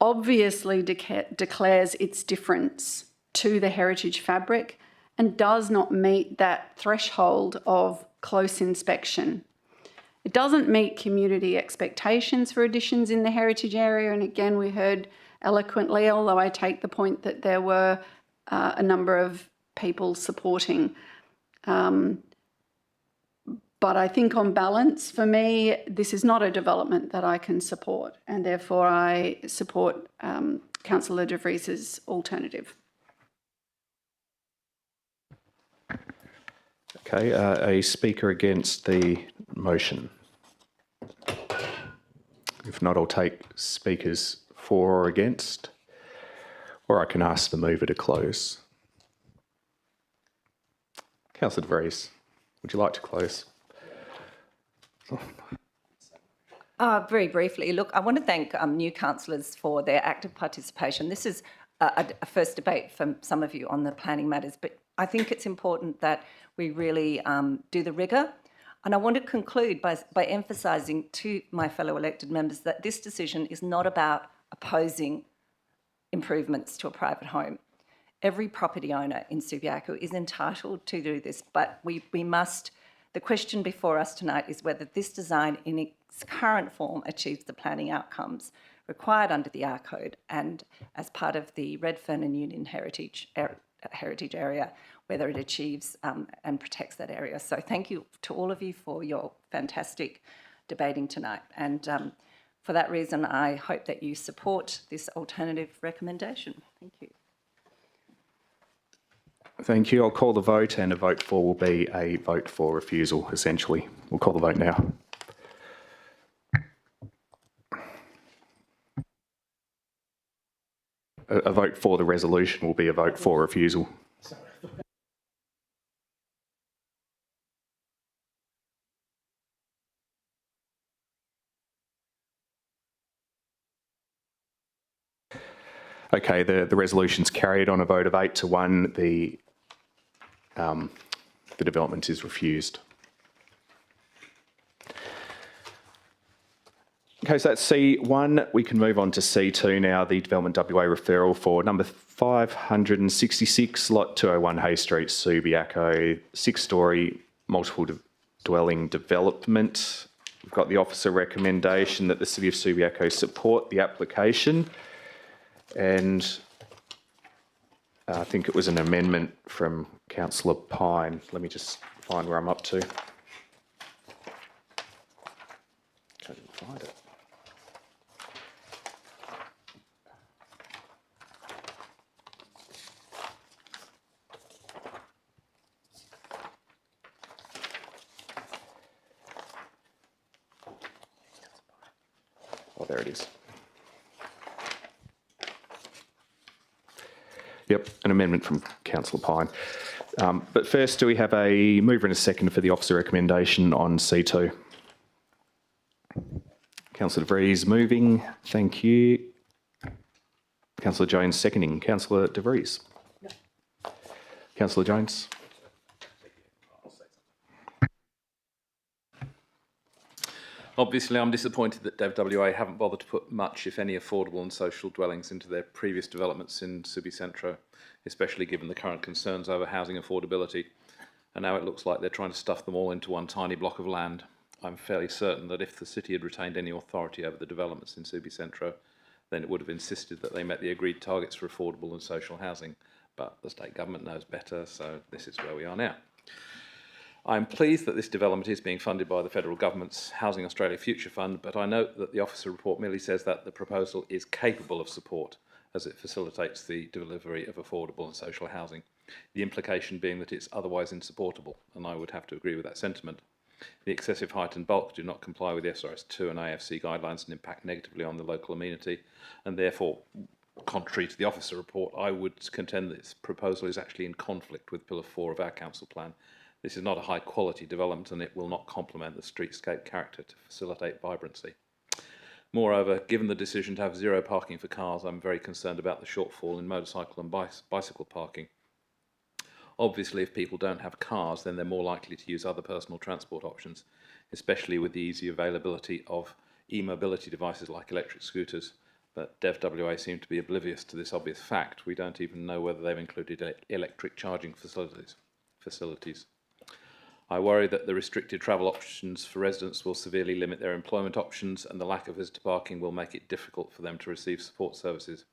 obviously declares its difference to the heritage fabric and does not meet that threshold of close inspection. It doesn't meet community expectations for additions in the heritage area, and again we heard eloquently, although I take the point that there were a number of people supporting. But I think on balance, for me, this is not a development that I can support, and therefore I support Councillor De Vries's alternative. Okay, a speaker against the motion. If not, I'll take speakers for or against, or I can ask the mover to close. Councillor De Vries, would you like to close? Very briefly, look, I want to thank new councillors for their active participation. This is a first debate for some of you on the planning matters, but I think it's important that we really do the rigour. And I want to conclude by emphasising to my fellow elected members that this decision is not about opposing improvements to a private home. Every property owner in Subiaco is entitled to do this, but we must. The question before us tonight is whether this design in its current form achieves the planning outcomes required under the R Code and as part of the Redfern and Union Heritage Area, whether it achieves and protects that area. So thank you to all of you for your fantastic debating tonight. And for that reason, I hope that you support this alternative recommendation. Thank you. Thank you. I'll call the vote, and a vote for will be a vote for refusal, essentially. We'll call the vote now. A vote for the resolution will be a vote for refusal. Okay, the resolution's carried on a vote of 8 to 1. The development is refused. Okay, so that's C1. We can move on to C2 now, the Development WA referral for number 566, lot 201 Hay Street, Subiaco, 6-storey multiple dwelling development. We've got the officer recommendation that the City of Subiaco support the application. And I think it was an amendment from Councillor Pine. Let me just find where I'm up to. Can't find it. Oh, there it is. Yep, an amendment from Councillor Pine. But first, do we have a mover and a second for the officer recommendation on C2? Councillor De Vries moving. Thank you. Councillor Jones seconding. Councillor De Vries. No. Councillor Jones. Obviously, I'm disappointed that DevWA haven't bothered to put much, if any, affordable and social dwellings into their previous developments in Subi Centro, especially given the current concerns over housing affordability. And now it looks like they're trying to stuff them all into one tiny block of land. I'm fairly certain that if the city had retained any authority over the developments in Subi Centro, then it would have insisted that they met the agreed targets for affordable and social housing. But the state government knows better, so this is where we are now. I'm pleased that this development is being funded by the federal government's Housing Australia Future Fund, but I note that the officer report merely says that the proposal is capable of support as it facilitates the delivery of affordable and social housing, the implication being that it's otherwise insupportable, and I would have to agree with that sentiment. The excessive height and bulk do not comply with the SRS2 and AFC guidelines and impact negatively on the local amenity, and therefore, contrary to the officer report, I would contend that this proposal is actually in conflict with Pillar 4 of our council plan. This is not a high quality development and it will not complement the streetscape character to facilitate vibrancy. Moreover, given the decision to have zero parking for cars, I'm very concerned about the shortfall in motorcycle and bicycle parking. Obviously, if people don't have cars, then they're more likely to use other personal transport options, especially with the easy availability of e-mobility devices like electric scooters. But DevWA seem to be oblivious to this obvious fact. We don't even know whether they've included electric charging facilities. I worry that the restricted travel options for residents will severely limit their employment options, and the lack of visitor parking will make it difficult for them to receive support services.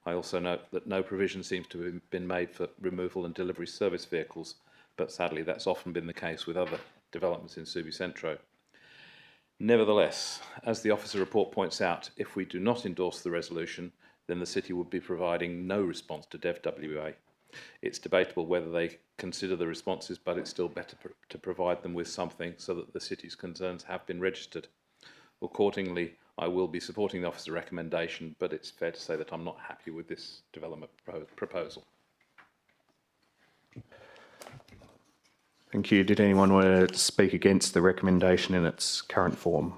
I also note that no provision seems to have been made for removal and delivery service vehicles, but sadly that's often been the case with other developments in Subicentro. Nevertheless, as the officer report points out, if we do not endorse the resolution, then the city would be providing no response to DevWA. It's debatable whether they consider the responses, but it's still better to provide them with something so that the city's concerns have been registered. Accordingly, I will be supporting the officer recommendation, but it's fair to say that I'm not happy with this development proposal. Thank you. Did anyone want to speak against the recommendation in its current form?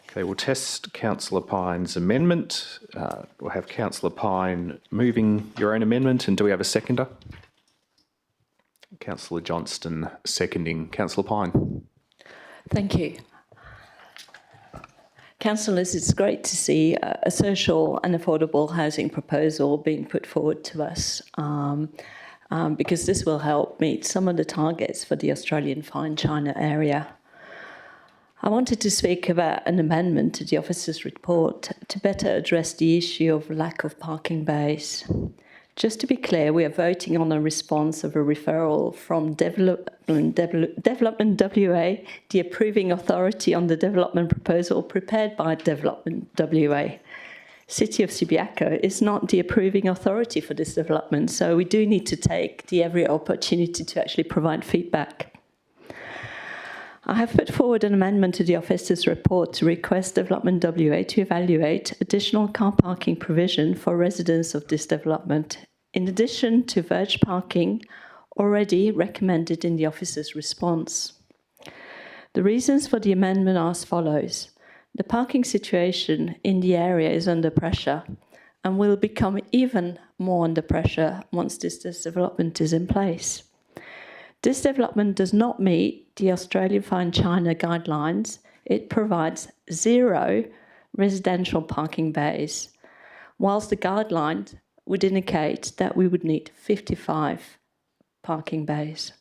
Okay, we'll test Councillor Pine's amendment. We'll have Councillor Pine moving your own amendment, and do we have a seconder? Councillor Johnston seconding. Councillor Pine. Thank you. Councillors, it's great to see a social and affordable housing proposal being put forward to us because this will help meet some of the targets for the Australian Fine China area. I wanted to speak about an amendment to the officer's report to better address the issue of lack of parking bays. Just to be clear, we are voting on a response of a referral from Development WA, the approving authority on the development proposal prepared by Development WA. City of Subiaco is not the approving authority for this development, so we do need to take every opportunity to actually provide feedback. I have put forward an amendment to the officer's report to request Development WA to evaluate additional car parking provision for residents of this development, in addition to verge parking already recommended in the officer's response. The reasons for the amendment are as follows. The parking situation in the area is under pressure and will become even more under pressure once this development is in place. This development does not meet the Australian Fine China guidelines. It provides 0 residential parking bays, whilst the guidelines would indicate that we would need 55 parking bays.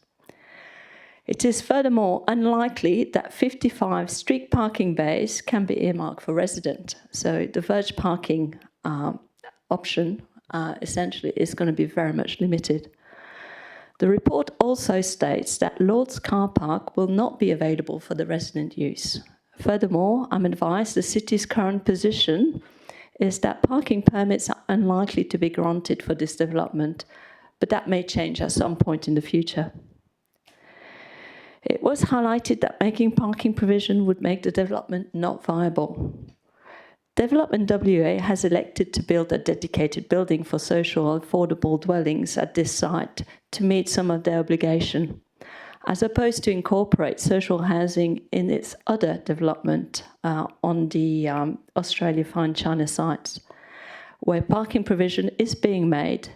It is furthermore unlikely that 55 street parking bays can be earmarked for resident. So the verge parking option essentially is going to be very much limited. The report also states that Lord's car park will not be available for the resident use. Furthermore, I'm advised the city's current position is that parking permits are unlikely to be granted for this development, but that may change at some point in the future. It was highlighted that making parking provision would make the development not viable. Development WA has elected to build a dedicated building for social affordable dwellings at this site to meet some of their obligation, as opposed to incorporate social housing in its other development on the Australia Fine China sites, where parking provision is being made.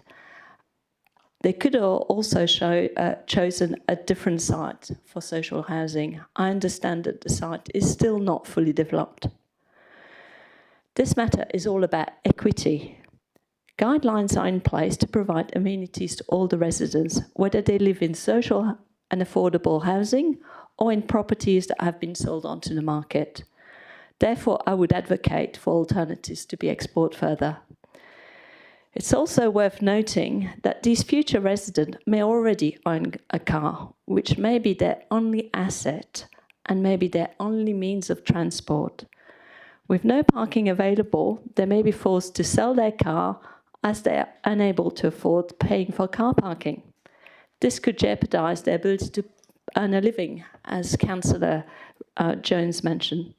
They could have also chosen a different site for social housing. I understand that the site is still not fully developed. This matter is all about equity. Guidelines are in place to provide amenities to all the residents, whether they live in social and affordable housing or in properties that have been sold onto the market. Therefore, I would advocate for alternatives to be explored further. It's also worth noting that these future residents may already own a car, which may be their only asset and maybe their only means of transport. With no parking available, they may be forced to sell their car as they are unable to afford paying for car parking. This could jeopardise their ability to earn a living, as Councillor Jones mentioned.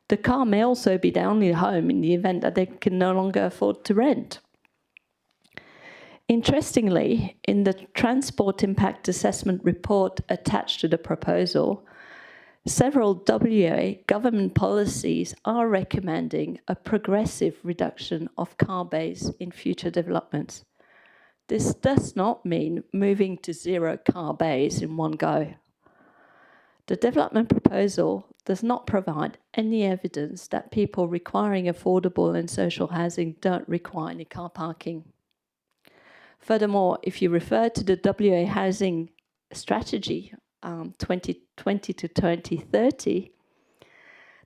The car may also be their only home in the event that they can no longer afford to rent. Interestingly, in the Transport Impact Assessment report attached to the proposal, Several WA government policies are recommending a progressive reduction of car bays in future developments. This does not mean moving to zero car bays in one go. The development proposal does not provide any evidence that people requiring affordable and social housing don't require any car parking. Furthermore, if you refer to the WA Housing Strategy 2020 to 2030,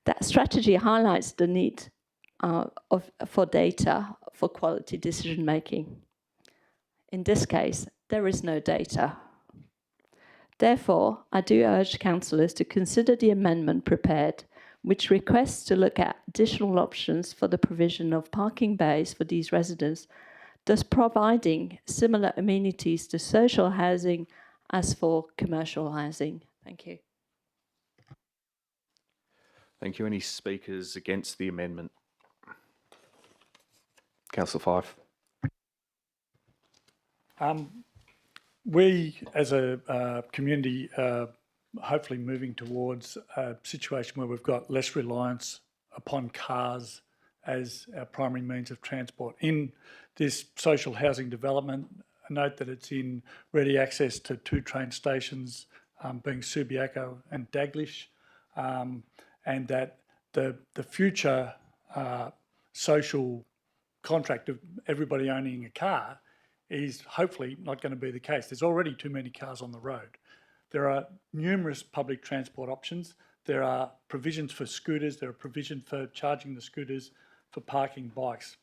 that strategy highlights the need for data for quality decision making. In this case, there is no data. Therefore, I do urge councillors to consider the amendment prepared, which requests to look at additional options for the provision of parking bays for these residents, thus providing similar amenities to social housing as for commercial housing. Thank you. Thank you. Any speakers against the amendment? Councillor Fife. We, as a community, hopefully moving towards a situation where we've got less reliance upon cars as our primary means of transport. In this social housing development, I note that it's in ready access to 2 train stations, being Subiaco and Daglish, and that the future social contract of everybody owning a car is hopefully not going to be the case. There's already too many cars on the road. There are numerous public transport options. There are provisions for scooters. There are provisions for charging the scooters, for parking bikes.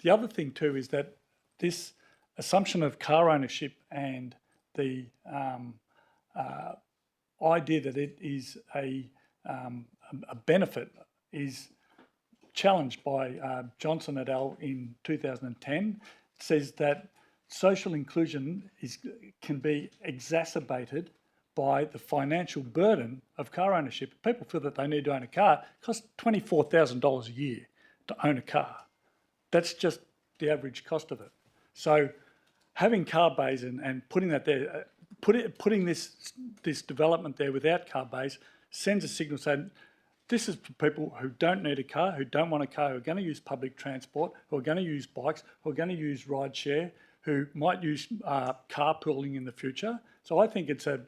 The other thing too is that this assumption of car ownership and the idea that it is a benefit is challenged by Johnson et al. In 2010. It says that social inclusion can be exacerbated by the financial burden of car ownership. People feel that they need to own a car. It costs $24,000 a year to own a car. That's just the average cost of it. So having car bays and putting that there, putting this development there without car bays sends a signal saying this is for people who don't need a car, who don't want a car, who are going to use public transport, who are going to use bikes, who are going to use rideshare, who might use carpooling in the future. So I think it's a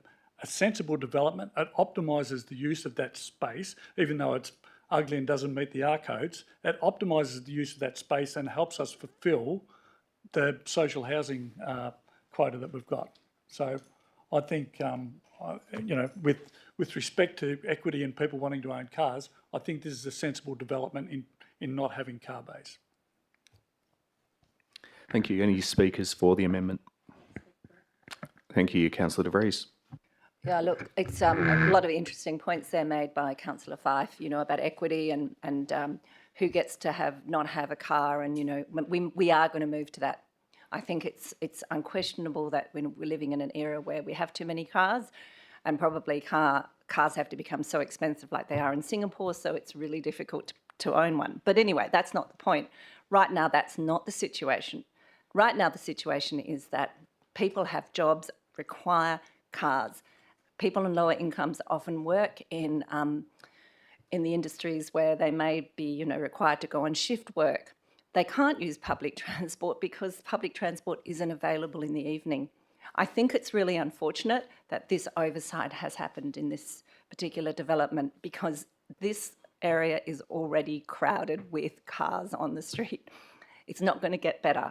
sensible development. It optimises the use of that space, even though it's ugly and doesn't meet the R codes. It optimises the use of that space and helps us fulfil the social housing quota that we've got. So I think, you know, with respect to equity and people wanting to own cars, I think this is a sensible development in not having car bays. Thank you. Any speakers for the amendment? Thank you, Councillor De Vries. Yeah, look, it's a lot of interesting points there made by Councillor Fife, you know, about equity and who gets to not have a car, and, you know, we are going to move to that. I think it's unquestionable that when we're living in an era where we have too many cars, and probably cars have to become so expensive like they are in Singapore, so it's really difficult to own one. But anyway, that's not the point. Right now, that's not the situation. Right now, the situation is that people have jobs, require cars. People on lower incomes often work in the industries where they may be, you know, required to go on shift work. They can't use public transport because public transport isn't available in the evening. I think it's really unfortunate that this oversight has happened in this particular development, because this area is already crowded with cars on the street. It's not going to get better.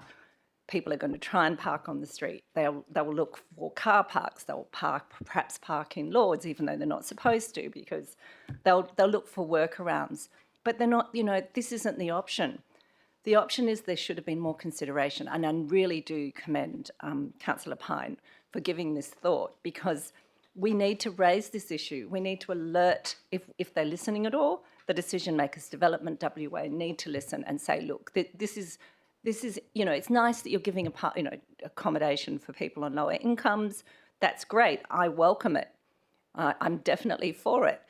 People are going to try and park on the street. They will look for car parks. They'll perhaps park in Lords, even though they're not supposed to, because they'll look for workarounds. But they're not, you know, this isn't the option. The option is there should have been more consideration, and I really do commend Councillor Pine for giving this thought, because we need to raise this issue. We need to alert, if they're listening at all, the decision makers, Development WA need to listen and say, look, this is, you know, it's nice that you're giving accommodation for people on lower incomes. That's great. I welcome it. I'm definitely for it.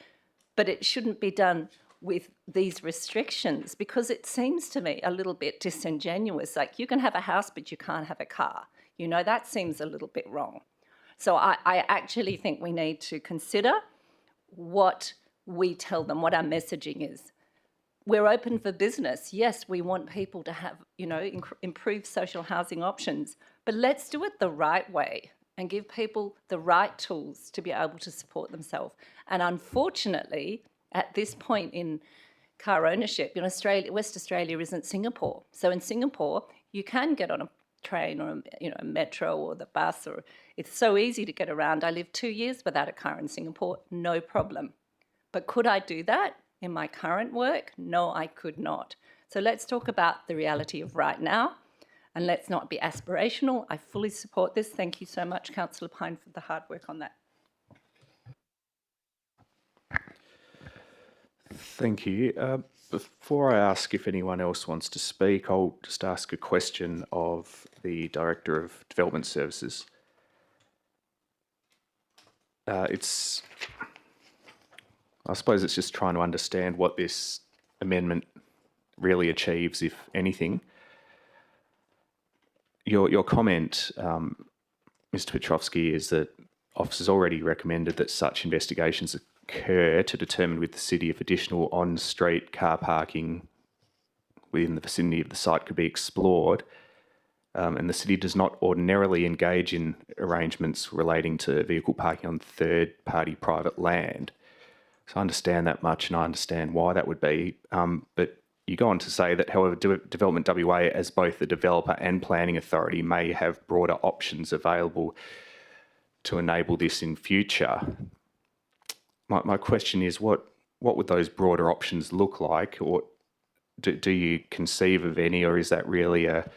But it shouldn't be done with these restrictions, because it seems to me a little bit disingenuous. Like, you can have a house, but you can't have a car. You know, that seems a little bit wrong. So I actually think we need to consider what we tell them, what our messaging is. We're open for business. Yes, we want people to have, improved social housing options, but let's do it the right way and give people the right tools to be able to support themselves. And unfortunately, at this point in car ownership in Australia, West Australia isn't Singapore. So in Singapore, you can get on a train or a metro or the bus, or it's so easy to get around. I lived 2 years without a car in Singapore, no problem. But could I do that in my current work? No, I could not. So let's talk about the reality of right now, and let's not be aspirational. I fully support this. Thank you so much, Councillor Pine, for the hard work on that. Thank you. Before I ask if anyone else wants to speak, I'll just ask a question of the Director of Development Services. I suppose it's just trying to understand what this amendment really achieves, if anything. Your comment, Mr. Petrovski, is that officers already recommended that such investigations occur to determine with the city if additional on-street car parking within the vicinity of the site could be explored, and the city does not ordinarily engage in arrangements relating to vehicle parking on third-party private land. So I understand that much, and I understand why that would be, but you go on to say that, however, Development WA, as both the developer and planning authority, may have broader options available to enable this in future. My question is, what would those broader options look like, or do you conceive of any, or is that really a,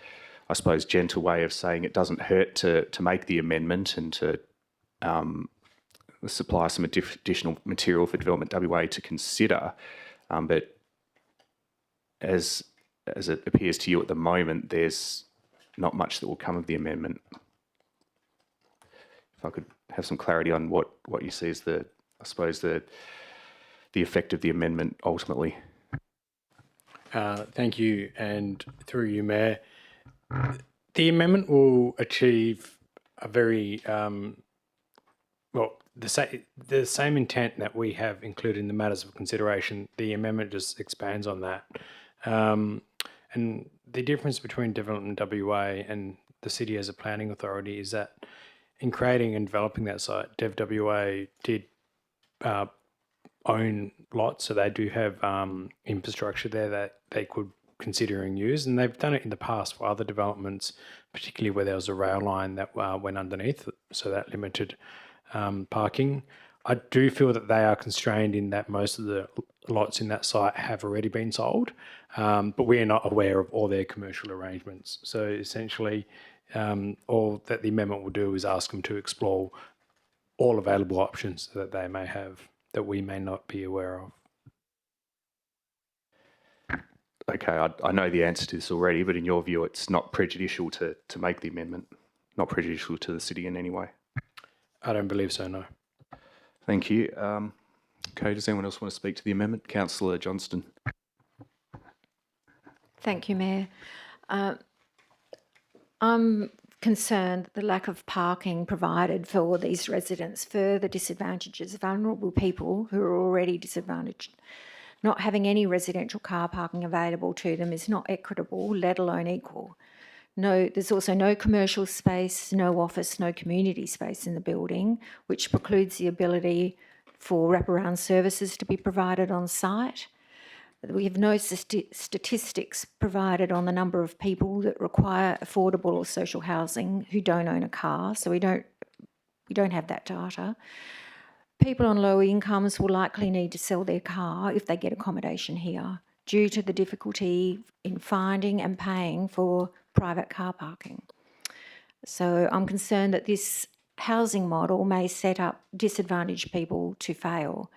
I suppose, gentle way of saying it doesn't hurt to make the amendment and to supply some additional material for Development WA to consider, but as it appears to you at the moment, there's not much that will come of the amendment. If I could have some clarity on what you see as the effect of the amendment ultimately. Thank you, and through you, Mayor. The amendment will achieve a very the same intent that we have included in the matters of consideration. The amendment just expands on that. And the difference between Development WA and the city as a planning authority is that in creating and developing that site, Dev WA did own lots, so they do have infrastructure there that they could consider and use, and they've done it in the past for other developments, particularly where there was a rail line that went underneath, so that limited parking. I do feel that they are constrained in that most of the lots in that site have already been sold, but we are not aware of all their commercial arrangements. So essentially, all that the amendment will do is ask them to explore all available options that they may have that we may not be aware of. Okay, I know the answer to this already, but in your view, it's not prejudicial to make the amendment, not prejudicial to the city in any way? I don't believe so, no. Thank you. Okay, does anyone else want to speak to the amendment? Councillor Johnston. Thank you, Mayor. I'm concerned that the lack of parking provided for these residents further disadvantages vulnerable people who are already disadvantaged. Not having any residential car parking available to them is not equitable, let alone equal. No, there's also no commercial space, no office, no community space in the building, which precludes the ability for wraparound services to be provided on site. We have no statistics provided on the number of people that require affordable or social housing who don't own a car, so we don't have that data. People on low incomes will likely need to sell their car if they get accommodation here, due to the difficulty in finding and paying for private car parking. So I'm concerned that this housing model may set up disadvantaged people to fail.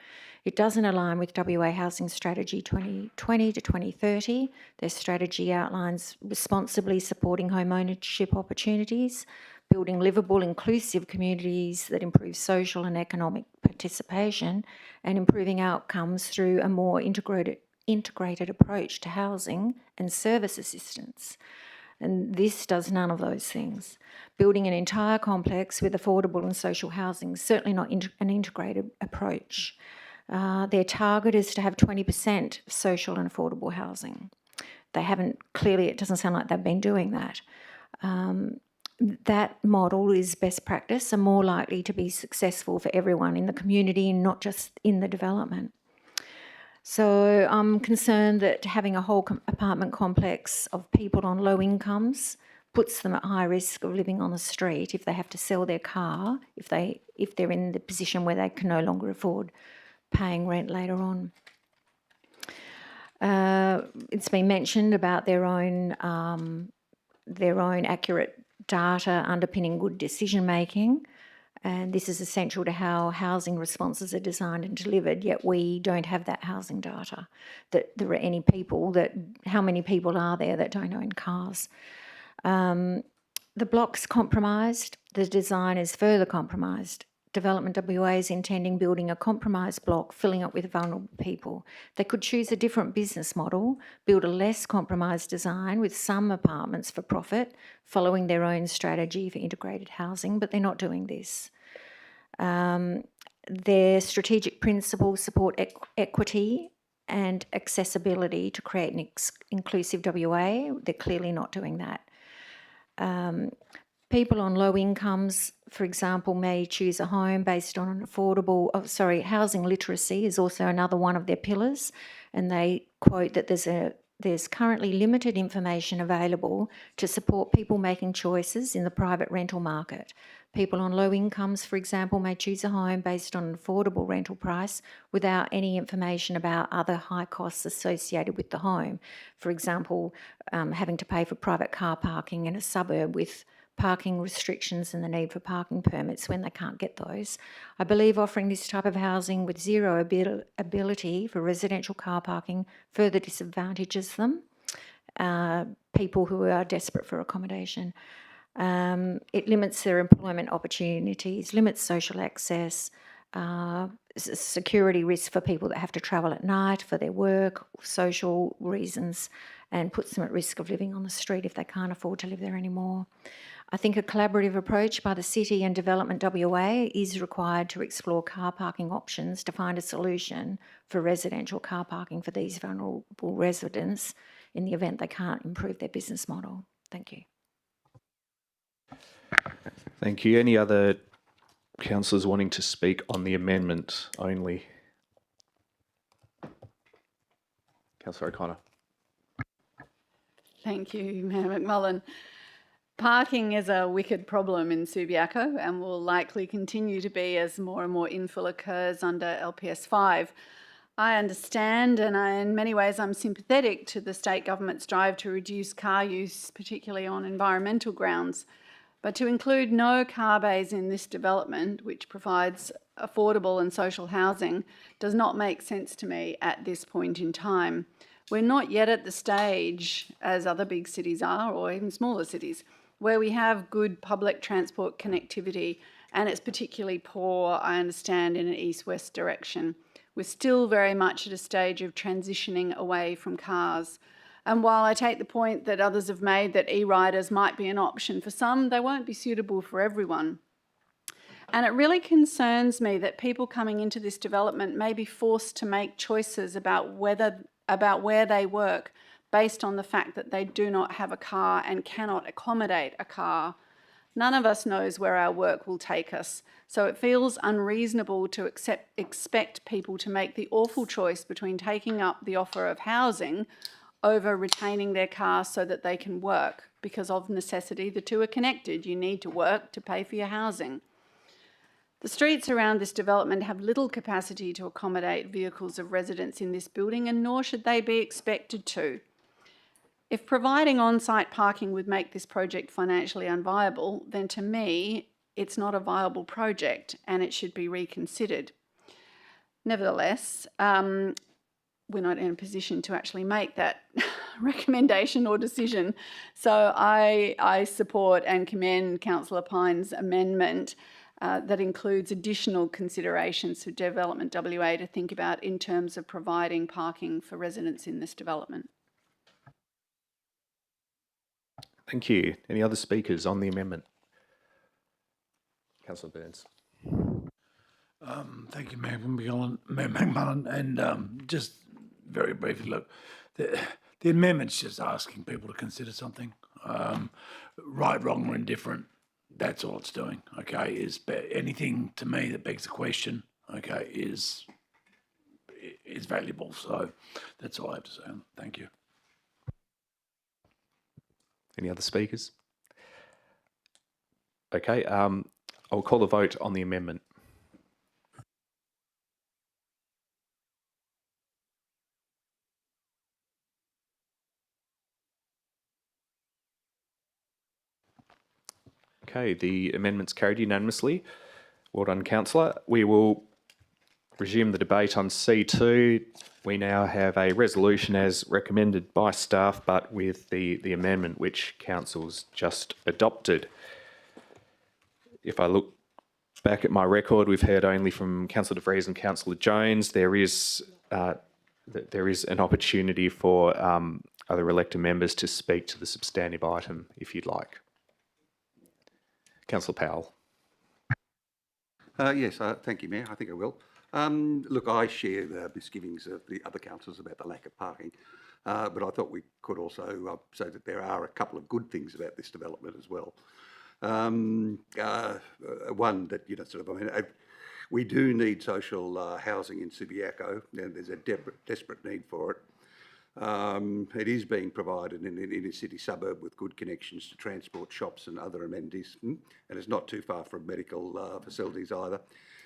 It doesn't align with WA Housing Strategy 2020 to 2030. Their strategy outlines responsibly supporting home ownership opportunities, building livable, inclusive communities that improve social and economic participation, and improving outcomes through a more integrated approach to housing and service assistance. And this does none of those things. Building an entire complex with affordable and social housing is certainly not an integrated approach. Their target is to have 20% social and affordable housing. They haven't, clearly it doesn't sound like they've been doing that. That model is best practice and more likely to be successful for everyone in the community and not just in the development. So I'm concerned that having a whole apartment complex of people on low incomes puts them at high risk of living on the street if they have to sell their car, if they're in the position where they can no longer afford paying rent later on. It's been mentioned about their own accurate data underpinning good decision making, and this is essential to how housing responses are designed and delivered, yet we don't have that housing data, that there are any people how many people are there that don't own cars. The block's compromised, the design is further compromised. Development WA is intending building a compromised block, filling it with vulnerable people. They could choose a different business model, build a less compromised design with some apartments for profit, following their own strategy for integrated housing, but they're not doing this. Their strategic principles support equity and accessibility to create an inclusive WA. They're clearly not doing that. People on low incomes, for example, may choose a home based on an affordable, housing literacy is also another one of their pillars. And they quote that there's currently limited information available to support people making choices in the private rental market. People on low incomes, for example, may choose a home based on an affordable rental price without any information about other high costs associated with the home. For example, having to pay for private car parking in a suburb with parking restrictions and the need for parking permits when they can't get those. I believe offering this type of housing with zero ability for residential car parking further disadvantages them, people who are desperate for accommodation. It limits their employment opportunities, limits social access, security risk for people that have to travel at night for their work, social reasons, and puts them at risk of living on the street if they can't afford to live there anymore. I think a collaborative approach by the City and Development WA is required to explore car parking options to find a solution for residential car parking for these vulnerable residents in the event they can't improve their business model. Thank you. Thank you. Any other councillors wanting to speak on the amendment only? Councillor O'Connor. Thank you, Mayor McMullen. Parking is a wicked problem in Subiaco and will likely continue to be as more and more infill occurs under LPS 5. I understand and in many ways I'm sympathetic to the state government's drive to reduce car use, particularly on environmental grounds. But to include no car bays in this development, which provides affordable and social housing, does not make sense to me at this point in time. We're not yet at the stage, as other big cities are, or even smaller cities, where we have good public transport connectivity, and it's particularly poor, I understand, in an east-west direction. We're still very much at a stage of transitioning away from cars. And while I take the point that others have made that e-riders might be an option for some, they won't be suitable for everyone. And it really concerns me that people coming into this development may be forced to make choices about where they work based on the fact that they do not have a car and cannot accommodate a car. None of us knows where our work will take us, so it feels unreasonable to expect people to make the awful choice between taking up the offer of housing over retaining their car so that they can work, because of necessity the two are connected. You need to work to pay for your housing. The streets around this development have little capacity to accommodate vehicles of residents in this building, and nor should they be expected to. If providing on-site parking would make this project financially unviable, then to me, it's not a viable project and it should be reconsidered. Nevertheless, we're not in a position to actually make that recommendation or decision. So I support and commend Councillor Pine's amendment that includes additional considerations for Development WA to think about in terms of providing parking for residents in this development. Thank you. Any other speakers on the amendment? Councillor Burns. Thank you, Mayor McMullen. And just very briefly, look, the amendment's just asking people to consider something. Right, wrong, or indifferent. That's all it's doing. Okay, anything to me that begs a question. Okay, is valuable. So that's all I have to say. Thank you. Any other speakers? Okay, I'll call a vote on the amendment. Okay, the amendment's carried unanimously. Well done, Councillor. We will resume the debate on C2. We now have a resolution as recommended by staff, but with the amendment which Council's just adopted. If I look back at my record, we've heard only from Councillor De Vries and Councillor Jones. There is an opportunity for other elected members to speak to the substantive item, if you'd like. Councillor Powell. Yes, thank you, Mayor. I think I will. Look, I share the misgivings of the other councillors about the lack of parking, but I thought we could also say that there are a couple of good things about this development as well. One that, we do need social housing in Subiaco, and there's a desperate need for it. It is being provided in a city suburb with good connections to transport, shops and other amenities, and it's not too far from medical facilities either.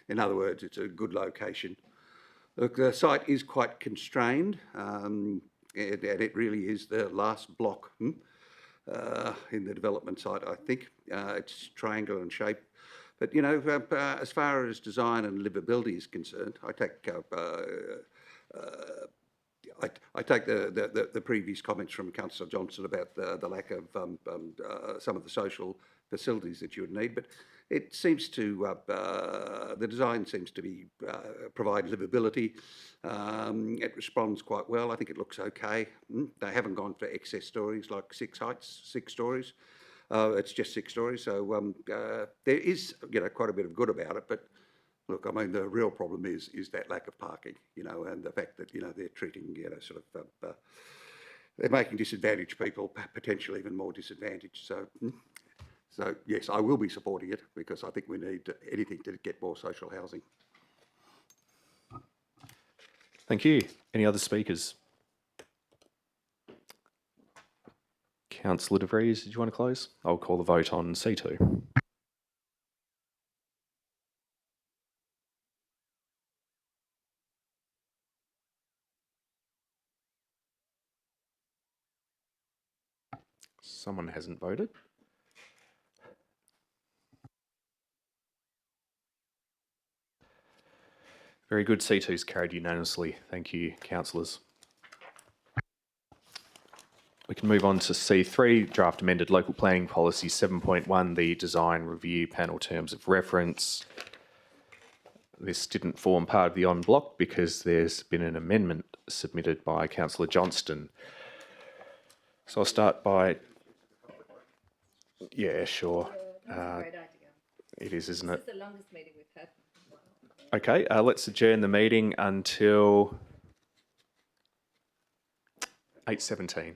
In other words, it's a good location. Look, the site is quite constrained, and it really is the last block in the development site, I think. It's triangular in shape. But, as far as design and livability is concerned, I take the previous comments from Councillor Johnson about the lack of some of the social facilities that you would need, but it seems to, the design seems to be provide livability. It responds quite well. I think it looks okay. They haven't gone for excess stories like 6 stories. It's just 6 stories, so there is, quite a bit of good about it, but look, I mean, the real problem is that lack of parking, and the fact that, they're treating, they're making disadvantaged people potentially even more disadvantaged. So yes, I will be supporting it because I think we need anything to get more social housing. Thank you. Any other speakers? Councillor De Vries, did you want to close? I'll call the vote on C2. Someone hasn't voted. Very good. C2's carried unanimously. Thank you, councillors. We can move on to C3, draft amended local planning policy 7.1, the design review panel terms of reference. This didn't form part of the en bloc because there's been an amendment submitted by Councillor Johnston. So I'll start by... Yeah, sure. It is, isn't it? This is the longest meeting we've had. Okay, let's adjourn the meeting until 8:17.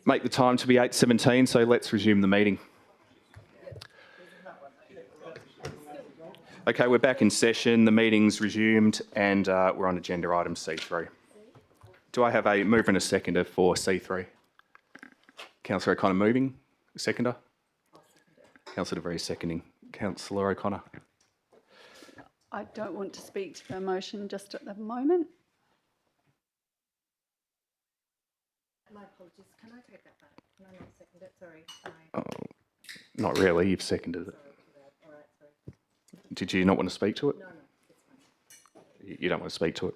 make the time to be 8:17, so let's resume the meeting. Okay, we're back in session. The meeting's resumed and we're on agenda item C3. Do I have a mover and a seconder for C3? Councillor O'Connor moving. Seconder? Councillor De Vries seconding. Councillor O'Connor? I don't want to speak to the motion just at the moment. My apologies. Can I take that back? Can I not second it? Sorry. Oh, not really. You've seconded it. Did you not want to speak to it? No, it's fine. You don't want to speak to it?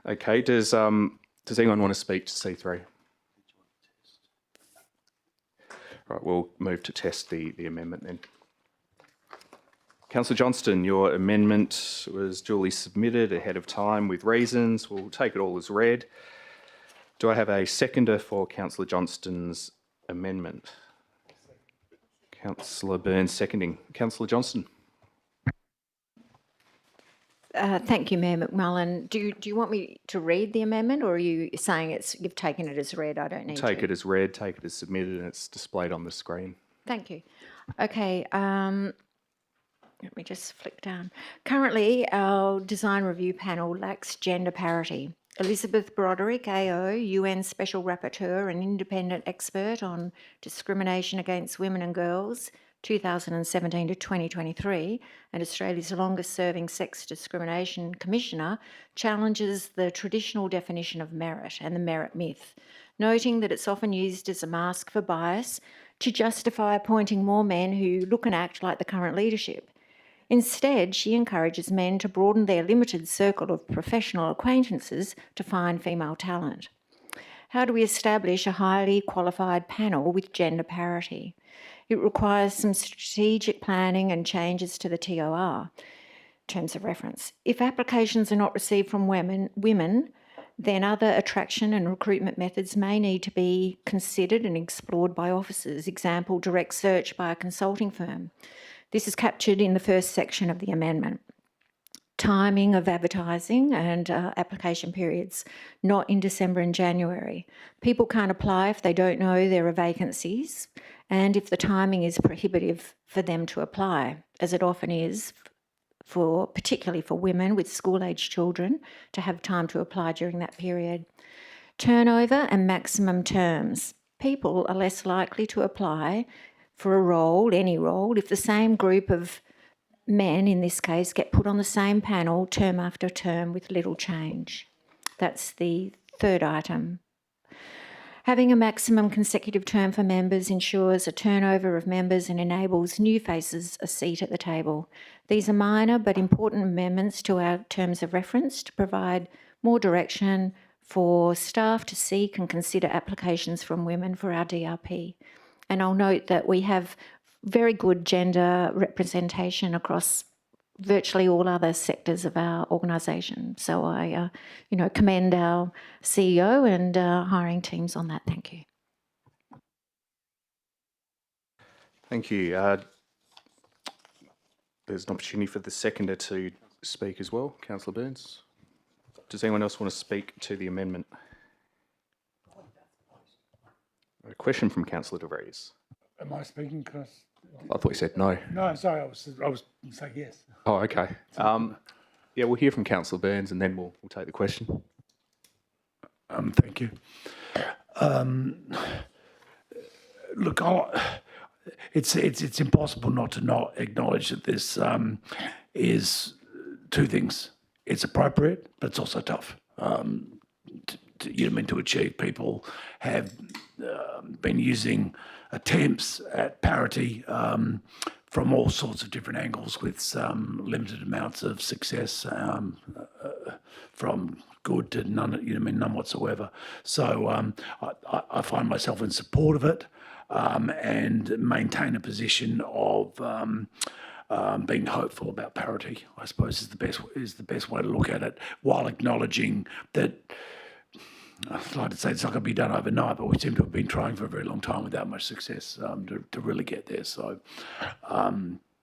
Okay. Does anyone want to speak to C3? Right, we'll move to test the amendment then. Councillor Johnston, your amendment was duly submitted ahead of time with reasons. We'll take it all as read. Do I have a seconder for Councillor Johnston's amendment? Councillor Burns seconding. Councillor Johnston. Thank you, Mayor McMullen. Do you want me to read the amendment, or are you saying you've taken it as read? I don't need to. Take it as read, take it as submitted, and it's displayed on the screen. Thank you. Okay, let me just flick down. Currently, our design review panel lacks gender parity. Elizabeth Broderick, AO, UN Special Rapporteur and independent expert on discrimination against women and girls, 2017 to 2023, and Australia's longest-serving sex discrimination commissioner, challenges the traditional definition of merit and the merit myth, noting that it's often used as a mask for bias to justify appointing more men who look and act like the current leadership. Instead, she encourages men to broaden their limited circle of professional acquaintances to find female talent. How do we establish a highly qualified panel with gender parity? It requires some strategic planning and changes to the TOR, terms of reference. If applications are not received from women, then other attraction and recruitment methods may need to be considered and explored by officers. Example, direct search by a consulting firm. This is captured in the first section of the amendment. Timing of advertising and application periods, not in December and January. People can't apply if they don't know there are vacancies and if the timing is prohibitive for them to apply, as it often is, particularly for women with school-aged children, to have time to apply during that period. Turnover and maximum terms. People are less likely to apply for a role, any role, if the same group of men, in this case, get put on the same panel term after term with little change. That's the third item. Having a maximum consecutive term for members ensures a turnover of members and enables new faces a seat at the table. These are minor but important amendments to our terms of reference to provide more direction for staff to seek and consider applications from women for our DRP. And I'll note that we have very good gender representation across virtually all other sectors of our organisation. So I, commend our CEO and hiring teams on that. Thank you. Thank you. There's an opportunity for the seconder to speak as well. Councillor Burns. Does anyone else want to speak to the amendment? A question from Councillor De Vries. Am I speaking? I thought you said no. No, sorry, I was saying yes. Oh, okay. Yeah, we'll hear from Councillor Burns and then we'll take the question. Thank you. Look, it's impossible not to acknowledge that this is two things. It's appropriate, but it's also tough. To achieve. People have been using attempts at parity from all sorts of different angles with some limited amounts of success, from good to none, none whatsoever. So I find myself in support of it and maintain a position of being hopeful about parity, I suppose is the best way to look at it, while acknowledging that I'd like to say it's not going to be done overnight, but we seem to have been trying for a very long time without much success to really get there. So,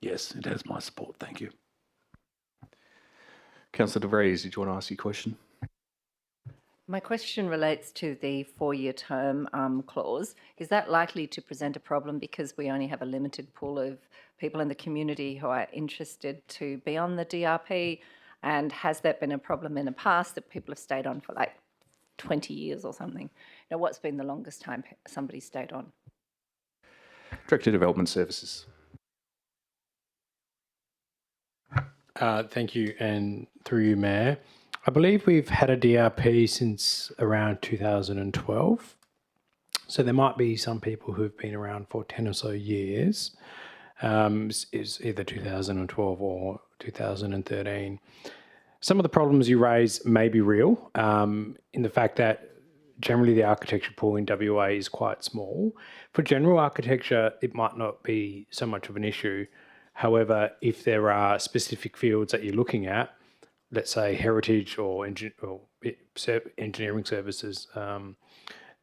yes, it has my support. Thank you. Councillor De Vries, did you want to ask your question? My question relates to the 4-year term clause. Is that likely to present a problem because we only have a limited pool of people in the community who are interested to be on the DRP? And has that been a problem in the past that people have stayed on for like 20 years or something? Now, what's been the longest time somebody stayed on? Director Development Services. Thank you, and through you, Mayor. I believe we've had a DRP since around 2012. So there might be some people who've been around for 10 or so years. Is either 2012 or 2013. Some of the problems you raise may be real in the fact that generally the architecture pool in WA is quite small. For general architecture, it might not be so much of an issue. However, if there are specific fields that you're looking at, let's say heritage or engineering services,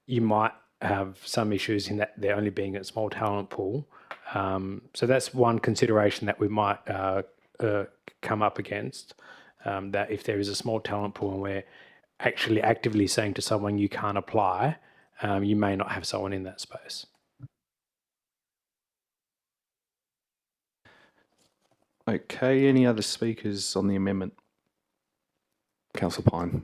you might have some issues in that there only being a small talent pool. So that's one consideration that we might come up against, that if there is a small talent pool and we're actually actively saying to someone you can't apply, you may not have someone in that space. Okay, any other speakers on the amendment? Councillor Pine.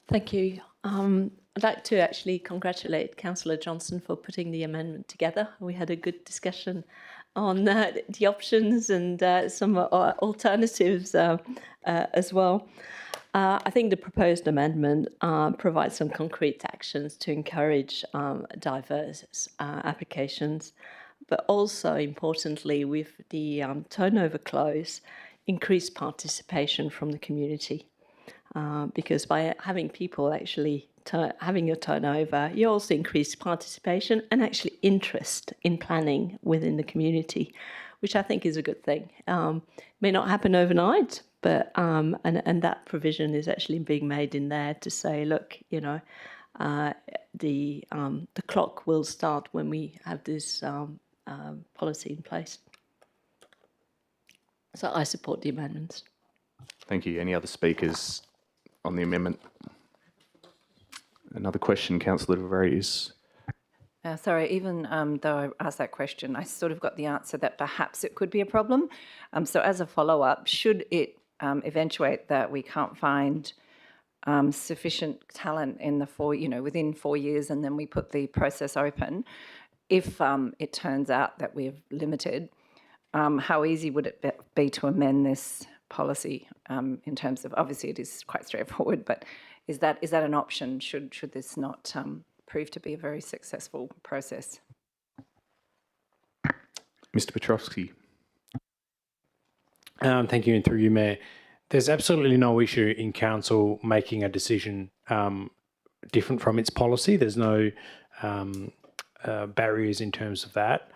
Thank you. I'd like to actually congratulate Councillor Johnson for putting the amendment together. We had a good discussion on the options and some alternatives as well. I think the proposed amendment provides some concrete actions to encourage diverse applications, but also importantly, with the turnover clause, increased participation from the community. Because by having people actually having a turnover, you also increase participation and actually interest in planning within the community, which I think is a good thing. May not happen overnight, but and that provision is actually being made in there to say, look, you know, the clock will start when we have this policy in place. So I support the amendments. Thank you. Any other speakers on the amendment? Another question, Councillor Vervares. Sorry, even though I asked that question, I sort of got the answer that perhaps it could be a problem. So as a follow-up, should it eventuate that we can't find sufficient talent in the within 4 years, and then we put the process open, if it turns out that we've limited, how easy would it be to amend this policy in terms of, obviously it is quite straightforward, but is that an option should this not prove to be a very successful process? Mr. Petrovsky. Thank you, and through you, Mayor. There's absolutely no issue in council making a decision different from its policy. There's no barriers in terms of that.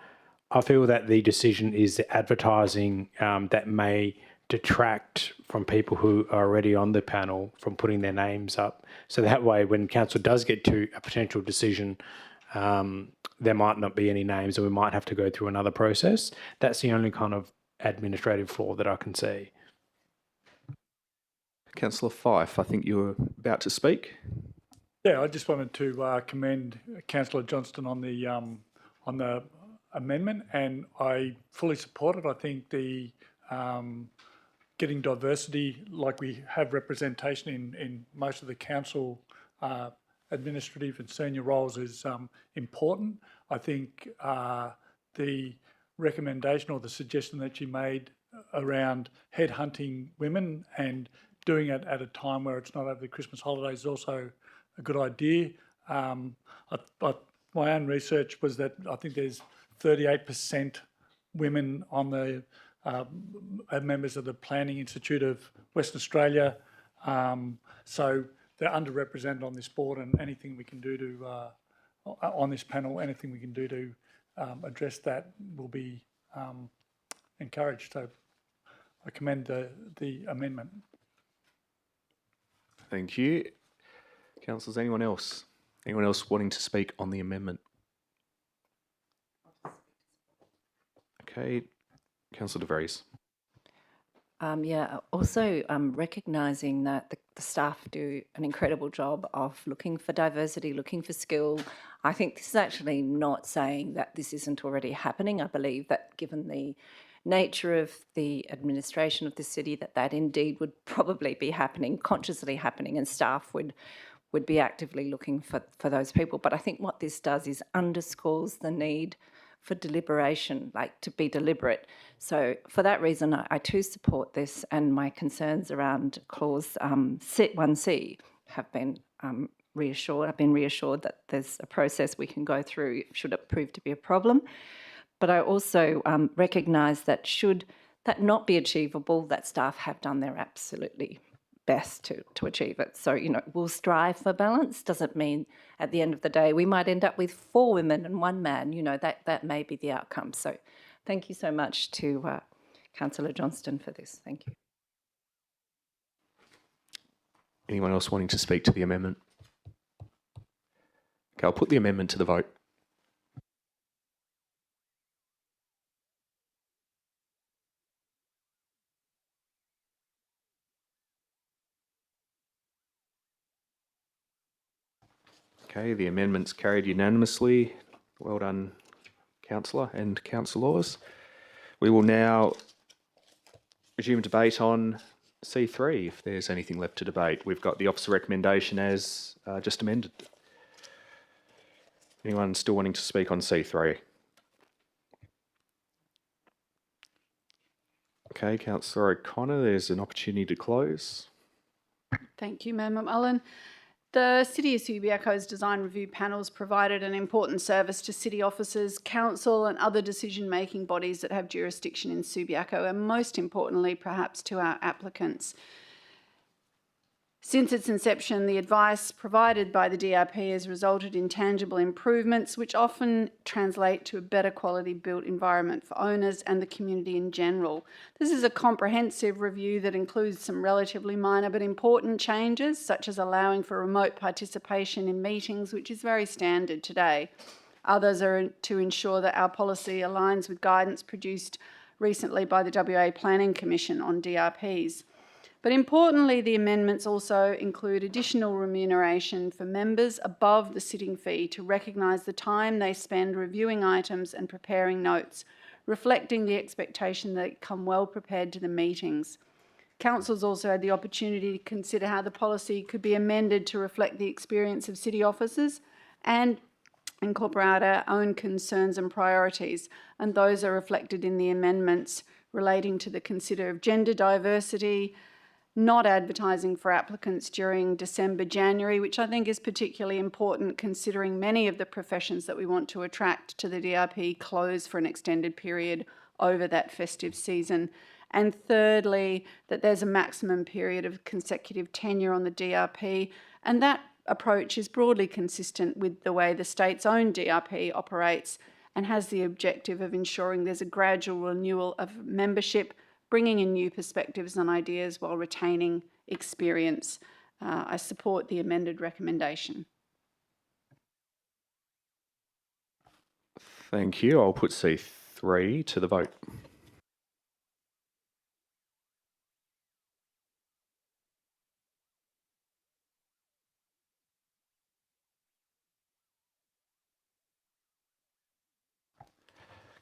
I feel that the decision is the advertising that may detract from people who are already on the panel from putting their names up. So that way, when council does get to a potential decision, there might not be any names and we might have to go through another process. That's the only kind of administrative flaw that I can see. Councillor Fife, I think you were about to speak. Yeah, I just wanted to commend Councillor Johnston on the amendment, and I fully support it. I think the getting diversity, like we have representation in most of the council administrative and senior roles, is important. I think the recommendation or the suggestion that you made around headhunting women and doing it at a time where it's not over the Christmas holidays is also a good idea. My own research was that I think there's 38% women on the members of the Planning Institute of Western Australia. So they're underrepresented on this board, and anything we can do to, on this panel, anything we can do to address that will be encouraged. So I commend the amendment. Thank you. Councillors, anyone else? Anyone else wanting to speak on the amendment? Okay. Councillor De Vries. Also recognising that the staff do an incredible job of looking for diversity, looking for skill. I think this is actually not saying that this isn't already happening. I believe that given the nature of the administration of the city, that indeed would probably be happening, consciously happening, and staff would be actively looking for those people. But I think what this does is underscores the need for deliberation, like to be deliberate. So for that reason, I too support this, and my concerns around clause 1C have been reassured. I've been reassured that there's a process we can go through should it prove to be a problem. But I also recognise that should that not be achievable, that staff have done their absolutely best to achieve it. So, we'll strive for balance. Doesn't mean at the end of the day we might end up with 4 women and 1 man. That may be the outcome. So thank you so much to Councillor Johnston for this. Thank you. Anyone else wanting to speak to the amendment? Okay, I'll put the amendment to the vote. Okay, the amendment's carried unanimously. Well done, Councillor and Councillors. We will now resume debate on C3, if there's anything left to debate. We've got the officer recommendation as just amended. Anyone still wanting to speak on C3? Okay, Councillor O'Connor, there's an opportunity to close. Thank you, Mayor McMullen. The City of Subiaco's design review panels provided an important service to city officers, council and other decision-making bodies that have jurisdiction in Subiaco, and most importantly, perhaps to our applicants. Since its inception, the advice provided by the DRP has resulted in tangible improvements, which often translate to a better quality built environment for owners and the community in general. This is a comprehensive review that includes some relatively minor but important changes, such as allowing for remote participation in meetings, which is very standard today. Others are to ensure that our policy aligns with guidance produced recently by the WA Planning Commission on DRPs. But importantly, the amendments also include additional remuneration for members above the sitting fee to recognise the time they spend reviewing items and preparing notes, reflecting the expectation that they come well prepared to the meetings. Council's also had the opportunity to consider how the policy could be amended to reflect the experience of city officers and incorporate our own concerns and priorities, and those are reflected in the amendments relating to the consider of gender diversity, not advertising for applicants during December, January, which I think is particularly important considering many of the professions that we want to attract to the DRP close for an extended period over that festive season. And thirdly, that there's a maximum period of consecutive tenure on the DRP, and that approach is broadly consistent with the way the state's own DRP operates and has the objective of ensuring there's a gradual renewal of membership, bringing in new perspectives and ideas while retaining experience. I support the amended recommendation. Thank you. I'll put C3 to the vote.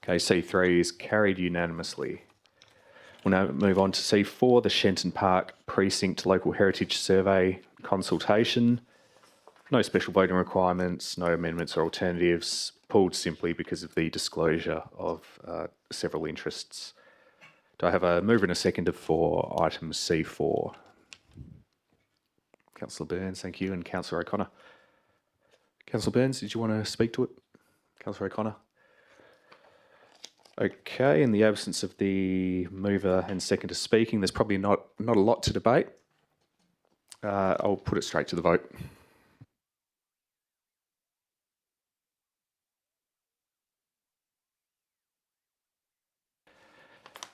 Okay, C3 is carried unanimously. We'll now move on to C4, the Shenton Park Precinct Local Heritage Survey consultation. No special voting requirements, no amendments or alternatives, pulled simply because of the disclosure of several interests. Do I have a mover and a seconder for item C4? Councillor Burns, thank you, and Councillor O'Connor. Councillor Burns, did you want to speak to it? Councillor O'Connor? Okay, in the absence of the mover and seconder speaking, there's probably not a lot to debate. I'll put it straight to the vote.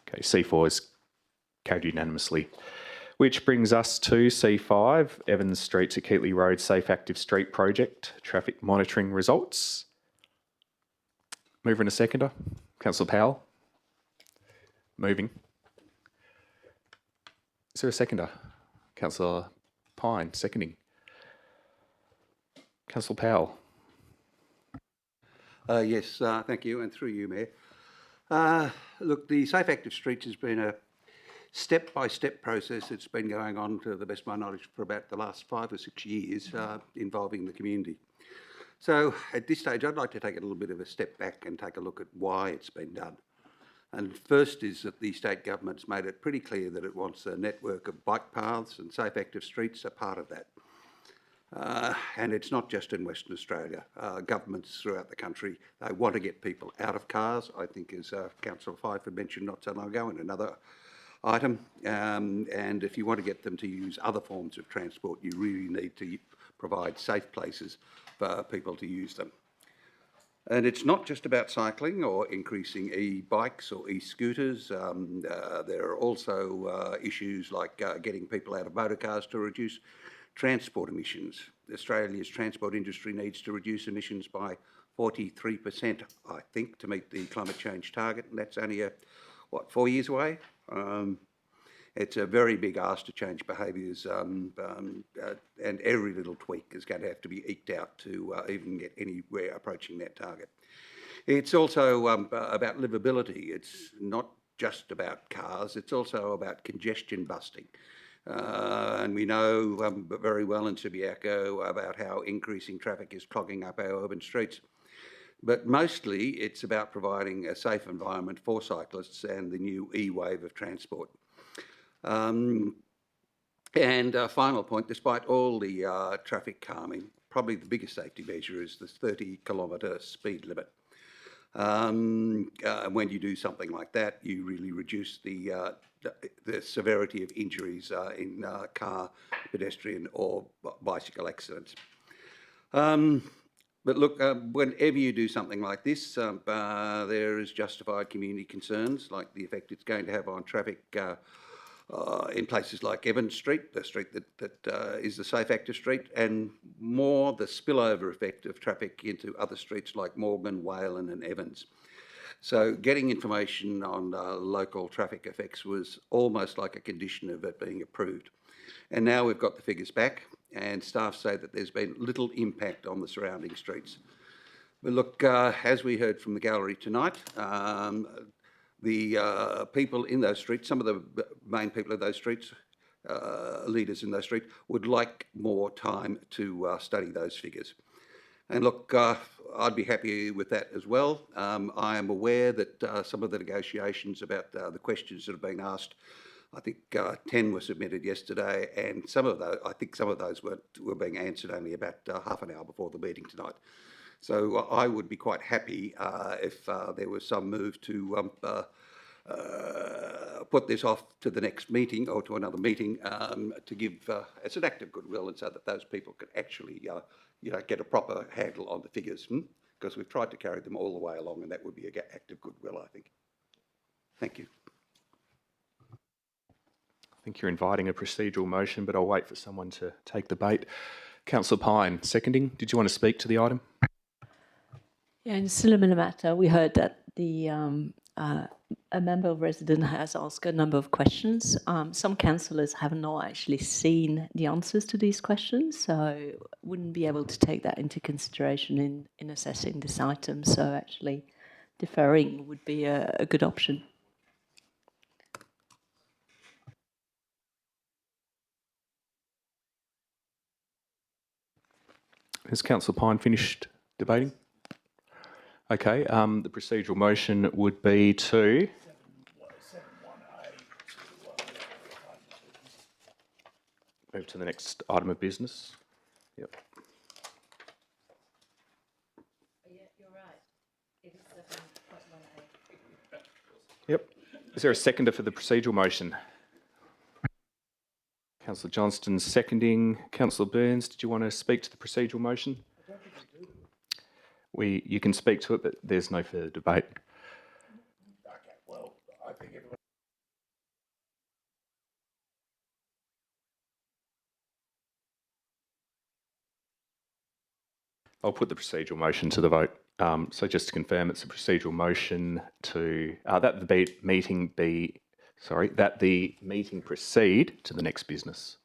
Okay, C4 is carried unanimously, which brings us to C5, Evans Street to Keatley Road Safe Active Street Project, traffic monitoring results. Mover and a seconder. Councillor Powell. Moving. Is there a seconder? Councillor Pine, seconding. Councillor Powell. Yes, thank you, and through you, Mayor. Look, the Safe Active Streets has been a step-by-step process. It's been going on, to the best of my knowledge, for about the last 5 or 6 years, involving the community. So at this stage, I'd like to take a little bit of a step back and take a look at why it's been done. And first is that the state government's made it pretty clear that it wants a network of bike paths, and Safe Active Streets are part of that. And it's not just in Western Australia. Governments throughout the country, they want to get people out of cars. I think, as Councillor Fife had mentioned not so long ago in another item, and if you want to get them to use other forms of transport, you really need to provide safe places for people to use them. And it's not just about cycling or increasing e-bikes or e-scooters. There are also issues like getting people out of motor cars to reduce transport emissions. Australia's transport industry needs to reduce emissions by 43%, I think, to meet the climate change target, and that's only, 4 years away? It's a very big ask to change behaviours, and every little tweak is going to have to be eked out to even get anywhere approaching that target. It's also about livability. It's not just about cars, it's also about congestion busting. And we know very well in Subiaco about how increasing traffic is clogging up our urban streets. But mostly it's about providing a safe environment for cyclists and the new e-wave of transport. And a final point, despite all the traffic calming, probably the biggest safety measure is the 30-kilometre speed limit. When you do something like that, you really reduce the severity of injuries in car, pedestrian or bicycle accidents. But look, whenever you do something like this, there is justified community concerns, like the effect it's going to have on traffic in places like Evans Street, the street that is the Safe Active Street, and more the spillover effect of traffic into other streets like Morgan, Whalen and Evans. So getting information on local traffic effects was almost like a condition of it being approved. And now we've got the figures back, and staff say that there's been little impact on the surrounding streets. But look, as we heard from the gallery tonight, the people in those streets, some of the main people in those streets, leaders in those streets, would like more time to study those figures. And look, I'd be happy with that as well. I am aware that some of the negotiations about the questions that have been asked, I think 10 were submitted yesterday, and some of those, I think some of those were being answered only about half an hour before the meeting tonight. So I would be quite happy if there was some move to put this off to the next meeting or to another meeting to give, as an act of goodwill, and so that those people can actually get a proper handle on the figures, because we've tried to carry them all the way along, and that would be an act of goodwill, I think. Thank you. I think you're inviting a procedural motion, but I'll wait for someone to take the bait. Councillor Pine, seconding. Did you want to speak to the item? Yeah, in a similar matter, we heard that a member of resident has asked a number of questions. Some councillors have not actually seen the answers to these questions, so wouldn't be able to take that into consideration in assessing this item. So actually deferring would be a good option. Has Councillor Pine finished debating? Okay, the procedural motion would be to move to the next item of business. Yep. Yeah, you're right. It is 7.1A. Yep. Is there a seconder for the procedural motion? Councillor Johnston seconding. Councillor Burns, did you want to speak to the procedural motion? You can speak to it, but there's no further debate. Okay, well, I think everyone... I'll put the procedural motion to the vote. So just to confirm, it's a procedural motion to that the meeting be Sorry, that the meeting proceed to the next business.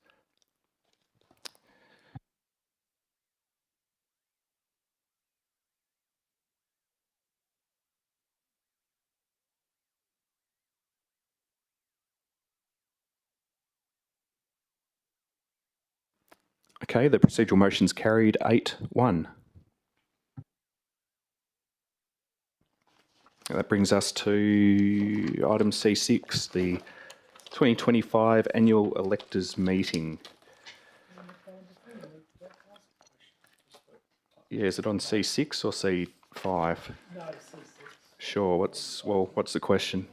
Okay, the procedural motion's carried 8-1. That brings us to item C6, the 2025 annual electors meeting. Yeah, is it on C6 or C5? No, C6. Sure. What's the question?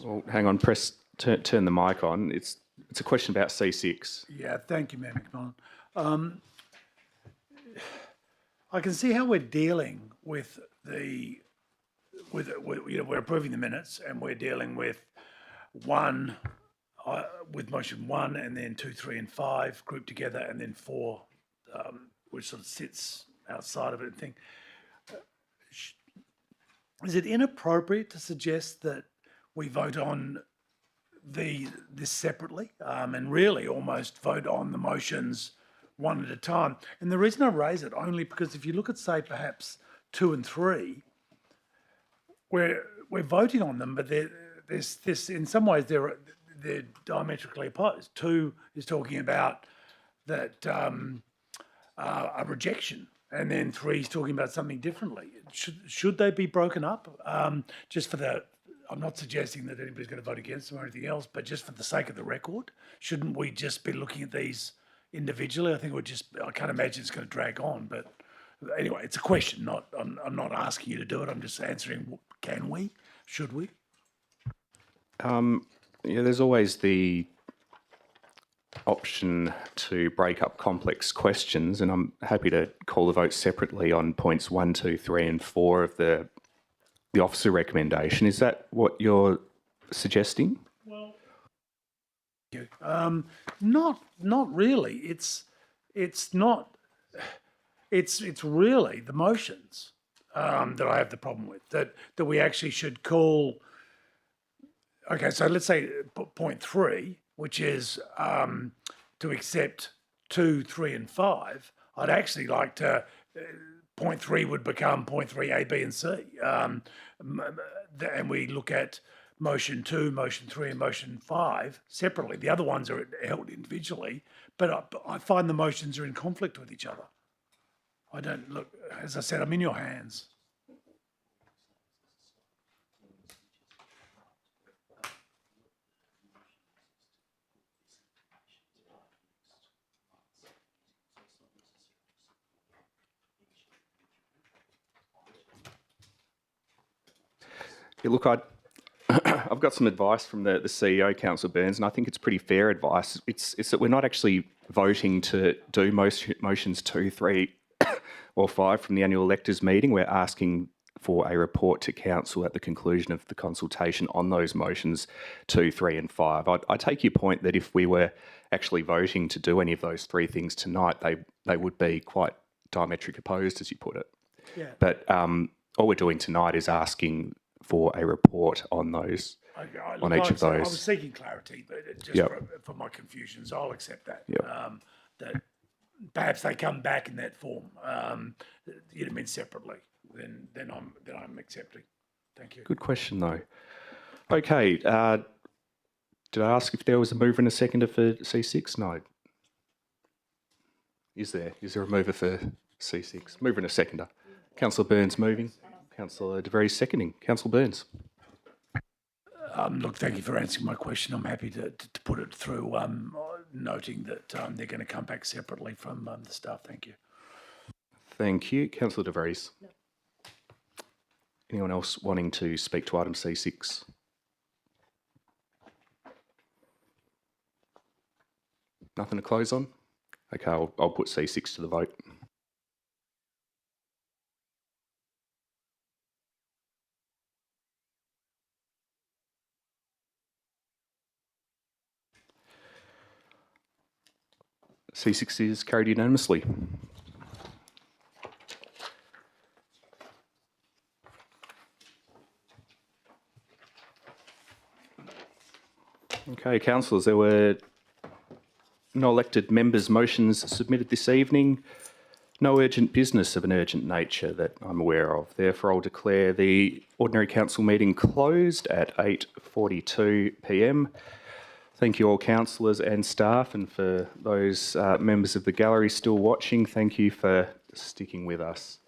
Well, hang on. Turn the mic on. It's a question about C6. Yeah, thank you, Mayor McMullen. I can see how we're dealing with we're approving the minutes and we're dealing with with motion 1 and then 2, 3 and 5 grouped together and then 4, which sort of sits outside of it and think. Is it inappropriate to suggest that we vote on this separately and really almost vote on the motions one at a time? And the reason I raise it only because if you look at, say, perhaps 2 and 3, we're voting on them, but there's this, in some ways they're diametrically opposed. 2 is talking about that a rejection, and then 3 is talking about something differently. Should they be broken up? Just for the, I'm not suggesting that anybody's going to vote against them or anything else, but just for the sake of the record, shouldn't we just be looking at these individually? I think I can't imagine it's going to drag on, but anyway, it's a question. I'm not asking you to do it. I'm just answering, can we? Should we? Yeah, there's always the option to break up complex questions, and I'm happy to call the vote separately on points 1, 2, 3 and 4 of the officer recommendation. Is that what you're suggesting? Well, not really. It's not. It's really the motions that I have the problem with. That we actually should call. Okay, so let's say point 3, which is to accept 2, 3 and 5. I'd actually like to, point 3 would become point 3 A, B and C. And we look at motion 2, motion 3 and motion 5 separately. The other ones are held individually, but I find the motions are in conflict with each other. I don't look, as I said, I'm in your hands. Yeah, look, I've got some advice from the CEO, Councillor Burns, and I think it's pretty fair advice. It's that we're not actually voting to do motions 2, 3 or 5 from the annual electors meeting. We're asking for a report to council at the conclusion of the consultation on those motions 2, 3 and 5. I take your point that if we were actually voting to do any of those 3 things tonight, they would be quite diametric opposed, as you put it. Yeah. But all we're doing tonight is asking for a report on those, on each of those. I was seeking clarity, but just for my confusions, I'll accept that. That perhaps they come back in that form. You'd have been separately. Then I'm accepting. Thank you. Good question, though. Okay. Did I ask if there was a mover and a seconder for C6? No. Is there? Is there a mover for C6? Mover and a seconder. Councillor Burns moving. Councillor De Vries seconding. Councillor Burns. Look, thank you for answering my question. I'm happy to put it through, noting that they're going to come back separately from the staff. Thank you. Thank you. Councillor De Vries. No. Anyone else wanting to speak to item C6? Nothing to close on? Okay, I'll put C6 to the vote. C6 is carried unanimously. Okay, councillors, there were no elected members' motions submitted this evening. No urgent business of an urgent nature that I'm aware of. Therefore, I'll declare the ordinary council meeting closed at 8:42 p.m. Thank you all councillors and staff, and for those members of the gallery still watching, thank you for sticking with us.